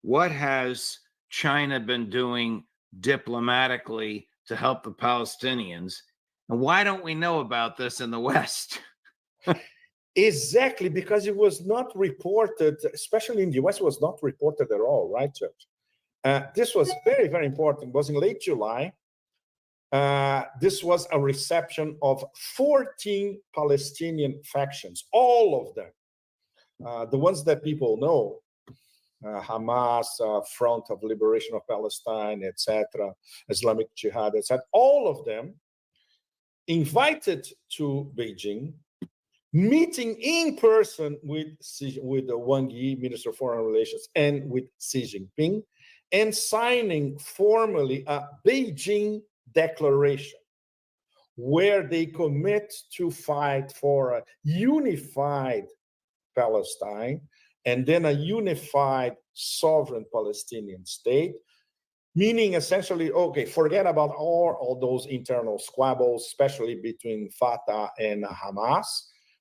What has China been doing diplomatically to help the Palestinians? And why don't we know about this in the West? Exactly, because it was not reported, especially in the US, it was not reported at all, right, Judge? This was very, very important. It was in late July. This was a reception of 14 Palestinian factions, all of them. The ones that people know, Hamas, Front of Liberation of Palestine, etc., Islamic Jihad, etc., all of them invited to Beijing, meeting in person with Wang Yi, Minister of Foreign Relations, and with Xi Jinping, and signing formally a Beijing Declaration where they commit to fight for a unified Palestine and then a unified sovereign Palestinian state, meaning essentially, okay, forget about all those internal squabbles, especially between Fatah and Hamas,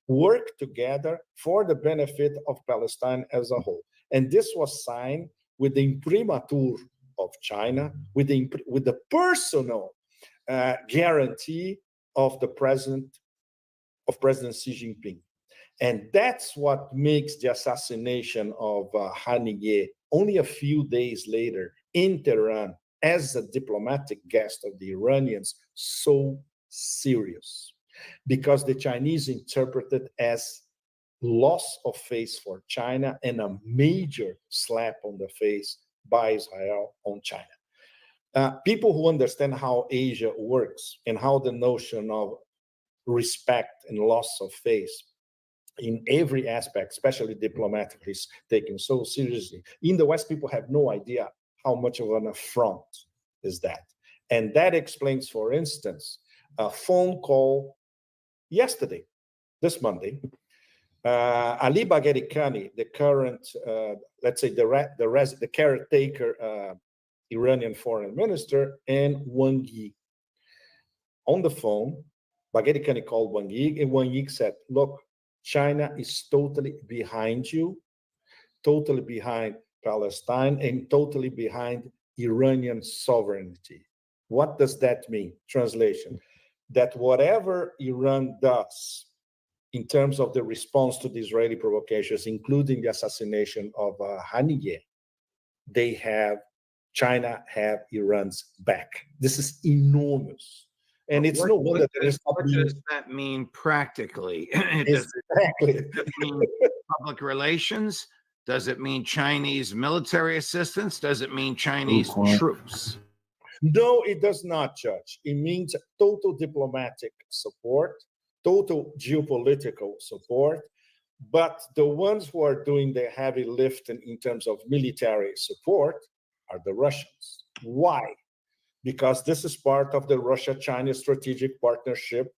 work together for the benefit of Palestine as a whole. And this was signed with the imprimatur of China, with the personal guarantee of President Xi Jinping. And that's what makes the assassination of Haniyeh only a few days later in Tehran as a diplomatic guest of the Iranians so serious, because the Chinese interpret it as loss of face for China and a major slap on the face by Israel on China. People who understand how Asia works and how the notion of respect and loss of face in every aspect, especially diplomatically, is taken so seriously. In the West, people have no idea how much of an affront is that. And that explains, for instance, a phone call yesterday, this Monday, Ali Bagheri Kani, the current, let's say, the caretaker Iranian foreign minister, and Wang Yi. On the phone, Bagheri Kani called Wang Yi, and Wang Yi said, look, China is totally behind you, totally behind Palestine, and totally behind Iranian sovereignty. What does that mean? Translation, that whatever Iran does in terms of the response to the Israeli provocations, including the assassination of Haniyeh, China have Iran's back. This is enormous. And it's no wonder that there's what does that mean practically? Does it mean public relations? Does it mean Chinese military assistance? Does it mean Chinese troops? No, it does not, Judge. It means total diplomatic support, total geopolitical support. But the ones who are doing the heavy lifting in terms of military support are the Russians. Why? Because this is part of the Russia-China strategic partnership,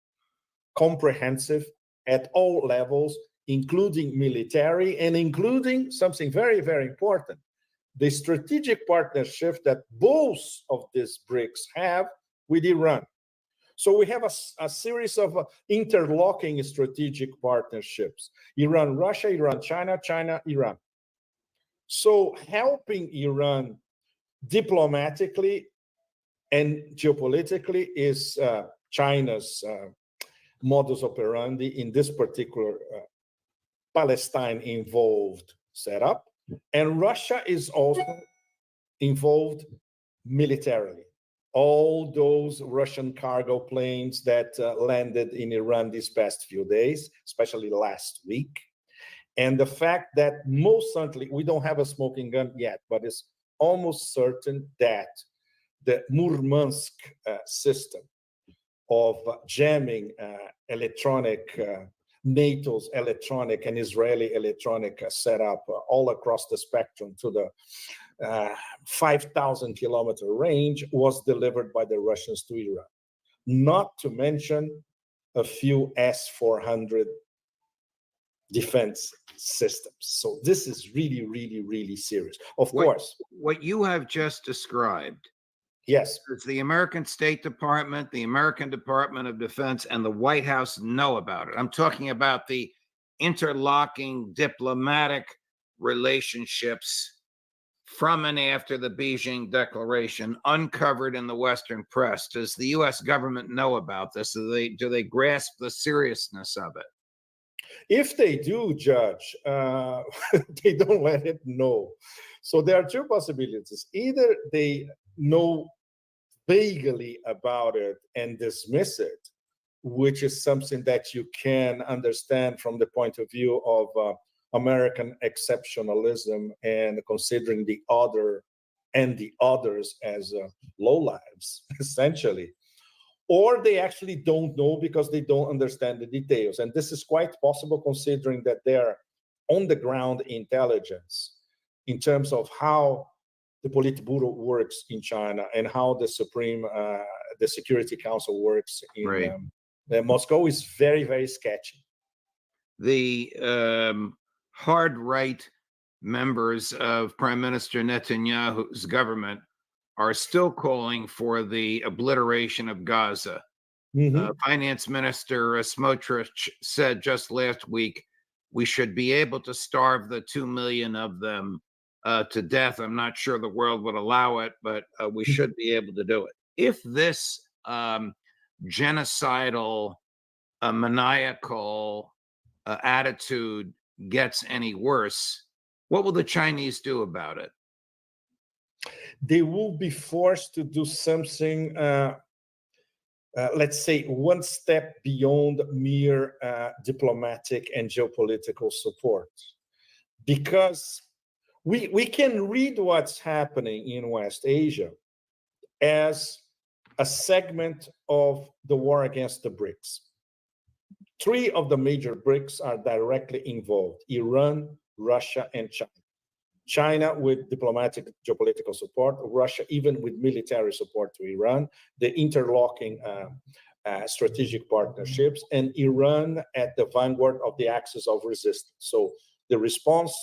comprehensive at all levels, including military and including something very, very important, the strategic partnership that both of these BRICS have with Iran. So we have a series of interlocking strategic partnerships: Iran, Russia, Iran, China, China, Iran. So helping Iran diplomatically and geopolitically is China's modus operandi in this particular Palestine-involved setup. And Russia is also involved militarily. All those Russian cargo planes that landed in Iran these past few days, especially last week. And the fact that most certainly, we don't have a smoking gun yet, but it's almost certain that the Murmansk system of jamming electronic, NATO's electronic and Israeli electronic setup all across the spectrum to the 5,000 kilometer range was delivered by the Russians to Iran. Not to mention a few S-400 defense systems. So this is really, really, really serious. Of course. What you have just described, yes, does the American State Department, the American Department of Defense, and the White House know about it? I'm talking about the interlocking diplomatic relationships from and after the Beijing Declaration, uncovered in the Western press. Does the U.S. government know about this? Do they grasp the seriousness of it? If they do, Judge, they don't let it know. So there are two possibilities. Either they know vaguely about it and dismiss it, which is something that you can understand from the point of view of American exceptionalism and considering the other and the others as lowlives, essentially. Or they actually don't know because they don't understand the details. And this is quite possible considering that they're on-the-ground intelligence in terms of how the Politburo works in China and how the the Security Council works in Moscow is very, very sketchy. The hard right members of Prime Minister Netanyahu's government are still calling for the obliteration of Gaza. Finance Minister Smotrich said just last week, we should be able to starve the 2 million of them to death. I'm not sure the world would allow it, but we should be able to do it. If this genocidal, maniacal attitude gets any worse, what will the Chinese do about it? They will be forced to do something, let's say, one step beyond mere diplomatic and geopolitical support. Because we can read what's happening in West Asia as a segment of the war against the BRICS. 3 of the major BRICS are directly involved: Iran, Russia, and China. China with diplomatic geopolitical support, Russia even with military support to Iran, the interlocking strategic partnerships, and Iran at the vanguard of the axis of resistance. So the response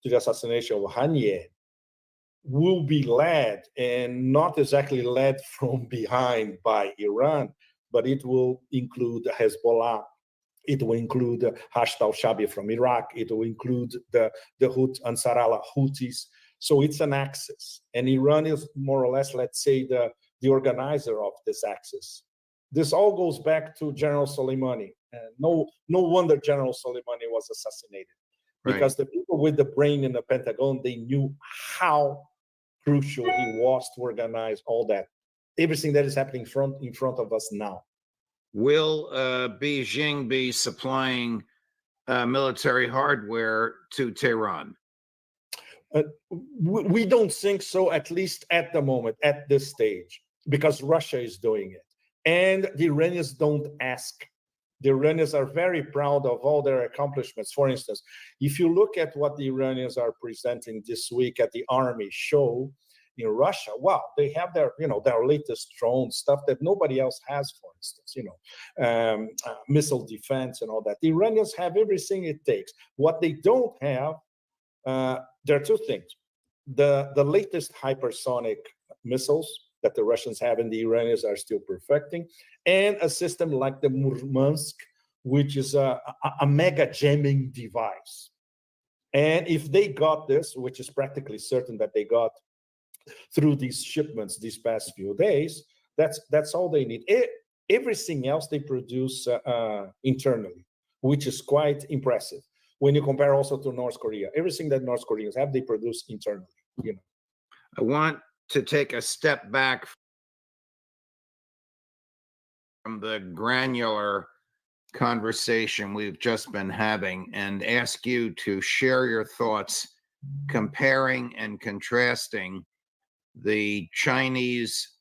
to the assassination of Haniyeh will be led, and not exactly led from behind by Iran, but it will include Hezbollah. It will include Hashd al-Shabi from Iraq. It will include the Ansar Allah Houthis. So it's an axis. And Iran is more or less, let's say, the organizer of this axis. This all goes back to General Soleimani. And no wonder General Soleimani was assassinated. Because the people with the brain in the Pentagon, they knew how crucial he was to organize all that. Everything that is happening in front of us now. Will Beijing be supplying military hardware to Tehran? We don't think so, at least at the moment, at this stage, because Russia is doing it. And the Iranians don't ask. The Iranians are very proud of all their accomplishments. For instance, if you look at what the Iranians are presenting this week at the army show in Russia, wow, they have their latest drone stuff that nobody else has, for instance, missile defense and all that. The Iranians have everything it takes. What they don't have, there are 2 things. The latest hypersonic missiles that the Russians have and the Iranians are still perfecting, and a system like the Murmansk, which is a mega jamming device. And if they got this, which is practically certain that they got through these shipments these past few days, that's all they need. Everything else they produce internally, which is quite impressive. When you compare also to North Korea, everything that North Koreans have, they produce internally. I want to take a step back from the granular conversation we've just been having and ask you to share your thoughts comparing and contrasting the Chinese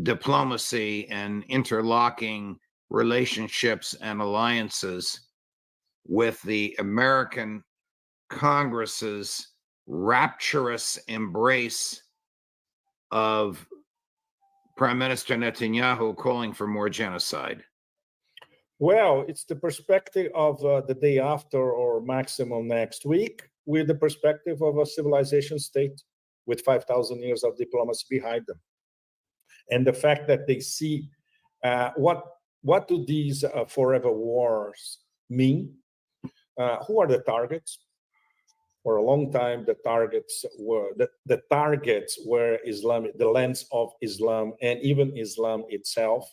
diplomacy and interlocking relationships and alliances with the American Congress's rapturous embrace of Prime Minister Netanyahu calling for more genocide? Well, it's the perspective of the day after or maximum next week, with the perspective of a civilization state with 5,000 years of diplomacy behind them. And the fact that they see what do these forever wars mean? Who are the targets? For a long time, the targets were Islam, the lands of Islam, and even Islam itself.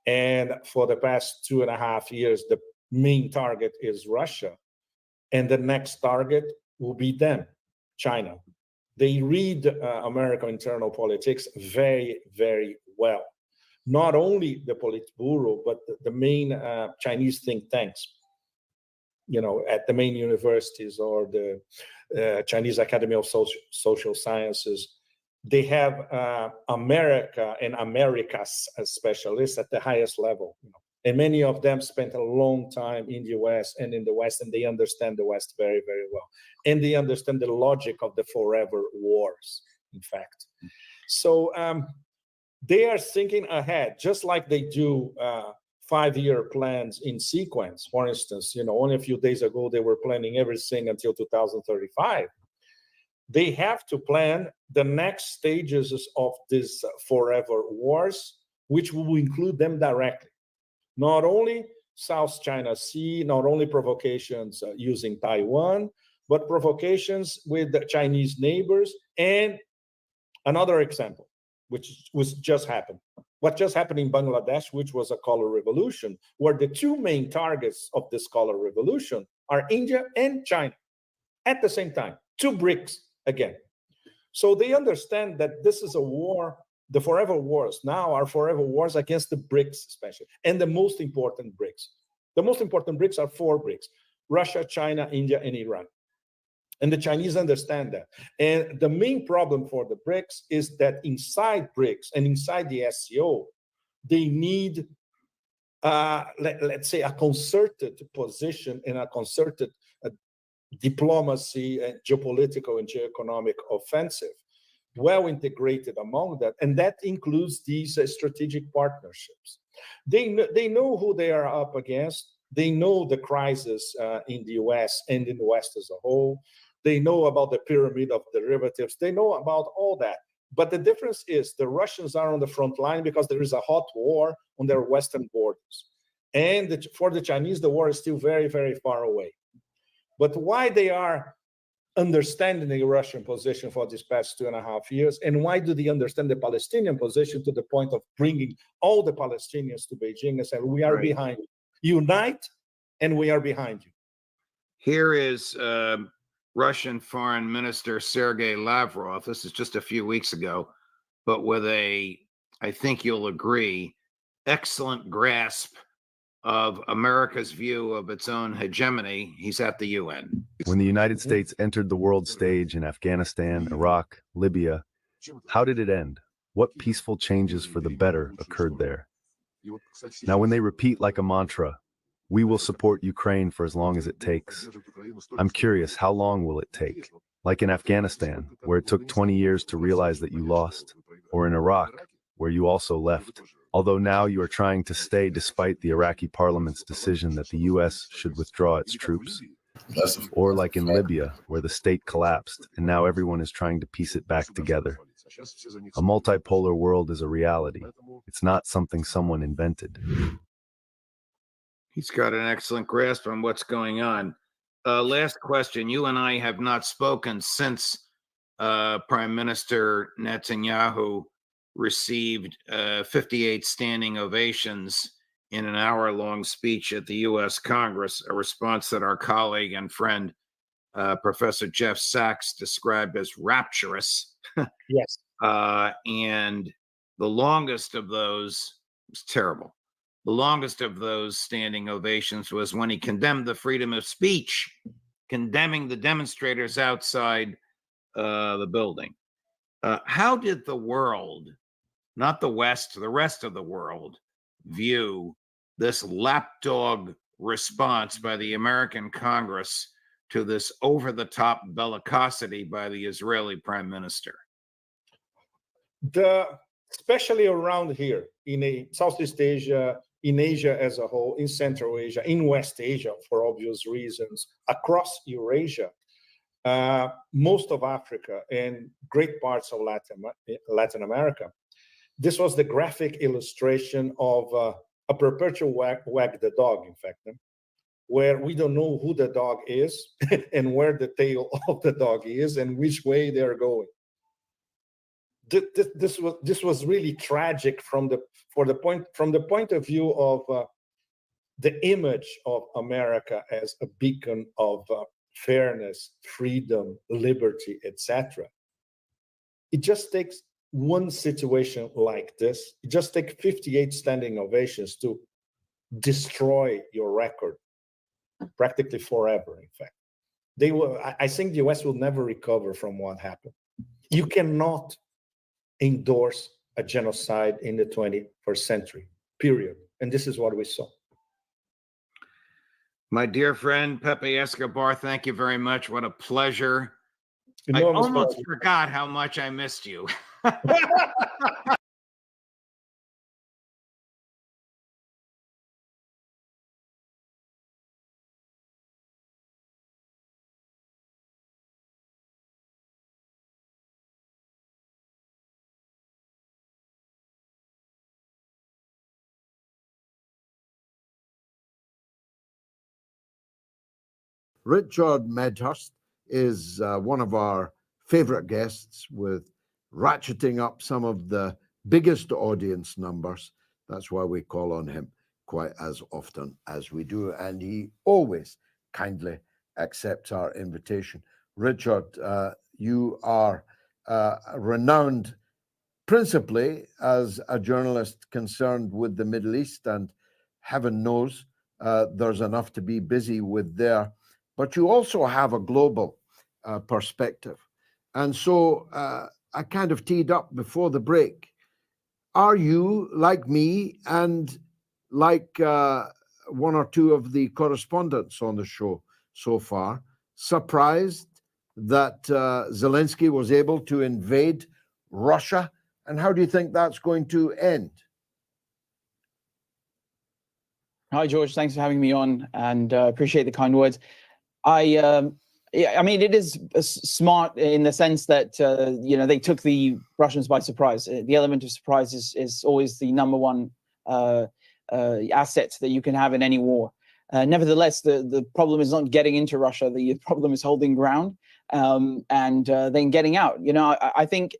And for the past 2.5 years, the main target is Russia. And the next target will be them, China. They read American internal politics very, very well. Not only the Politburo, but the main Chinese think tanks, at the main universities or the Chinese Academy of Social Sciences. They have America and America's specialists at the highest level. And many of them spent a long time in the US and in the West, and they understand the West very, very well. And they understand the logic of the forever wars, in fact. So they are thinking ahead, just like they do 5-year plans in sequence. For instance, only a few days ago, they were planning everything until 2035. they have to plan the next stages of these forever wars, which will include them directly. Not only South China Sea, not only provocations using Taiwan, but provocations with the Chinese neighbors. And another example, which was just happened. What just happened in Bangladesh, which was a color revolution, where the two main targets of this color revolution are India and China at the same time, two BRICS again. So they understand that this is a war. The forever wars now are forever wars against the BRICS, especially, and the most important BRICS. The most important BRICS are four BRICS: Russia, China, India, and Iran. And the Chinese understand that. And the main problem for the BRICS is that inside BRICS and inside the SCO, they need, let's say, a concerted position and a concerted diplomacy and geopolitical and geoeconomic offensive, well integrated among that. And that includes these strategic partnerships. They know who they are up against. They know the crisis in the US and in the West as a whole. They know about the pyramid of derivatives. They know about all that. But the difference is the Russians are on the front line because there is a hot war on their Western borders. And for the Chinese, the war is still very, very far away. But why they are understanding the Russian position for these past 2.5 years, and why do they understand the Palestinian position to the point of bringing all the Palestinians to Beijing and say, we are behind you. Unite, and we are behind you. Here is Russian Foreign Minister Sergei Lavrov. This is just a few weeks ago, but with I think you'll agree, excellent grasp of America's view of its own hegemony. He's at the UN. When the United States entered the world stage in Afghanistan, Iraq, Libya, how did it end? What peaceful changes for the better occurred there? Now, when they repeat like a mantra, we will support Ukraine for as long as it takes, I'm curious, how long will it take? Like in Afghanistan, where it took 20 years to realize that you lost, or in Iraq, where you also left. Although now you are trying to stay despite the Iraqi parliament's decision that the US should withdraw its troops. Or like in Libya, where the state collapsed, and now everyone is trying to piece it back together. A multipolar world is a reality. It's not something someone invented. He's got an excellent grasp on what's going on. Last question. You and I have not spoken since Prime Minister Netanyahu received 58 standing ovations in an hour-long speech at the U.S. Congress, a response that our colleague and friend, Professor Jeff Sachs, described as rapturous. Yes. And the longest of those was terrible. The longest of those standing ovations was when he condemned the freedom of speech, condemning the demonstrators outside the building. How did the world, not the West, the rest of the world, view this lapdog response by the American Congress to this over-the-top bellicosity by the Israeli Prime Minister? Especially around here in Southeast Asia, in Asia as a whole, in Central Asia, in West Asia, for obvious reasons, across Eurasia, most of Africa, and great parts of Latin America. This was the graphic illustration of a perpetual wag the dog, in fact, where we don't know who the dog is and where the tail of the dog is and which way they're going. This was really tragic from the point of view of the image of America as a beacon of fairness, freedom, liberty, etc. It just takes one situation like this. It just takes 58 standing ovations to destroy your record, practically forever. In fact, I think the US will never recover from what happened. You cannot endorse a genocide in the 21st century, period. And this is what we saw. My dear friend, Pepe Escobar, thank you very much. What a pleasure. Enormous I almost pleasure. forgot how much I missed you. Richard Medhurst is one of our favorite guests, with ratcheting up some of the biggest audience numbers. That's why we call on him quite as often as we do, and he always kindly accepts our invitation. Richard, you are renowned principally as a journalist concerned with the Middle East, and heaven knows there's enough to be busy with there, but you also have a global perspective. And so I kind of teed up before the break. Are you, like me and like one or two of the correspondents on the show so far, surprised that Zelensky was able to invade Russia? And how do you think that's going to end? Hi, George. Thanks for having me on, and appreciate the kind words. I mean, it is smart in the sense that, they took the Russians by surprise. The element of surprise is always the number one asset that you can have in any war. Nevertheless, the problem is not getting into Russia. The problem is holding ground and then getting out. I think,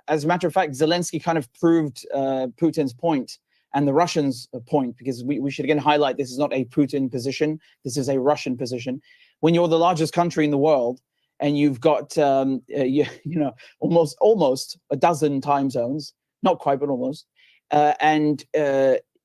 as a matter of fact, Zelensky kind of proved Putin's point and the Russians' point, because we should again highlight this is not a Putin position. This is a Russian position. When you're the largest country in the world and you've got almost a dozen time zones, not quite, but almost,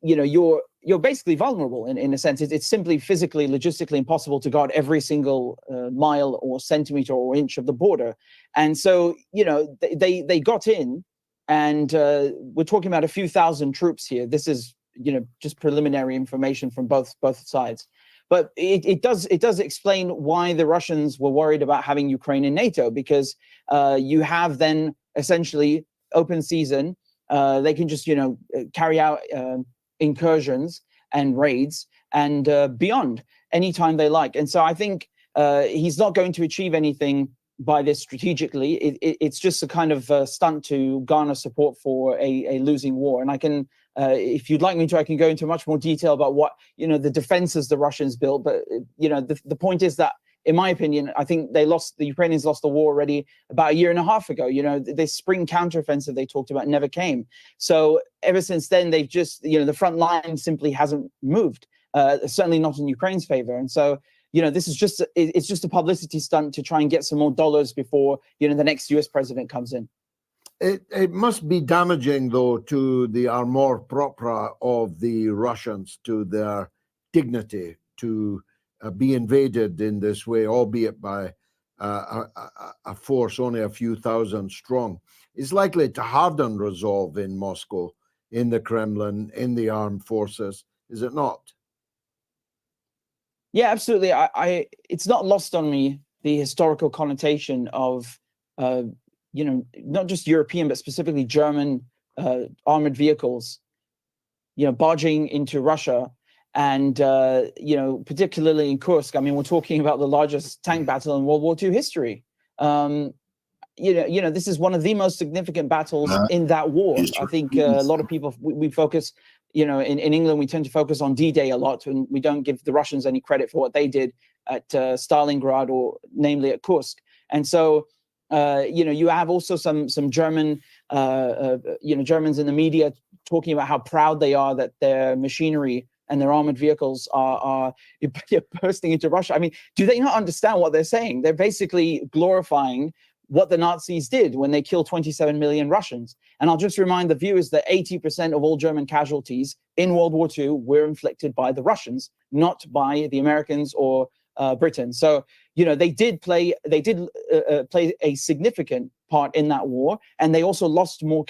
you're basically vulnerable in a sense. It's simply physically, logistically impossible to guard every single mile or centimeter or inch of the border. And so, they got in, and we're talking about a few thousand troops here. This is, just preliminary information from both sides. But it does explain why the Russians were worried about having Ukraine in NATO, because you have then essentially open season. They can just, carry out incursions and raids and beyond anytime they like. And so I think he's not going to achieve anything by this strategically. It's just a kind of stunt to garner support for a losing war. And I can, if you'd like me to, I can go into much more detail about what, the defenses the Russians built. But, the point is that, in my opinion, I think the Ukrainians lost the war already about a year and a half ago. This spring counteroffensive they talked about never came. So ever since then, they've just, the front line simply hasn't moved, certainly not in Ukraine's favor. And so, this is it's just a publicity stunt to try and get some more dollars before, the next US president comes in. It must be damaging, though, to the amour propre of the Russians, to their dignity, to be invaded in this way, albeit by a force only a few thousand strong. Is likely to harden resolve in Moscow, in the Kremlin, in the armed forces, is it not? Yeah, absolutely. It's not lost on me, the historical connotation of, not just European, but specifically German armored vehicles, barging into Russia. And, particularly in Kursk, I mean, we're talking about the largest tank battle in World War II history. This is one of the most significant battles in that war. I think a lot of people, we focus, in England, we tend to focus on D-Day a lot, and we don't give the Russians any credit for what they did at Stalingrad, or namely at Kursk. And so, you have also some German, Germans in the media talking about how proud they are that their machinery and their armored vehicles are bursting into Russia. I mean, do they not understand what they're saying? They're basically glorifying what the Nazis did when they killed 27 million Russians. And I'll just remind the viewers that 80% of all German casualties in World War II were inflicted by the Russians, not by the Americans or Britain. So, they did play a significant part in that war, and they also lost more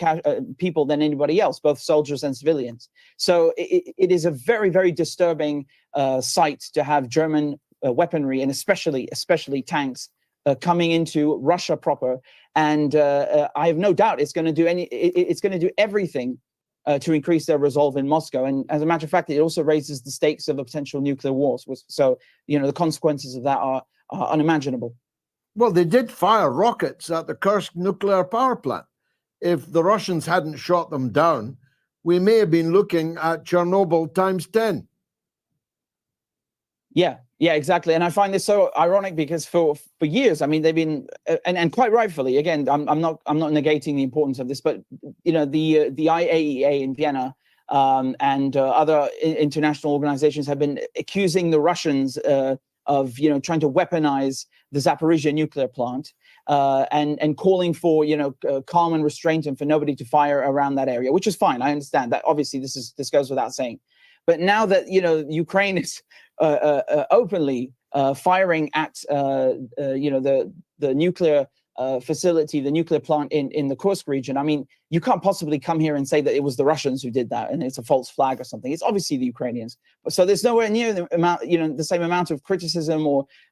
people than anybody else, both soldiers and civilians. So it is a very, very disturbing sight to have German weaponry, and especially tanks, coming into Russia proper. And I have no doubt it's going to do everything to increase their resolve in Moscow. And as a matter of fact, it also raises the stakes of a potential nuclear war. So, the consequences of that are unimaginable. Well, they did fire rockets at the Kursk nuclear power plant. If the Russians hadn't shot them down, we may have been looking at Chernobyl times 10. Yeah, Yeah, exactly. And I find this so ironic because for years, I mean, they've been, and quite rightfully, again, I'm not negating the importance of this, but you know, the IAEA in Vienna and other international organizations have been accusing the Russians of, you know, trying to weaponize the Zaporizhia nuclear plant and calling for, you know, calm and restraint and for nobody to fire around that area, which is fine. I understand that. Obviously, this goes without saying. But now that, you know, Ukraine is openly firing at you know, the nuclear facility, the nuclear plant in the Kursk region, I mean, you can't possibly come here and say that it was the Russians who did that and it's a false flag or something. It's obviously the Ukrainians. So there's nowhere near the amount, you know, the same amount of criticism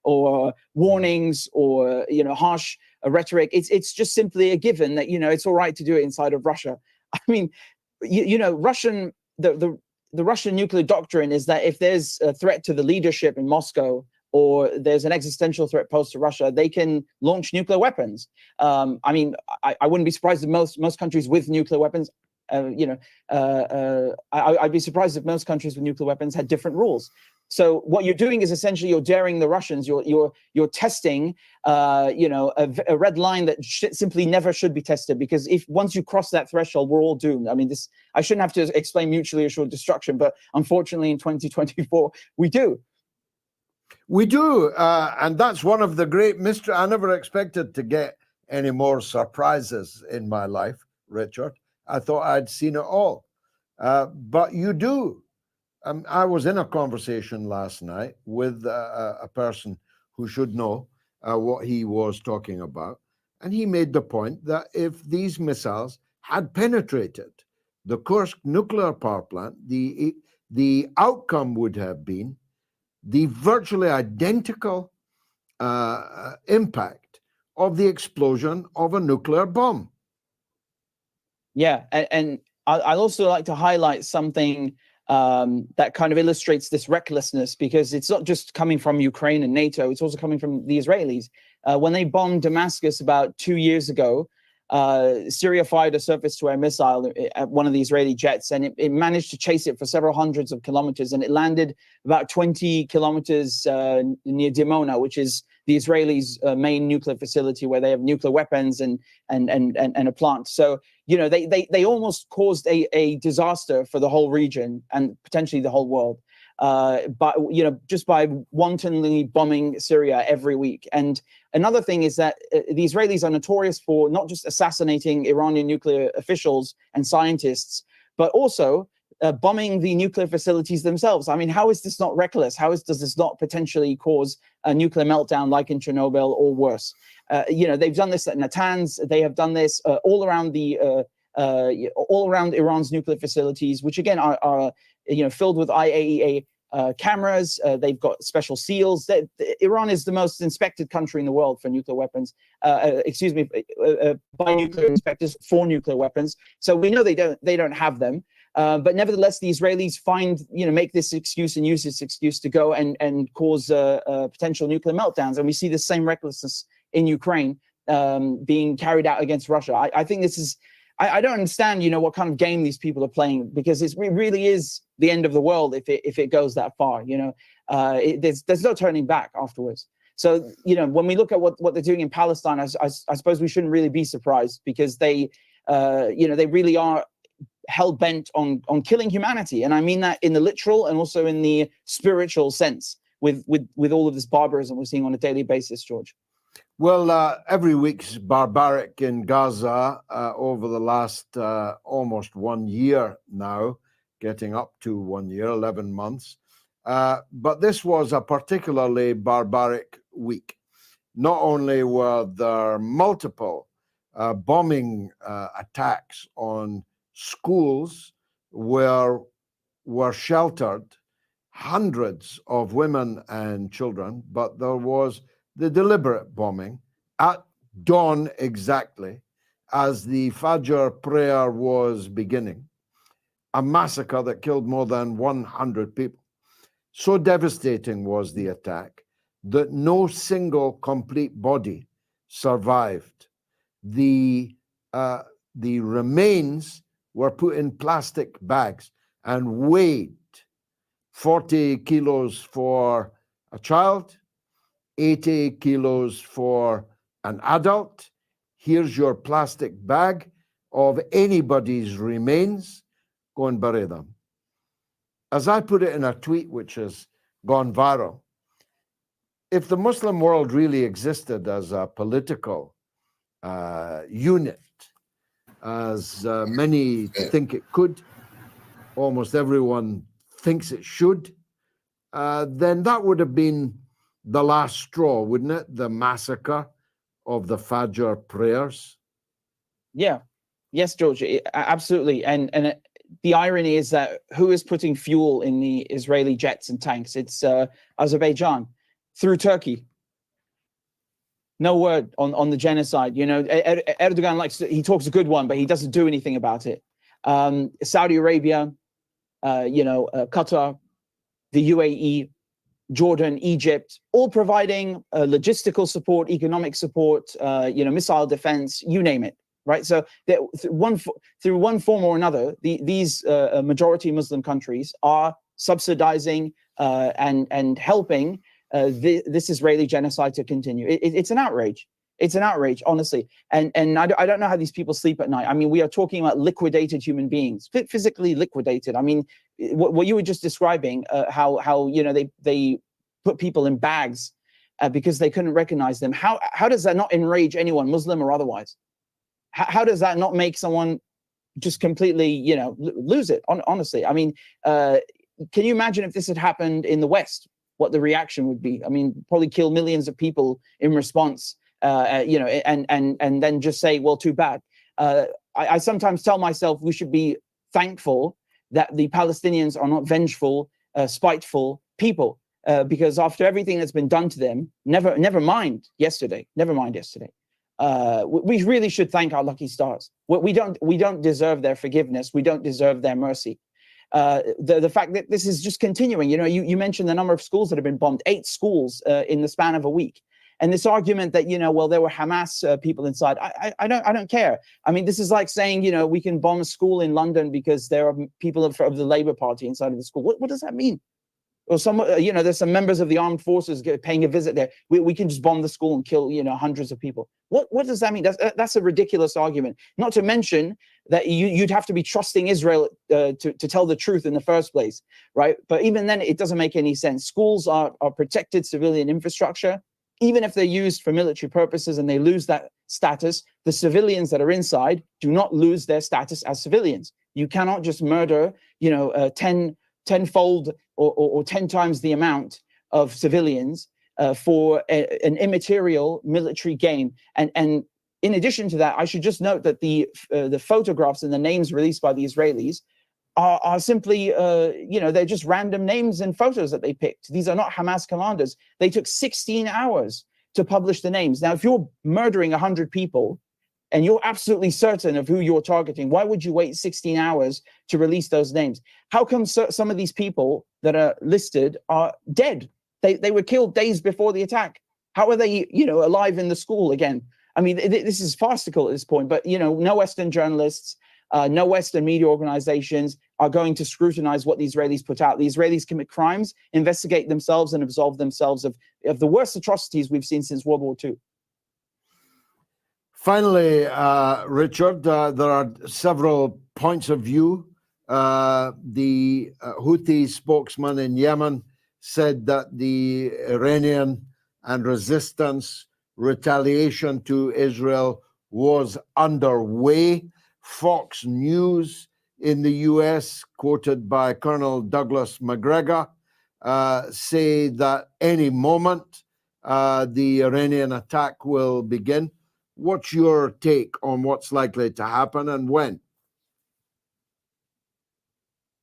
or warnings or, you know, harsh rhetoric. It's just simply a given that, you know, it's all right to do it inside of Russia. I mean, you know, the Russian nuclear doctrine is that if there's a threat to the leadership in Moscow or there's an existential threat posed to Russia, they can launch nuclear weapons. I mean, I wouldn't be surprised if most countries with nuclear weapons, you know, I'd be surprised if most countries with nuclear weapons had different rules. So what you're doing is essentially you're daring the Russians. You're testing, you know, a red line that simply never should be tested, because if once you cross that threshold, we're all doomed. I mean, I shouldn't have to explain mutually assured destruction, but unfortunately, in 2024, we do. We do, and that's one of the great mysteries. I never expected to get any more surprises in my life, Richard. I thought I'd seen it all, but you do. I was in a conversation last night with a person who should know what he was talking about, and he made the point that if these missiles had penetrated the Kursk nuclear power plant, the outcome would have been the virtually identical impact of the explosion of a nuclear bomb. Yeah, and I'd also like to highlight something that kind of illustrates this recklessness, because it's not just coming from Ukraine and NATO, it's also coming from the Israelis. When they bombed Damascus about 2 years ago, Syria fired a surface-to-air missile at one of the Israeli jets, and it managed to chase it for several hundreds of kilometers, and it landed about 20 kilometers near Dimona, which is the Israelis' main nuclear facility where they have nuclear weapons and a plant. So, you know, they almost caused a disaster for the whole region and potentially the whole world. But, you know, just by wantonly bombing Syria every week. And another thing is that the Israelis are notorious for not just assassinating Iranian nuclear officials and scientists, but also bombing the nuclear facilities themselves. I mean, how is this not reckless? Does this not potentially cause a nuclear meltdown like in Chernobyl or worse? You know, they've done this at Natanz. They have done this all around Iran's nuclear facilities, which again are you know, filled with IAEA cameras. They've got special seals. Iran is the most inspected country in the world for nuclear weapons. Excuse me, by nuclear inspectors for nuclear weapons. So we know they don't have them. But nevertheless, the Israelis make this excuse and use this excuse to go and cause potential nuclear meltdowns. And we see the same recklessness in Ukraine being carried out against Russia. I think this is, I don't understand, you know, what kind of game these people are playing, because it really is the end of the world if it goes that far. You know, there's no turning back afterwards. So, you know, when we look at what they're doing in Palestine, I suppose we shouldn't really be surprised, because they really are hell bent on killing humanity, and I mean that in the literal and also in the spiritual sense. With all of this barbarism we're seeing on a daily basis, George. Well, every week's barbaric in Gaza over the last almost 1 year now, getting up to 1 year, 11 months. But this was a particularly barbaric week. Not only were there multiple bombing attacks on schools where were sheltered hundreds of women and children, but there was the deliberate bombing at dawn, exactly as the Fajr prayer was beginning, a massacre that killed more than 100 people. So devastating was the attack that no single complete body survived. The remains were put in plastic bags and weighed 40 kilos for a child, 80 kilos for an adult. Here's your plastic bag of anybody's remains. Go and bury them. As I put it in a tweet which has gone viral, if the Muslim world really existed as a political unit, as many think it could, almost everyone thinks it should, then that would have been the last straw, wouldn't it? The massacre of the Fajr prayers. Yeah. Yes, George, absolutely. And the irony is that who is putting fuel in the Israeli jets and tanks? It's Azerbaijan through Turkey. No word on the genocide. You know, Erdogan he talks a good one, but he doesn't do anything about it. Saudi Arabia, Qatar, the UAE, Jordan, Egypt, all providing logistical support, economic support, missile defense, you name it, right? So through one form or another, these majority Muslim countries are subsidizing and helping this Israeli genocide to continue. It's an outrage. It's an outrage, honestly. And I don't know how these people sleep at night. I mean, we are talking about liquidated human beings, physically liquidated. I mean, what you were just describing, how they put people in bags because they couldn't recognize them. How does that not enrage anyone, Muslim or otherwise? How does that not make someone just completely, lose it? Honestly, I mean, can you imagine if this had happened in the West? What the reaction would be? I mean, probably kill millions of people in response. And then just say, well, too bad. I sometimes tell myself we should be thankful that the Palestinians are not vengeful, spiteful people, because after everything that's been done to them, never mind yesterday, we really should thank our lucky stars. We don't deserve their forgiveness. We don't deserve their mercy. The fact that this is just continuing, you mentioned the number of schools that have been bombed, 8 schools in the span of a week. And this argument that, well, there were Hamas people inside, I don't care. I mean, this is like saying, we can bomb a school in London because there are people of the Labour Party inside of the school. What does that mean? Or there's some members of the armed forces paying a visit there. We can just bomb the school and kill, hundreds of people. What does that mean? That's a ridiculous argument. Not to mention that you'd have to be trusting Israel to tell the truth in the first place, right? But even then, it doesn't make any sense. Schools are protected civilian infrastructure. Even if they're used for military purposes and they lose that status, the civilians that are inside do not lose their status as civilians. You cannot just murder, tenfold or 10 times the amount of civilians for an immaterial military gain. And in addition to that, I should just note that the photographs and the names released by the Israelis are simply, they're just random names and photos that they picked. These are not Hamas commanders. They took 16 hours to publish the names. Now, if you're murdering 100 people and you're absolutely certain of who you're targeting, why would you wait 16 hours to release those names? How come some of these people that are listed are dead? They were killed days before the attack. How are they, alive in the school again? I mean, this is farcical at this point, but, no Western journalists, no Western media organizations are going to scrutinize what the Israelis put out. The Israelis commit crimes, investigate themselves, and absolve themselves of the worst atrocities we've seen since World War II. Finally, Richard, there are several points of view. The Houthi spokesman in Yemen said that the Iranian and resistance retaliation to Israel was underway. Fox News in the US, quoted by Colonel Douglas McGregor, say that any moment the Iranian attack will begin. What's your take on what's likely to happen and when?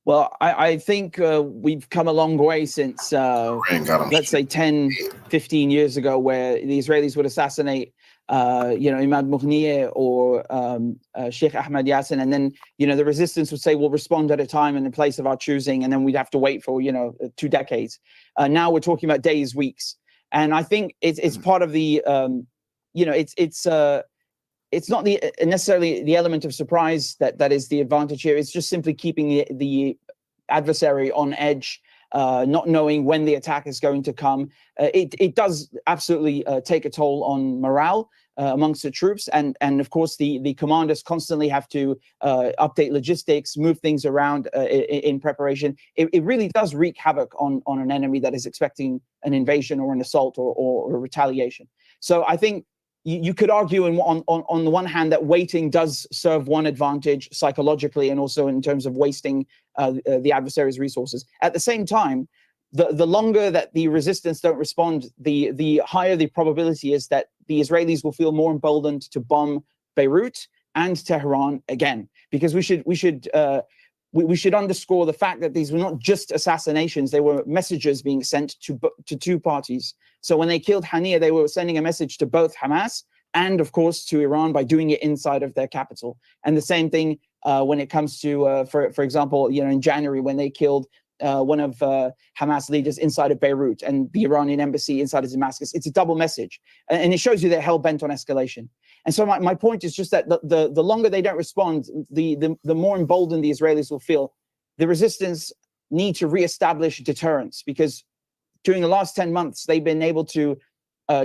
Well, I think we've come a long way since, let's say, 10, 15 years ago, where the Israelis would assassinate Imad Mughniyeh or Sheikh Ahmed Yassin, and then the resistance would say we'll respond at a time and in place of our choosing, and then we'd have to wait for 2 decades. Now we're talking about days, weeks, and I think it's part of the it's not necessarily the element of surprise that is the advantage here. It's just simply keeping the adversary on edge not knowing when the attack is going to come. It does absolutely take a toll on morale amongst the troops, and of course the commanders constantly have to update logistics, move things around in preparation. It really does wreak havoc on an enemy that is expecting an invasion or an assault or a retaliation. So I think you could argue on the one hand that waiting does serve one advantage psychologically and also in terms of wasting the adversary's resources. At the same time, the longer that the resistance don't respond, the higher the probability is that the Israelis will feel more emboldened to bomb Beirut and Tehran again. Because we should underscore the fact that these were not just assassinations; they were messages being sent to two parties. So when they killed Haniyeh, they were sending a message to both Hamas and, of course, to Iran by doing it inside of their capital. And the same thing when it comes to, for example, in January when they killed one of Hamas leaders inside of Beirut and the Iranian embassy inside of Damascus. It's a double message, and it shows you they're hell bent on escalation. And so my point is just that the longer they don't respond, the more emboldened the Israelis will feel. The resistance need to reestablish deterrence, because during the last 10 months, they've been able to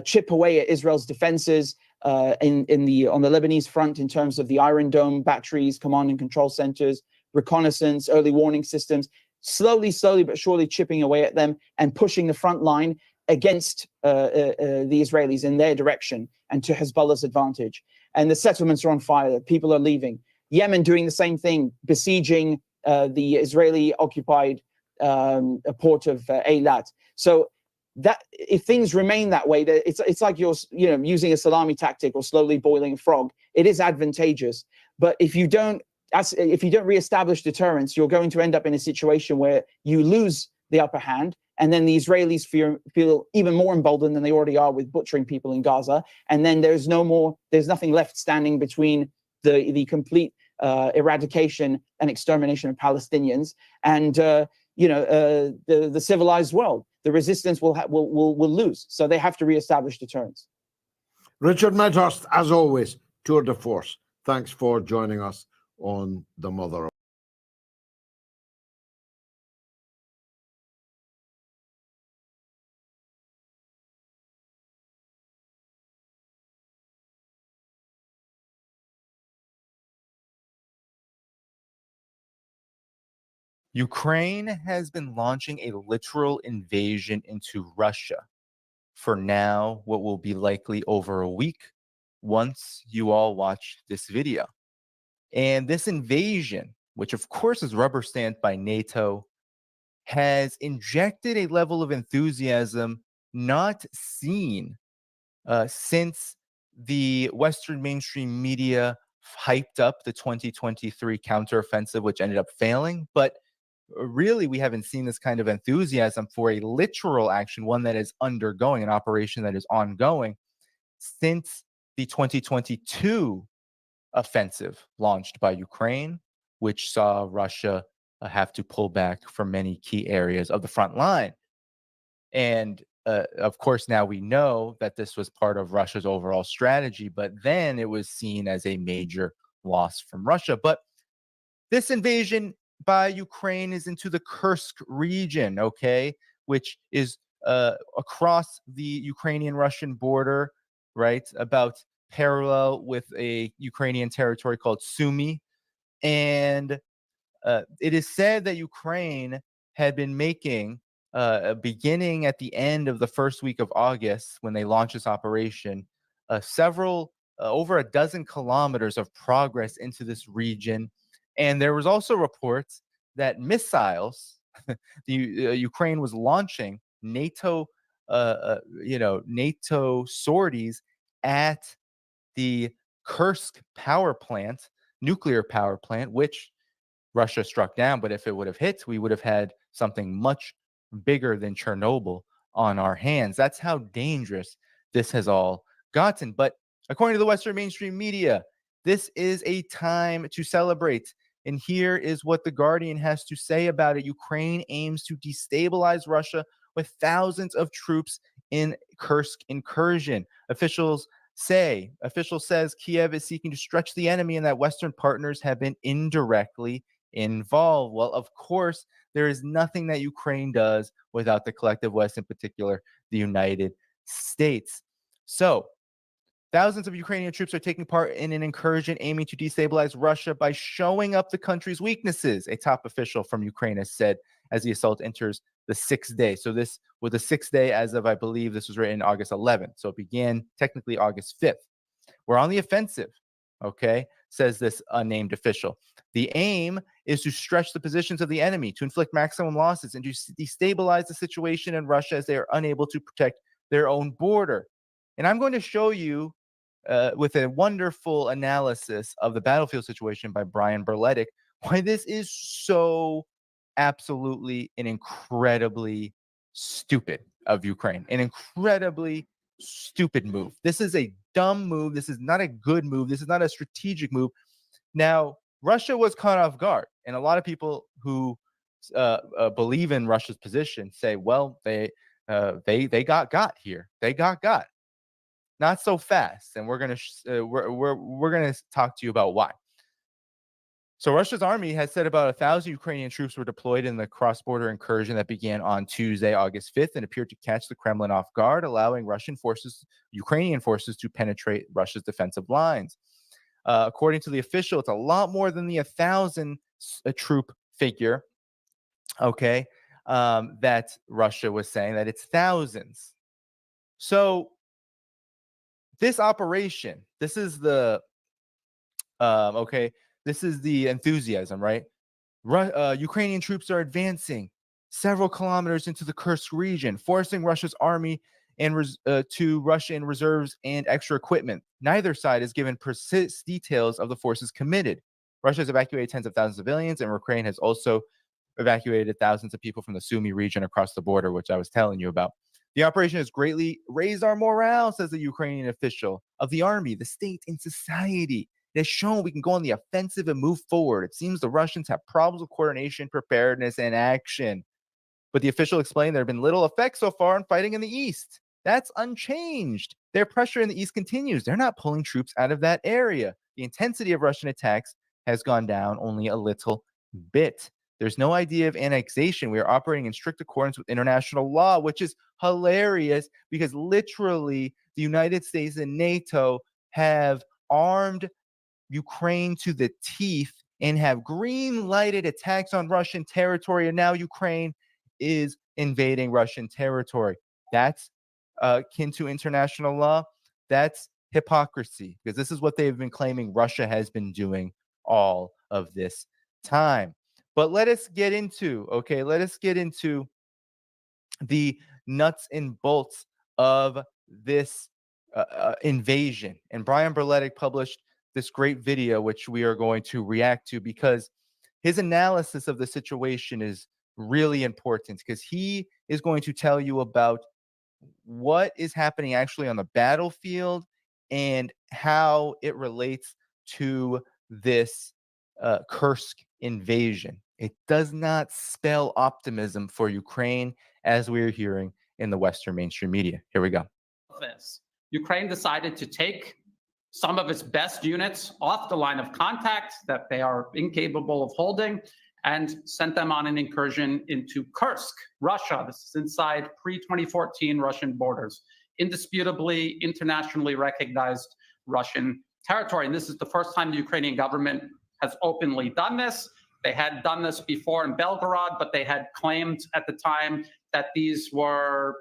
chip away at Israel's defenses on the Lebanese front in terms of the Iron Dome batteries, command and control centers, reconnaissance, early warning systems, slowly but surely chipping away at them and pushing the front line against the Israelis in their direction and to Hezbollah's advantage. And the settlements are on fire. People are leaving. Yemen doing the same thing, besieging the Israeli-occupied port of Eilat. So that if things remain that way, it's like you're using a salami tactic or slowly boiling a frog. It is advantageous, but if you don't reestablish deterrence, you're going to end up in a situation where you lose the upper hand, and then the Israelis feel even more emboldened than they already are with butchering people in Gaza, and then there's nothing left standing between the complete eradication and extermination of Palestinians and the civilized world. The resistance will lose, so they have to reestablish deterrence. Richard Medhurst, as always, tour de force. Thanks for joining us on the Mother. Ukraine has been launching a literal invasion into Russia for now, what will be likely over a week once you all watch this video. And this invasion, which of course is rubber stamped by NATO, has injected a level of enthusiasm not seen since the Western mainstream media hyped up the 2023 counteroffensive, which ended up failing. But really, we haven't seen this kind of enthusiasm for a literal action, one that is undergoing, an operation that is ongoing, since the 2022 offensive launched by Ukraine, which saw Russia have to pull back from many key areas of the front line. And of course, now we know that this was part of Russia's overall strategy, but then it was seen as a major loss from Russia. But this invasion by Ukraine is into the Kursk region, okay, which is across the Ukrainian-Russian border, right, about parallel with a Ukrainian territory called Sumy. And it is said that Ukraine had been making, beginning at the end of the first week of August, when they launched this operation, over a dozen kilometers of progress into this region. And there was also reports that missiles, Ukraine was launching NATO sorties at the Kursk power plant, nuclear power plant, which Russia struck down. But if it would have hit, we would have had something much bigger than Chernobyl on our hands. That's how dangerous this has all gotten. But according to the Western mainstream media, this is a time to celebrate. And here is what The Guardian has to say about it. Ukraine aims to destabilize Russia with thousands of troops in Kursk incursion. Official says Kiev is seeking to stretch the enemy and that Western partners have been indirectly involved. Well, of course, there is nothing that Ukraine does without the collective West, in particular, the United States. So, thousands of Ukrainian troops are taking part in an incursion aiming to destabilize Russia by showing up the country's weaknesses, a top official from Ukraine has said as the assault enters the 6th day. So this was the 6th day as of, I believe, this was written August 11th. So it began technically August 5th. We're on the offensive, okay, says this unnamed official. The aim is to stretch the positions of the enemy, to inflict maximum losses, and to destabilize the situation in Russia as they are unable to protect their own border. And I'm going to show you with a wonderful analysis of the battlefield situation by Brian Berletic, why this is so absolutely and incredibly stupid of Ukraine, an incredibly stupid move. This is a dumb move. This is not a good move. This is not a strategic move. Now, Russia was caught off guard, and a lot of people who believe in Russia's position say, well, they got here. They got. Not so fast, and we're gonna talk to you about why. So Russia's army has said about 1,000 Ukrainian troops were deployed in the cross-border incursion that began on Tuesday, August 5th, and appeared to catch the Kremlin off guard, allowing Ukrainian forces to penetrate Russia's defensive lines. According to the official, it's a lot more than the 1,000 troop figure, okay, that Russia was saying, that it's thousands. So this operation, this is the this is the enthusiasm, right? Ukrainian troops are advancing several kilometers into the Kursk region, forcing Russia's army and to Russia in reserves and extra equipment. Neither side has given precise details of the forces committed. Russia has evacuated tens of thousands of civilians, and Ukraine has also evacuated thousands of people from the Sumy region across the border, which I was telling you about. The operation has greatly raised our morale, says the Ukrainian official, of the army, the state, and society. It has shown we can go on the offensive and move forward. It seems the Russians have problems with coordination, preparedness, and action. But the official explained there have been little effect so far on fighting in the east. That's unchanged. Their pressure in the east continues. They're not pulling troops out of that area. The intensity of Russian attacks has gone down only a little bit. There's no idea of annexation. We are operating in strict accordance with international law, which is hilarious because literally the United States and NATO have armed Ukraine to the teeth and have green-lighted attacks on Russian territory, and now Ukraine is invading Russian territory. That's akin to international law. That's hypocrisy, because this is what they've been claiming Russia has been doing all of this time. But let us get into, the nuts and bolts of this invasion. And Brian Berletic published this great video, which we are going to react to, because his analysis of the situation is really important, because he is going to tell you about what is happening actually on the battlefield and how it relates to this Kursk invasion. It does not spell optimism for Ukraine, as we're hearing in the Western mainstream media. Here we go. Ukraine decided to take some of its best units off the line of contact that they are incapable of holding and sent them on an incursion into Kursk, Russia. This is inside pre-2014 Russian borders. Indisputably, internationally recognized Russian territory. And this is the first time the Ukrainian government has openly done this. They had done this before in Belgorod, but they had claimed at the time that these were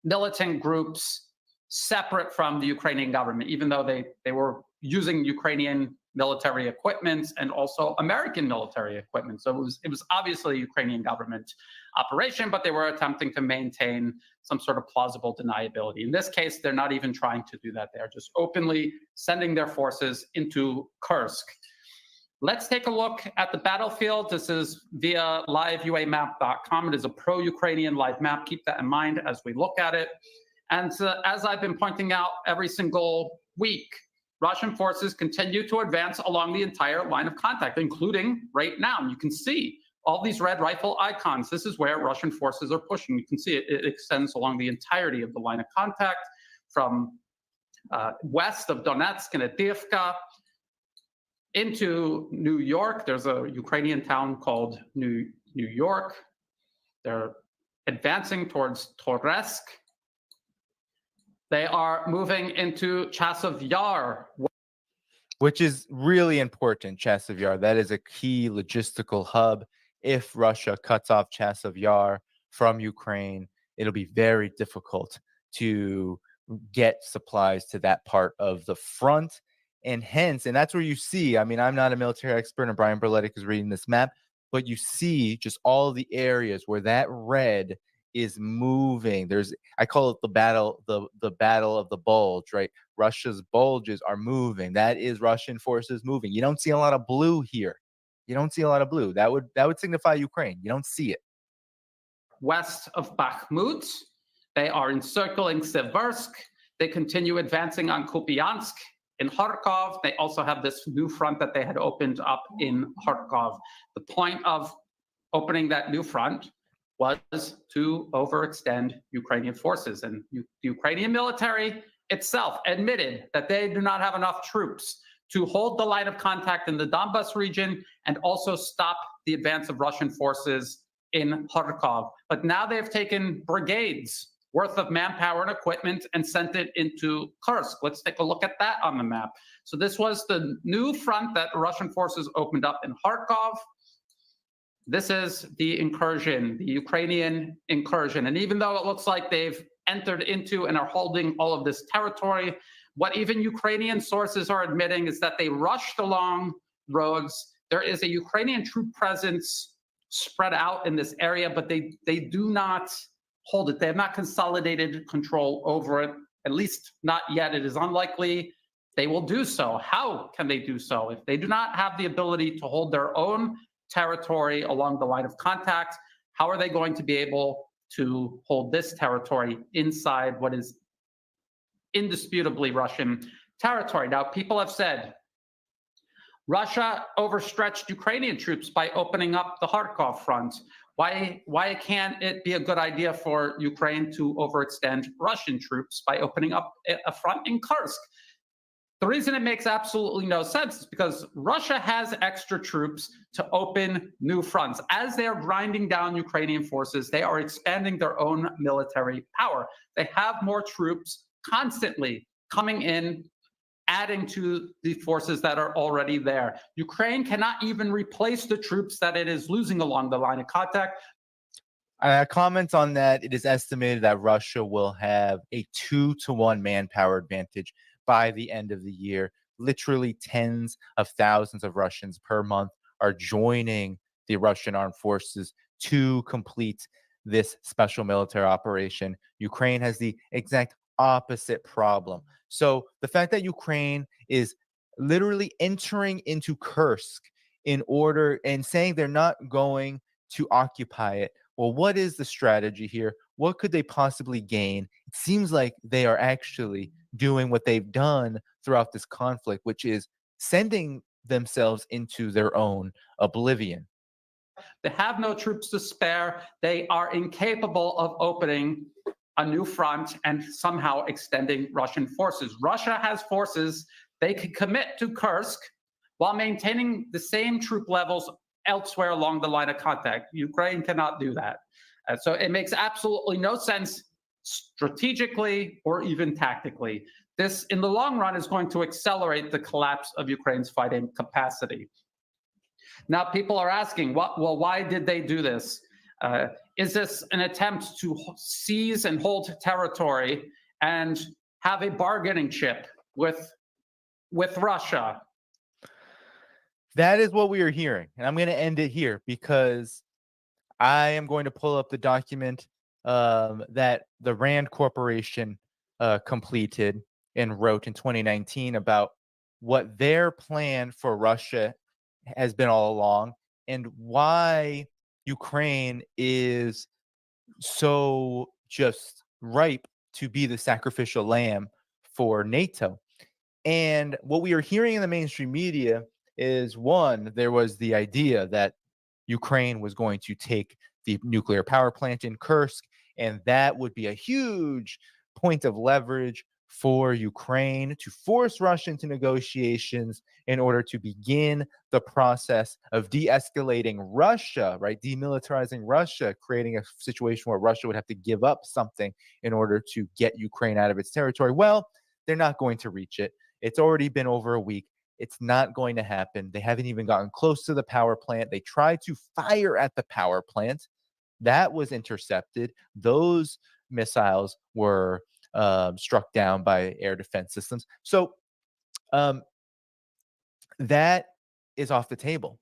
militant groups separate from the Ukrainian government, even though they were using Ukrainian military equipment and also American military equipment. So it was obviously a Ukrainian government operation, but they were attempting to maintain some sort of plausible deniability. In this case, they're not even trying to do that. They're just openly sending their forces into Kursk. Let's take a look at the battlefield. This is via liveuamap.com. It is a pro-Ukrainian live map. Keep that in mind as we look at it. And as I've been pointing out every single week, Russian forces continue to advance along the entire line of contact, including right now. And you can see all these red rifle icons. This is where Russian forces are pushing. You can see it extends along the entirety of the line of contact from west of Donetsk and Avdiivka into New York. There's a Ukrainian town called New York. They're advancing towards Toretsk. They are moving into Chasiv Yar, which is really important. Chasiv Yar, that is a key logistical hub. If Russia cuts off Chasiv Yar from Ukraine, it'll be very difficult to get supplies to that part of the front. And hence, and that's where you see, I mean, I'm not a military expert and Brian Berletic is reading this map, but you see just all the areas where that red is moving. I call it the battle of the bulge, right? Russia's bulges are moving. That is Russian forces moving. You don't see a lot of blue here. You don't see a lot of blue. That would signify Ukraine. You don't see it. West of Bakhmut. They are encircling Seversk. They continue advancing on Kupiansk. In Kharkov, they also have this new front that they had opened up in Kharkov. The point of opening that new front was to overextend Ukrainian forces. And the Ukrainian military itself admitted that they do not have enough troops to hold the line of contact in the Donbas region and also stop the advance of Russian forces in Kharkov. But now they've taken brigades worth of manpower and equipment and sent it into Kursk. Let's take a look at that on the map. So this was the new front that Russian forces opened up in Kharkov. This is the incursion, the Ukrainian incursion. And even though it looks like they've entered into and are holding all of this territory, what even Ukrainian sources are admitting is that they rushed along roads. There is a Ukrainian troop presence spread out in this area, but they do not hold it. They have not consolidated control over it, at least not yet. It is unlikely they will do so. How can they do so? If they do not have the ability to hold their own territory along the line of contact, how are they going to be able to hold this territory inside what is indisputably Russian territory? Now, people have said Russia overstretched Ukrainian troops by opening up the Kharkov front. Why can't it be a good idea for Ukraine to overextend Russian troops by opening up a front in Kursk? The reason it makes absolutely no sense is because Russia has extra troops to open new fronts. As they are grinding down Ukrainian forces, they are expanding their own military power. They have more troops constantly coming in, adding to the forces that are already there. Ukraine cannot even replace the troops that it is losing along the line of contact. Comments on that, it is estimated that Russia will have a 2-to-1 manpower advantage by the end of the year. Literally tens of thousands of Russians per month are joining the Russian armed forces to complete this special military operation. Ukraine has the exact opposite problem. So the fact that Ukraine is literally entering into Kursk in order and saying they're not going to occupy it. Well, what is the strategy here? What could they possibly gain? It seems like they are actually doing what they've done throughout this conflict, which is sending themselves into their own oblivion. They have no troops to spare. They are incapable of opening a new front and somehow extending Russian forces. Russia has forces they can commit to Kursk while maintaining the same troop levels elsewhere along the line of contact. Ukraine cannot do that. So it makes absolutely no sense strategically or even tactically. This, in the long run, is going to accelerate the collapse of Ukraine's fighting capacity. Now, people are asking, well, why did they do this? Is this an attempt to seize and hold territory and have a bargaining chip with Russia? That is what we are hearing. And I'm going to end it here because I am going to pull up the document that the Rand Corporation completed and wrote in 2019 about what their plan for Russia has been all along and why Ukraine is so just ripe to be the sacrificial lamb for NATO. And what we are hearing in the mainstream media is, one, there was the idea that Ukraine was going to take the nuclear power plant in Kursk, and that would be a huge point of leverage for Ukraine to force Russia into negotiations in order to begin the process of de-escalating Russia, right? Demilitarizing Russia, creating a situation where Russia would have to give up something in order to get Ukraine out of its territory. Well, they're not going to reach it. It's already been over a week. It's not going to happen. They haven't even gotten close to the power plant. They tried to fire at the power plant. That was intercepted. Those missiles were struck down by air defense systems. So that is off the table.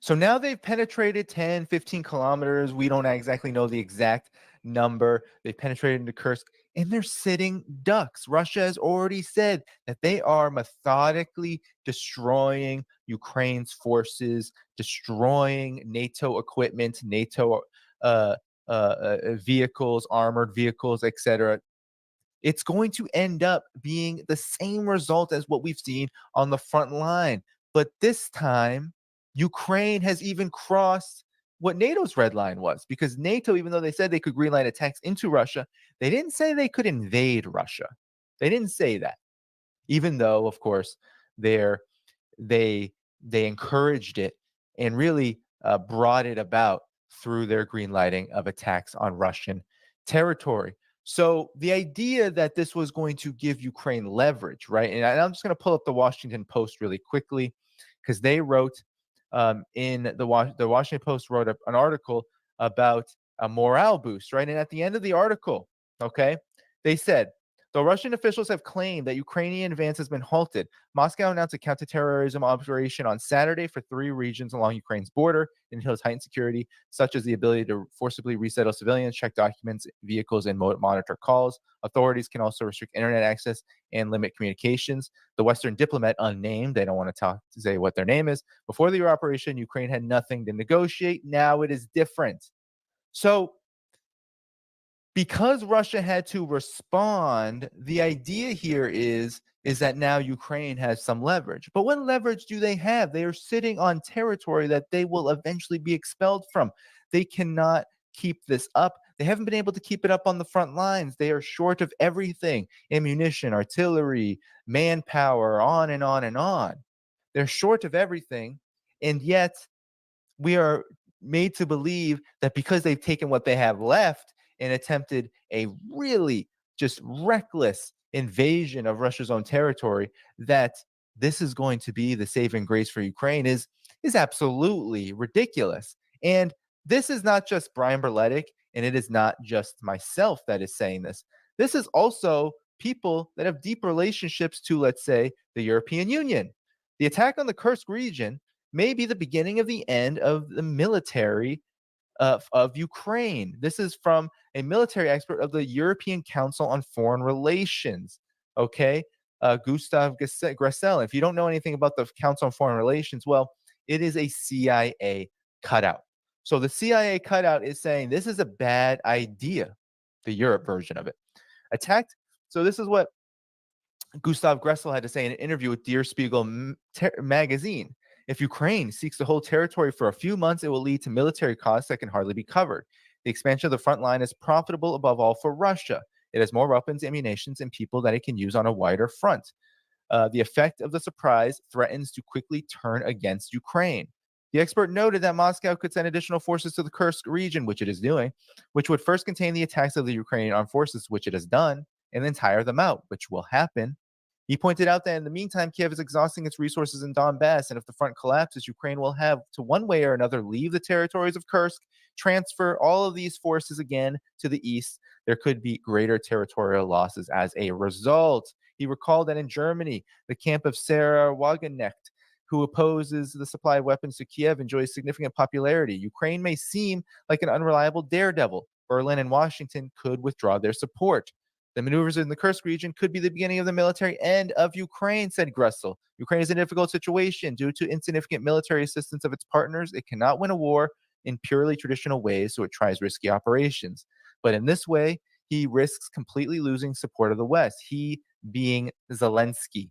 So now they've penetrated 10, 15 kilometers. We don't exactly know the exact number. They've penetrated into Kursk, and they're sitting ducks. Russia has already said that they are methodically destroying Ukraine's forces, destroying NATO equipment, NATO vehicles, armored vehicles, etc. It's going to end up being the same result as what we've seen on the front line. But this time, Ukraine has even crossed what NATO's red line was, because NATO, even though they said they could greenlight attacks into Russia, they didn't say they could invade Russia. They didn't say that, even though, of course, they encouraged it and really brought it about through their greenlighting of attacks on Russian territory. So the idea that this was going to give Ukraine leverage, right? And I'm just going to pull up the Washington Post really quickly, because they wrote in the Washington Post wrote an article about a morale boost, right? And at the end of the article, okay, they said, though Russian officials have claimed that Ukrainian advance has been halted, Moscow announced a counterterrorism operation on Saturday for 3 regions along Ukraine's border and entails heightened security, such as the ability to forcibly resettle civilians, check documents, vehicles, and monitor calls. Authorities can also restrict internet access and limit communications. The Western diplomat, unnamed, they don't want to say what their name is. Before the operation, Ukraine had nothing to negotiate. Now it is different. So, because Russia had to respond, the idea here is that now Ukraine has some leverage. But what leverage do they have? They are sitting on territory that they will eventually be expelled from. They cannot keep this up. They haven't been able to keep it up on the front lines. They are short of everything: ammunition, artillery, manpower, on and on and on. They're short of everything. And yet we are made to believe that because they've taken what they have left and attempted a really just reckless invasion of Russia's own territory, that this is going to be the saving grace for Ukraine is absolutely ridiculous. And this is not just Brian Berletic, and it is not just myself that is saying this. This is also people that have deep relationships to, let's say, the European Union. The attack on the Kursk region may be the beginning of the end of the military of Ukraine. This is from a military expert of the European Council on Foreign Relations, okay? Gustav Gressel. If you don't know anything about the Council on Foreign Relations, well, it is a CIA cutout. So the CIA cutout is saying this is a bad idea, the Europe version of it. Attacked. So this is what Gustav Gressel had to say in an interview with Der Spiegel magazine. If Ukraine seeks to hold territory for a few months, it will lead to military costs that can hardly be covered. The expansion of the front line is profitable above all for Russia. It has more weapons, ammunition, and people that it can use on a wider front. The effect of the surprise threatens to quickly turn against Ukraine. The expert noted that Moscow could send additional forces to the Kursk region, which it is doing, which would first contain the attacks of the Ukrainian armed forces, which it has done, and then tire them out, which will happen. He pointed out that in the meantime, Kiev is exhausting its resources in Donbass, and if the front collapses, Ukraine will have to one way or another leave the territories of Kursk, transfer all of these forces again to the east. There could be greater territorial losses as a result. He recalled that in Germany, the camp of Sarah Wagenknecht, who opposes the supply of weapons to Kiev, enjoys significant popularity. Ukraine may seem like an unreliable daredevil. Berlin and Washington could withdraw their support. The maneuvers in the Kursk region could be the beginning of the military end of Ukraine, said Gressel. Ukraine is in a difficult situation due to insignificant military assistance of its partners. It cannot win a war in purely traditional ways, so it tries risky operations. But in this way, he risks completely losing support of the West, he being Zelensky.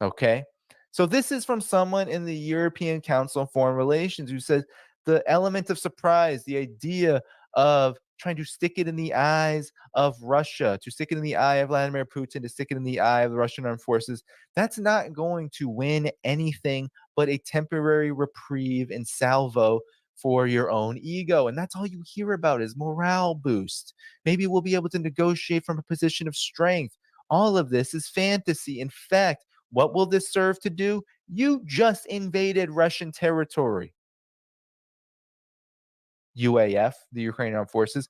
Okay? So this is from someone in the European Council on Foreign Relations who says the element of surprise, the idea of trying to stick it in the eyes of Russia, to stick it in the eye of Vladimir Putin, to stick it in the eye of the Russian armed forces, that's not going to win anything but a temporary reprieve and salvo for your own ego. And that's all you hear about is morale boost. Maybe we'll be able to negotiate from a position of strength. All of this is fantasy. In fact, what will this serve to do? You just invaded Russian territory. UAF, the Ukrainian Armed Forces.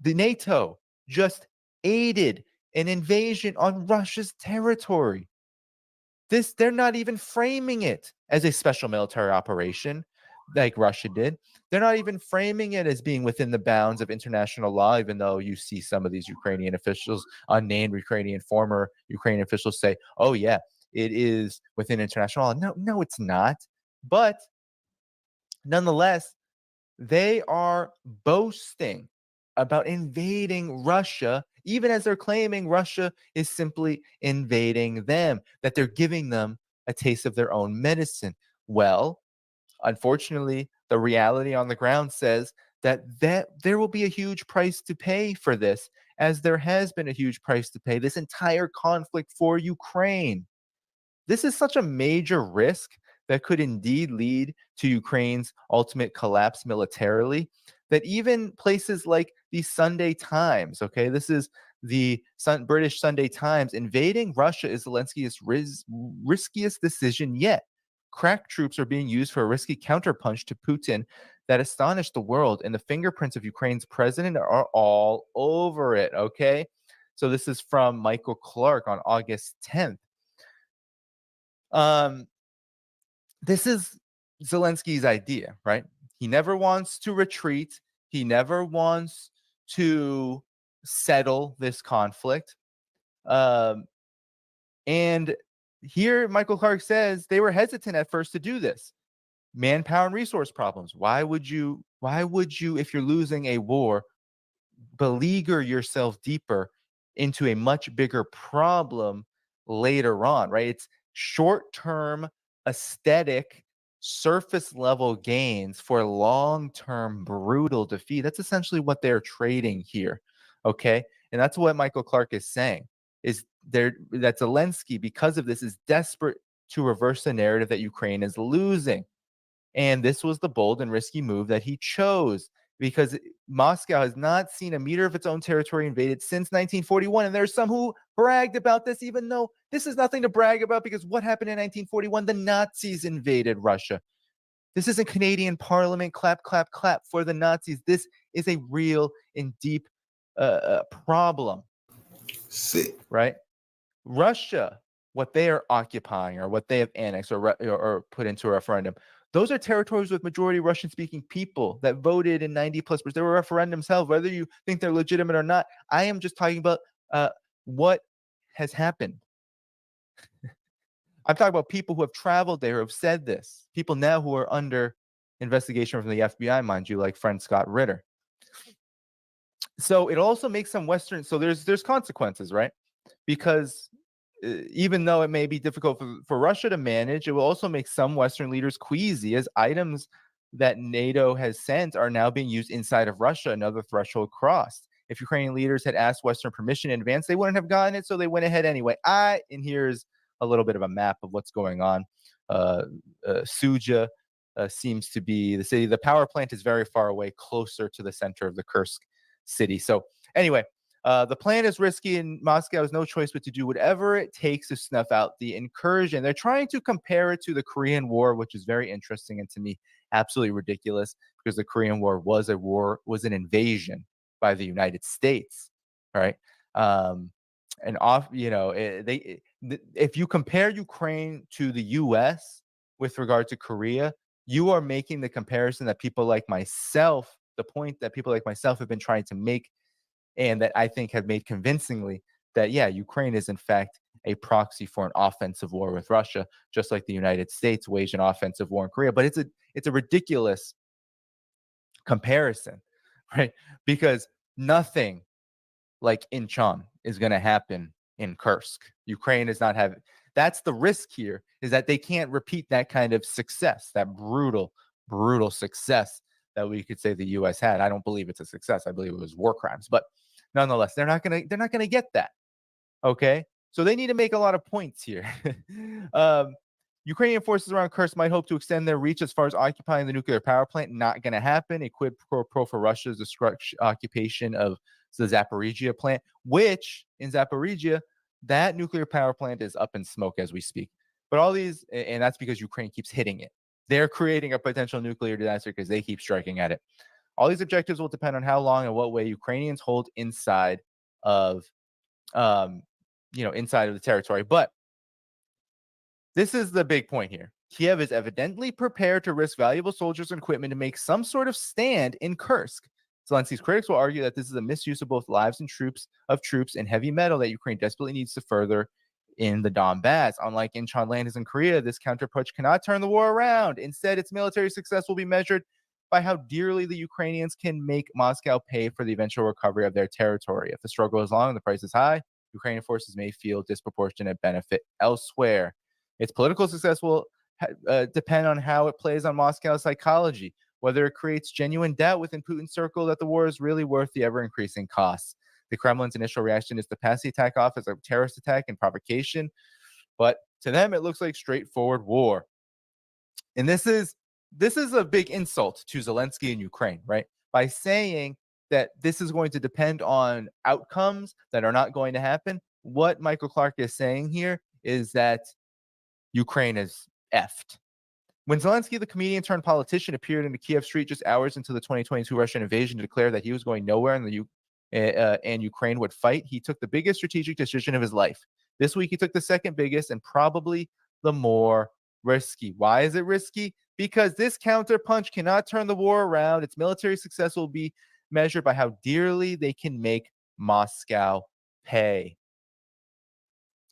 The NATO just aided an invasion on Russia's territory. They're not even framing it as a special military operation like Russia did. They're not even framing it as being within the bounds of international law, even though you see some of these Ukrainian officials, unnamed former Ukrainian officials say, oh yeah, it is within international law. No, it's not. But nonetheless, they are boasting about invading Russia, even as they're claiming Russia is simply invading them, that they're giving them a taste of their own medicine. Well, unfortunately, the reality on the ground says that there will be a huge price to pay for this, as there has been a huge price to pay this entire conflict for Ukraine. This is such a major risk that could indeed lead to Ukraine's ultimate collapse militarily, that even places like the Sunday Times, okay, this is the British Sunday Times, invading Russia is Zelensky's riskiest decision yet. Crack troops are being used for a risky counterpunch to Putin that astonished the world, and the fingerprints of Ukraine's president are all over it, okay? So this is from Michael Clark on August 10th. This is Zelensky's idea, right? He never wants to retreat. He never wants to settle this conflict. And here Michael Clark says they were hesitant at first to do this. Manpower and resource problems. Why would you, if you're losing a war, beleaguer yourself deeper into a much bigger problem later on, right? It's short-term aesthetic surface level gains for long-term brutal defeat. That's essentially what they're trading here, okay? And that's what Michael Clark is saying, is that Zelensky, because of this, is desperate to reverse the narrative that Ukraine is losing. And this was the bold and risky move that he chose, because Moscow has not seen a meter of its own territory invaded since 1941. And there's some who bragged about this, even though this is nothing to brag about, because what happened in 1941? The Nazis invaded Russia. This isn't Canadian Parliament, clap, clap, clap for the Nazis. This is a real and deep problem. Sick. Right? Russia, what they are occupying or what they have annexed or put into a referendum, those are territories with majority Russian-speaking people that voted in 90+%. There were referendums held, whether you think they're legitimate or not. I am just talking about what has happened. I'm talking about people who have traveled there, who have said this. People now who are under investigation from the FBI, mind you, like friend Scott Ritter. So it also makes some Western. So there's consequences, right? Because even though it may be difficult for Russia to manage, it will also make some Western leaders queasy, as items that NATO has sent are now being used inside of Russia, another threshold crossed. If Ukrainian leaders had asked Western permission in advance, they wouldn't have gotten it, so they went ahead anyway. And here's a little bit of a map of what's going on. Suja seems to be the city. The power plant is very far away, closer to the center of the Kursk city. So anyway, the plan is risky, and Moscow has no choice but to do whatever it takes to snuff out the incursion. They're trying to compare it to the Korean War, which is very interesting and to me absolutely ridiculous, because the Korean War was an invasion by the United States, right? If you compare Ukraine to the U.S. with regard to Korea, you are making the comparison that people like myself, the point that people like myself have been trying to make, and that I think have made convincingly, that, yeah, Ukraine is in fact a proxy for an offensive war with Russia, just like the United States waged an offensive war in Korea. But it's a ridiculous comparison, right? Because nothing like Incheon is going to happen in Kursk. Ukraine is not having. That's the risk here, is that they can't repeat that kind of success, that brutal success that we could say the U.S. had. I don't believe it's a success. I believe it was war crimes, but nonetheless, they're not gonna get that. Okay, so they need to make a lot of points here. Ukrainian forces around Kursk might hope to extend their reach as far as occupying the nuclear power plant. Not going to happen. A quid pro quo for Russia's occupation of the Zaporizhia plant, which in Zaporizhia, that nuclear power plant is up in smoke as we speak. But all these, and that's because Ukraine keeps hitting it. They're creating a potential nuclear disaster because they keep striking at it. All these objectives will depend on how long and what way Ukrainians hold inside of, inside of the territory. But this is the big point here. Kiev is evidently prepared to risk valuable soldiers and equipment to make some sort of stand in Kursk. Zelensky's critics will argue that this is a misuse of both lives and troops and heavy metal that Ukraine desperately needs to further in the Donbass. Unlike Incheon landings in Korea, this counterpunch cannot turn the war around. Instead, its military success will be measured by how dearly the Ukrainians can make Moscow pay for the eventual recovery of their territory. If the struggle is long and the price is high, Ukrainian forces may feel disproportionate benefit elsewhere. Its political success will depend on how it plays on Moscow's psychology, whether it creates genuine doubt within Putin's circle that the war is really worth the ever-increasing costs. The Kremlin's initial reaction is to pass the attack off as a terrorist attack and provocation, but to them it looks like straightforward war. And this is a big insult to Zelensky and Ukraine, right? By saying that this is going to depend on outcomes that are not going to happen. What Michael Clark is saying here is that Ukraine is effed. When Zelensky, the comedian turned politician, appeared in the Kiev street just hours into the 2022 Russian invasion to declare that he was going nowhere and Ukraine would fight, he took the biggest strategic decision of his life. This week, he took the second biggest and probably the more risky. Why is it risky? Because this counterpunch cannot turn the war around. Its military success will be measured by how dearly they can make Moscow pay.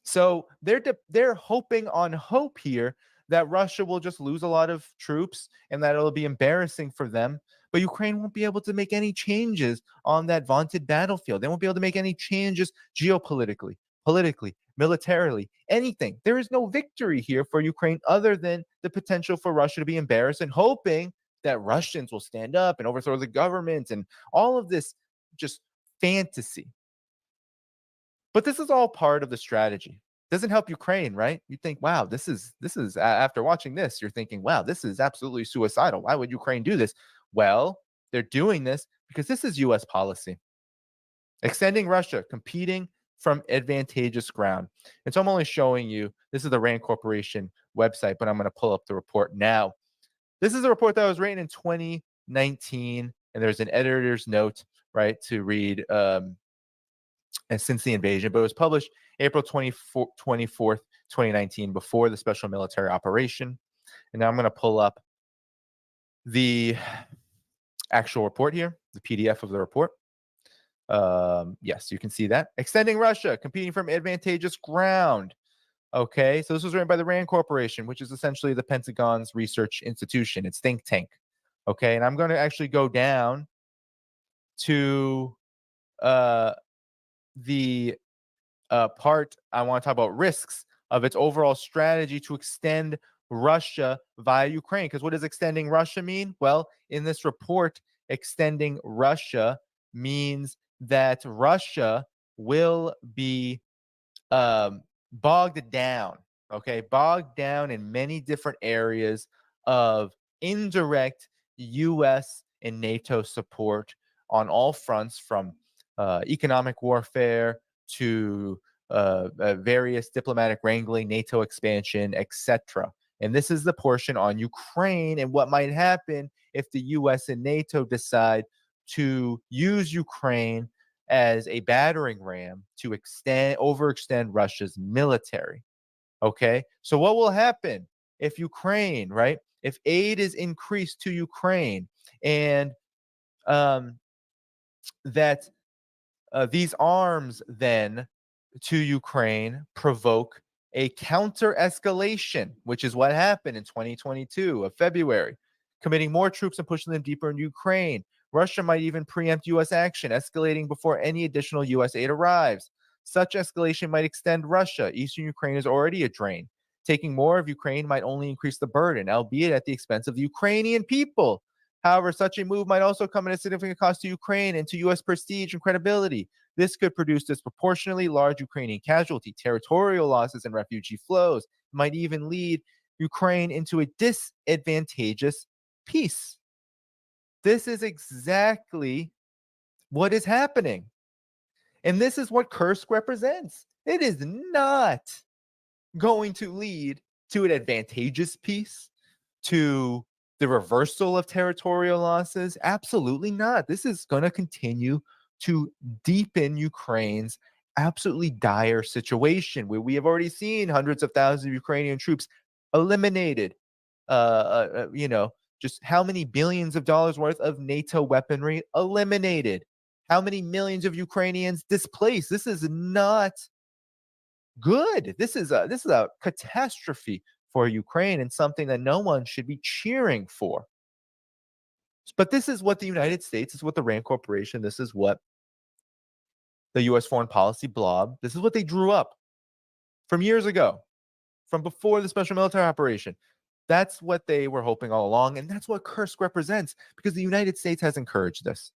So they're hoping on hope here that Russia will just lose a lot of troops and that it'll be embarrassing for them. But Ukraine won't be able to make any changes on that vaunted battlefield. They won't be able to make any changes geopolitically, politically, militarily, anything. There is no victory here for Ukraine other than the potential for Russia to be embarrassed and hoping that Russians will stand up and overthrow the government and all of this just fantasy. But this is all part of the strategy. Doesn't help Ukraine, right? You think, wow, this is after watching this, you're thinking, wow, this is absolutely suicidal. Why would Ukraine do this? Well, they're doing this because this is U.S. policy. Extending Russia, competing from advantageous ground. And so I'm only showing you, this is the RAND Corporation website, but I'm going to pull up the report now. This is a report that was written in 2019, and there's an editor's note, right, to read and since the invasion, but it was published April 24th, 2019, before the special military operation. And now I'm going to pull up the actual report here, the PDF of the report. Yes, you can see that. Extending Russia, competing from advantageous ground. Okay, so this was written by the RAND Corporation, which is essentially the Pentagon's research institution, its think tank. Okay, and I'm going to actually go down to the part I want to talk about risks of its overall strategy to extend Russia via Ukraine. Because what does extending Russia mean? Well, in this report, extending Russia means that Russia will be bogged down, okay? Bogged down in many different areas of indirect U.S. and NATO support on all fronts, from economic warfare to various diplomatic wrangling, NATO expansion, etc. And this is the portion on Ukraine and what might happen if the U.S. and NATO decide to use Ukraine as a battering ram to overextend Russia's military. Okay, so what will happen if Ukraine, right? If aid is increased to Ukraine and that these arms then to Ukraine provoke a counter-escalation, which is what happened in 2022 of February, committing more troops and pushing them deeper into Ukraine. Russia might even preempt U.S. action, escalating before any additional U.S. aid arrives. Such escalation might extend Russia. Eastern Ukraine is already a drain. Taking more of Ukraine might only increase the burden, albeit at the expense of the Ukrainian people. However, such a move might also come at a significant cost to Ukraine and to U.S. prestige and credibility. This could produce disproportionately large Ukrainian casualty, territorial losses, and refugee flows. It might even lead Ukraine into a disadvantageous peace. This is exactly what is happening. And this is what Kursk represents. It is not going to lead to an advantageous peace, to the reversal of territorial losses. Absolutely not. This is going to continue to deepen Ukraine's absolutely dire situation, where we have already seen hundreds of thousands of Ukrainian troops eliminated. Just how many billions of dollars worth of NATO weaponry eliminated? How many millions of Ukrainians displaced? This is not good. This is a catastrophe for Ukraine, and something that no one should be cheering for. But this is what the United States, this is what the RAND Corporation, this is what the U.S. Foreign Policy Blob, this is what they drew up from years ago, from before the special military operation. That's what they were hoping all along, and that's what Kursk represents, because the United States has encouraged this.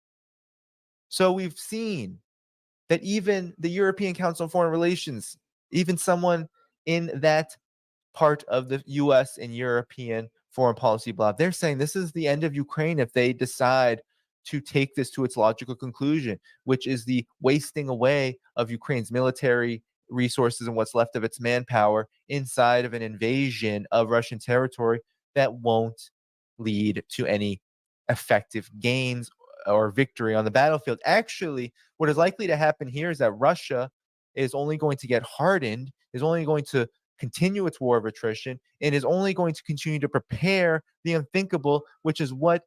So we've seen that even the European Council on Foreign Relations, even someone in that part of the U.S. and European foreign policy blob, they're saying this is the end of Ukraine if they decide to take this to its logical conclusion, which is the wasting away of Ukraine's military resources and what's left of its manpower inside of an invasion of Russian territory that won't lead to any effective gains or victory on the battlefield. Actually, what is likely to happen here is that Russia is only going to get hardened, is only going to continue its war of attrition, and is only going to continue to prepare the unthinkable, which is what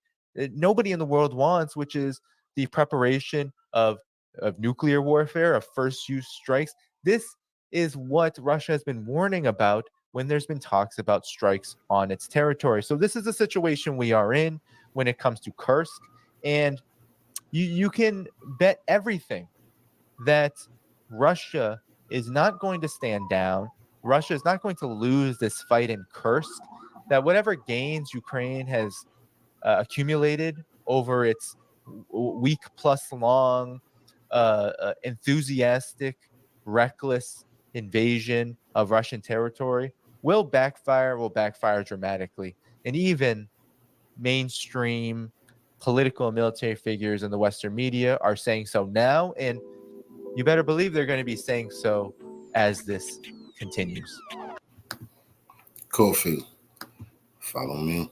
nobody in the world wants, which is the preparation of nuclear warfare, of first use strikes. This is what Russia has been warning about when there's been talks about strikes on its territory. So this is the situation we are in when it comes to Kursk. And you can bet everything that Russia is not going to stand down. Russia is not going to lose this fight in Kursk, that whatever gains Ukraine has accumulated over its week-plus-long, enthusiastic, reckless invasion of Russian territory will backfire dramatically. And even mainstream political and military figures in the Western media are saying so now, and you better believe they're going to be saying so as this continues. Kofi, follow me.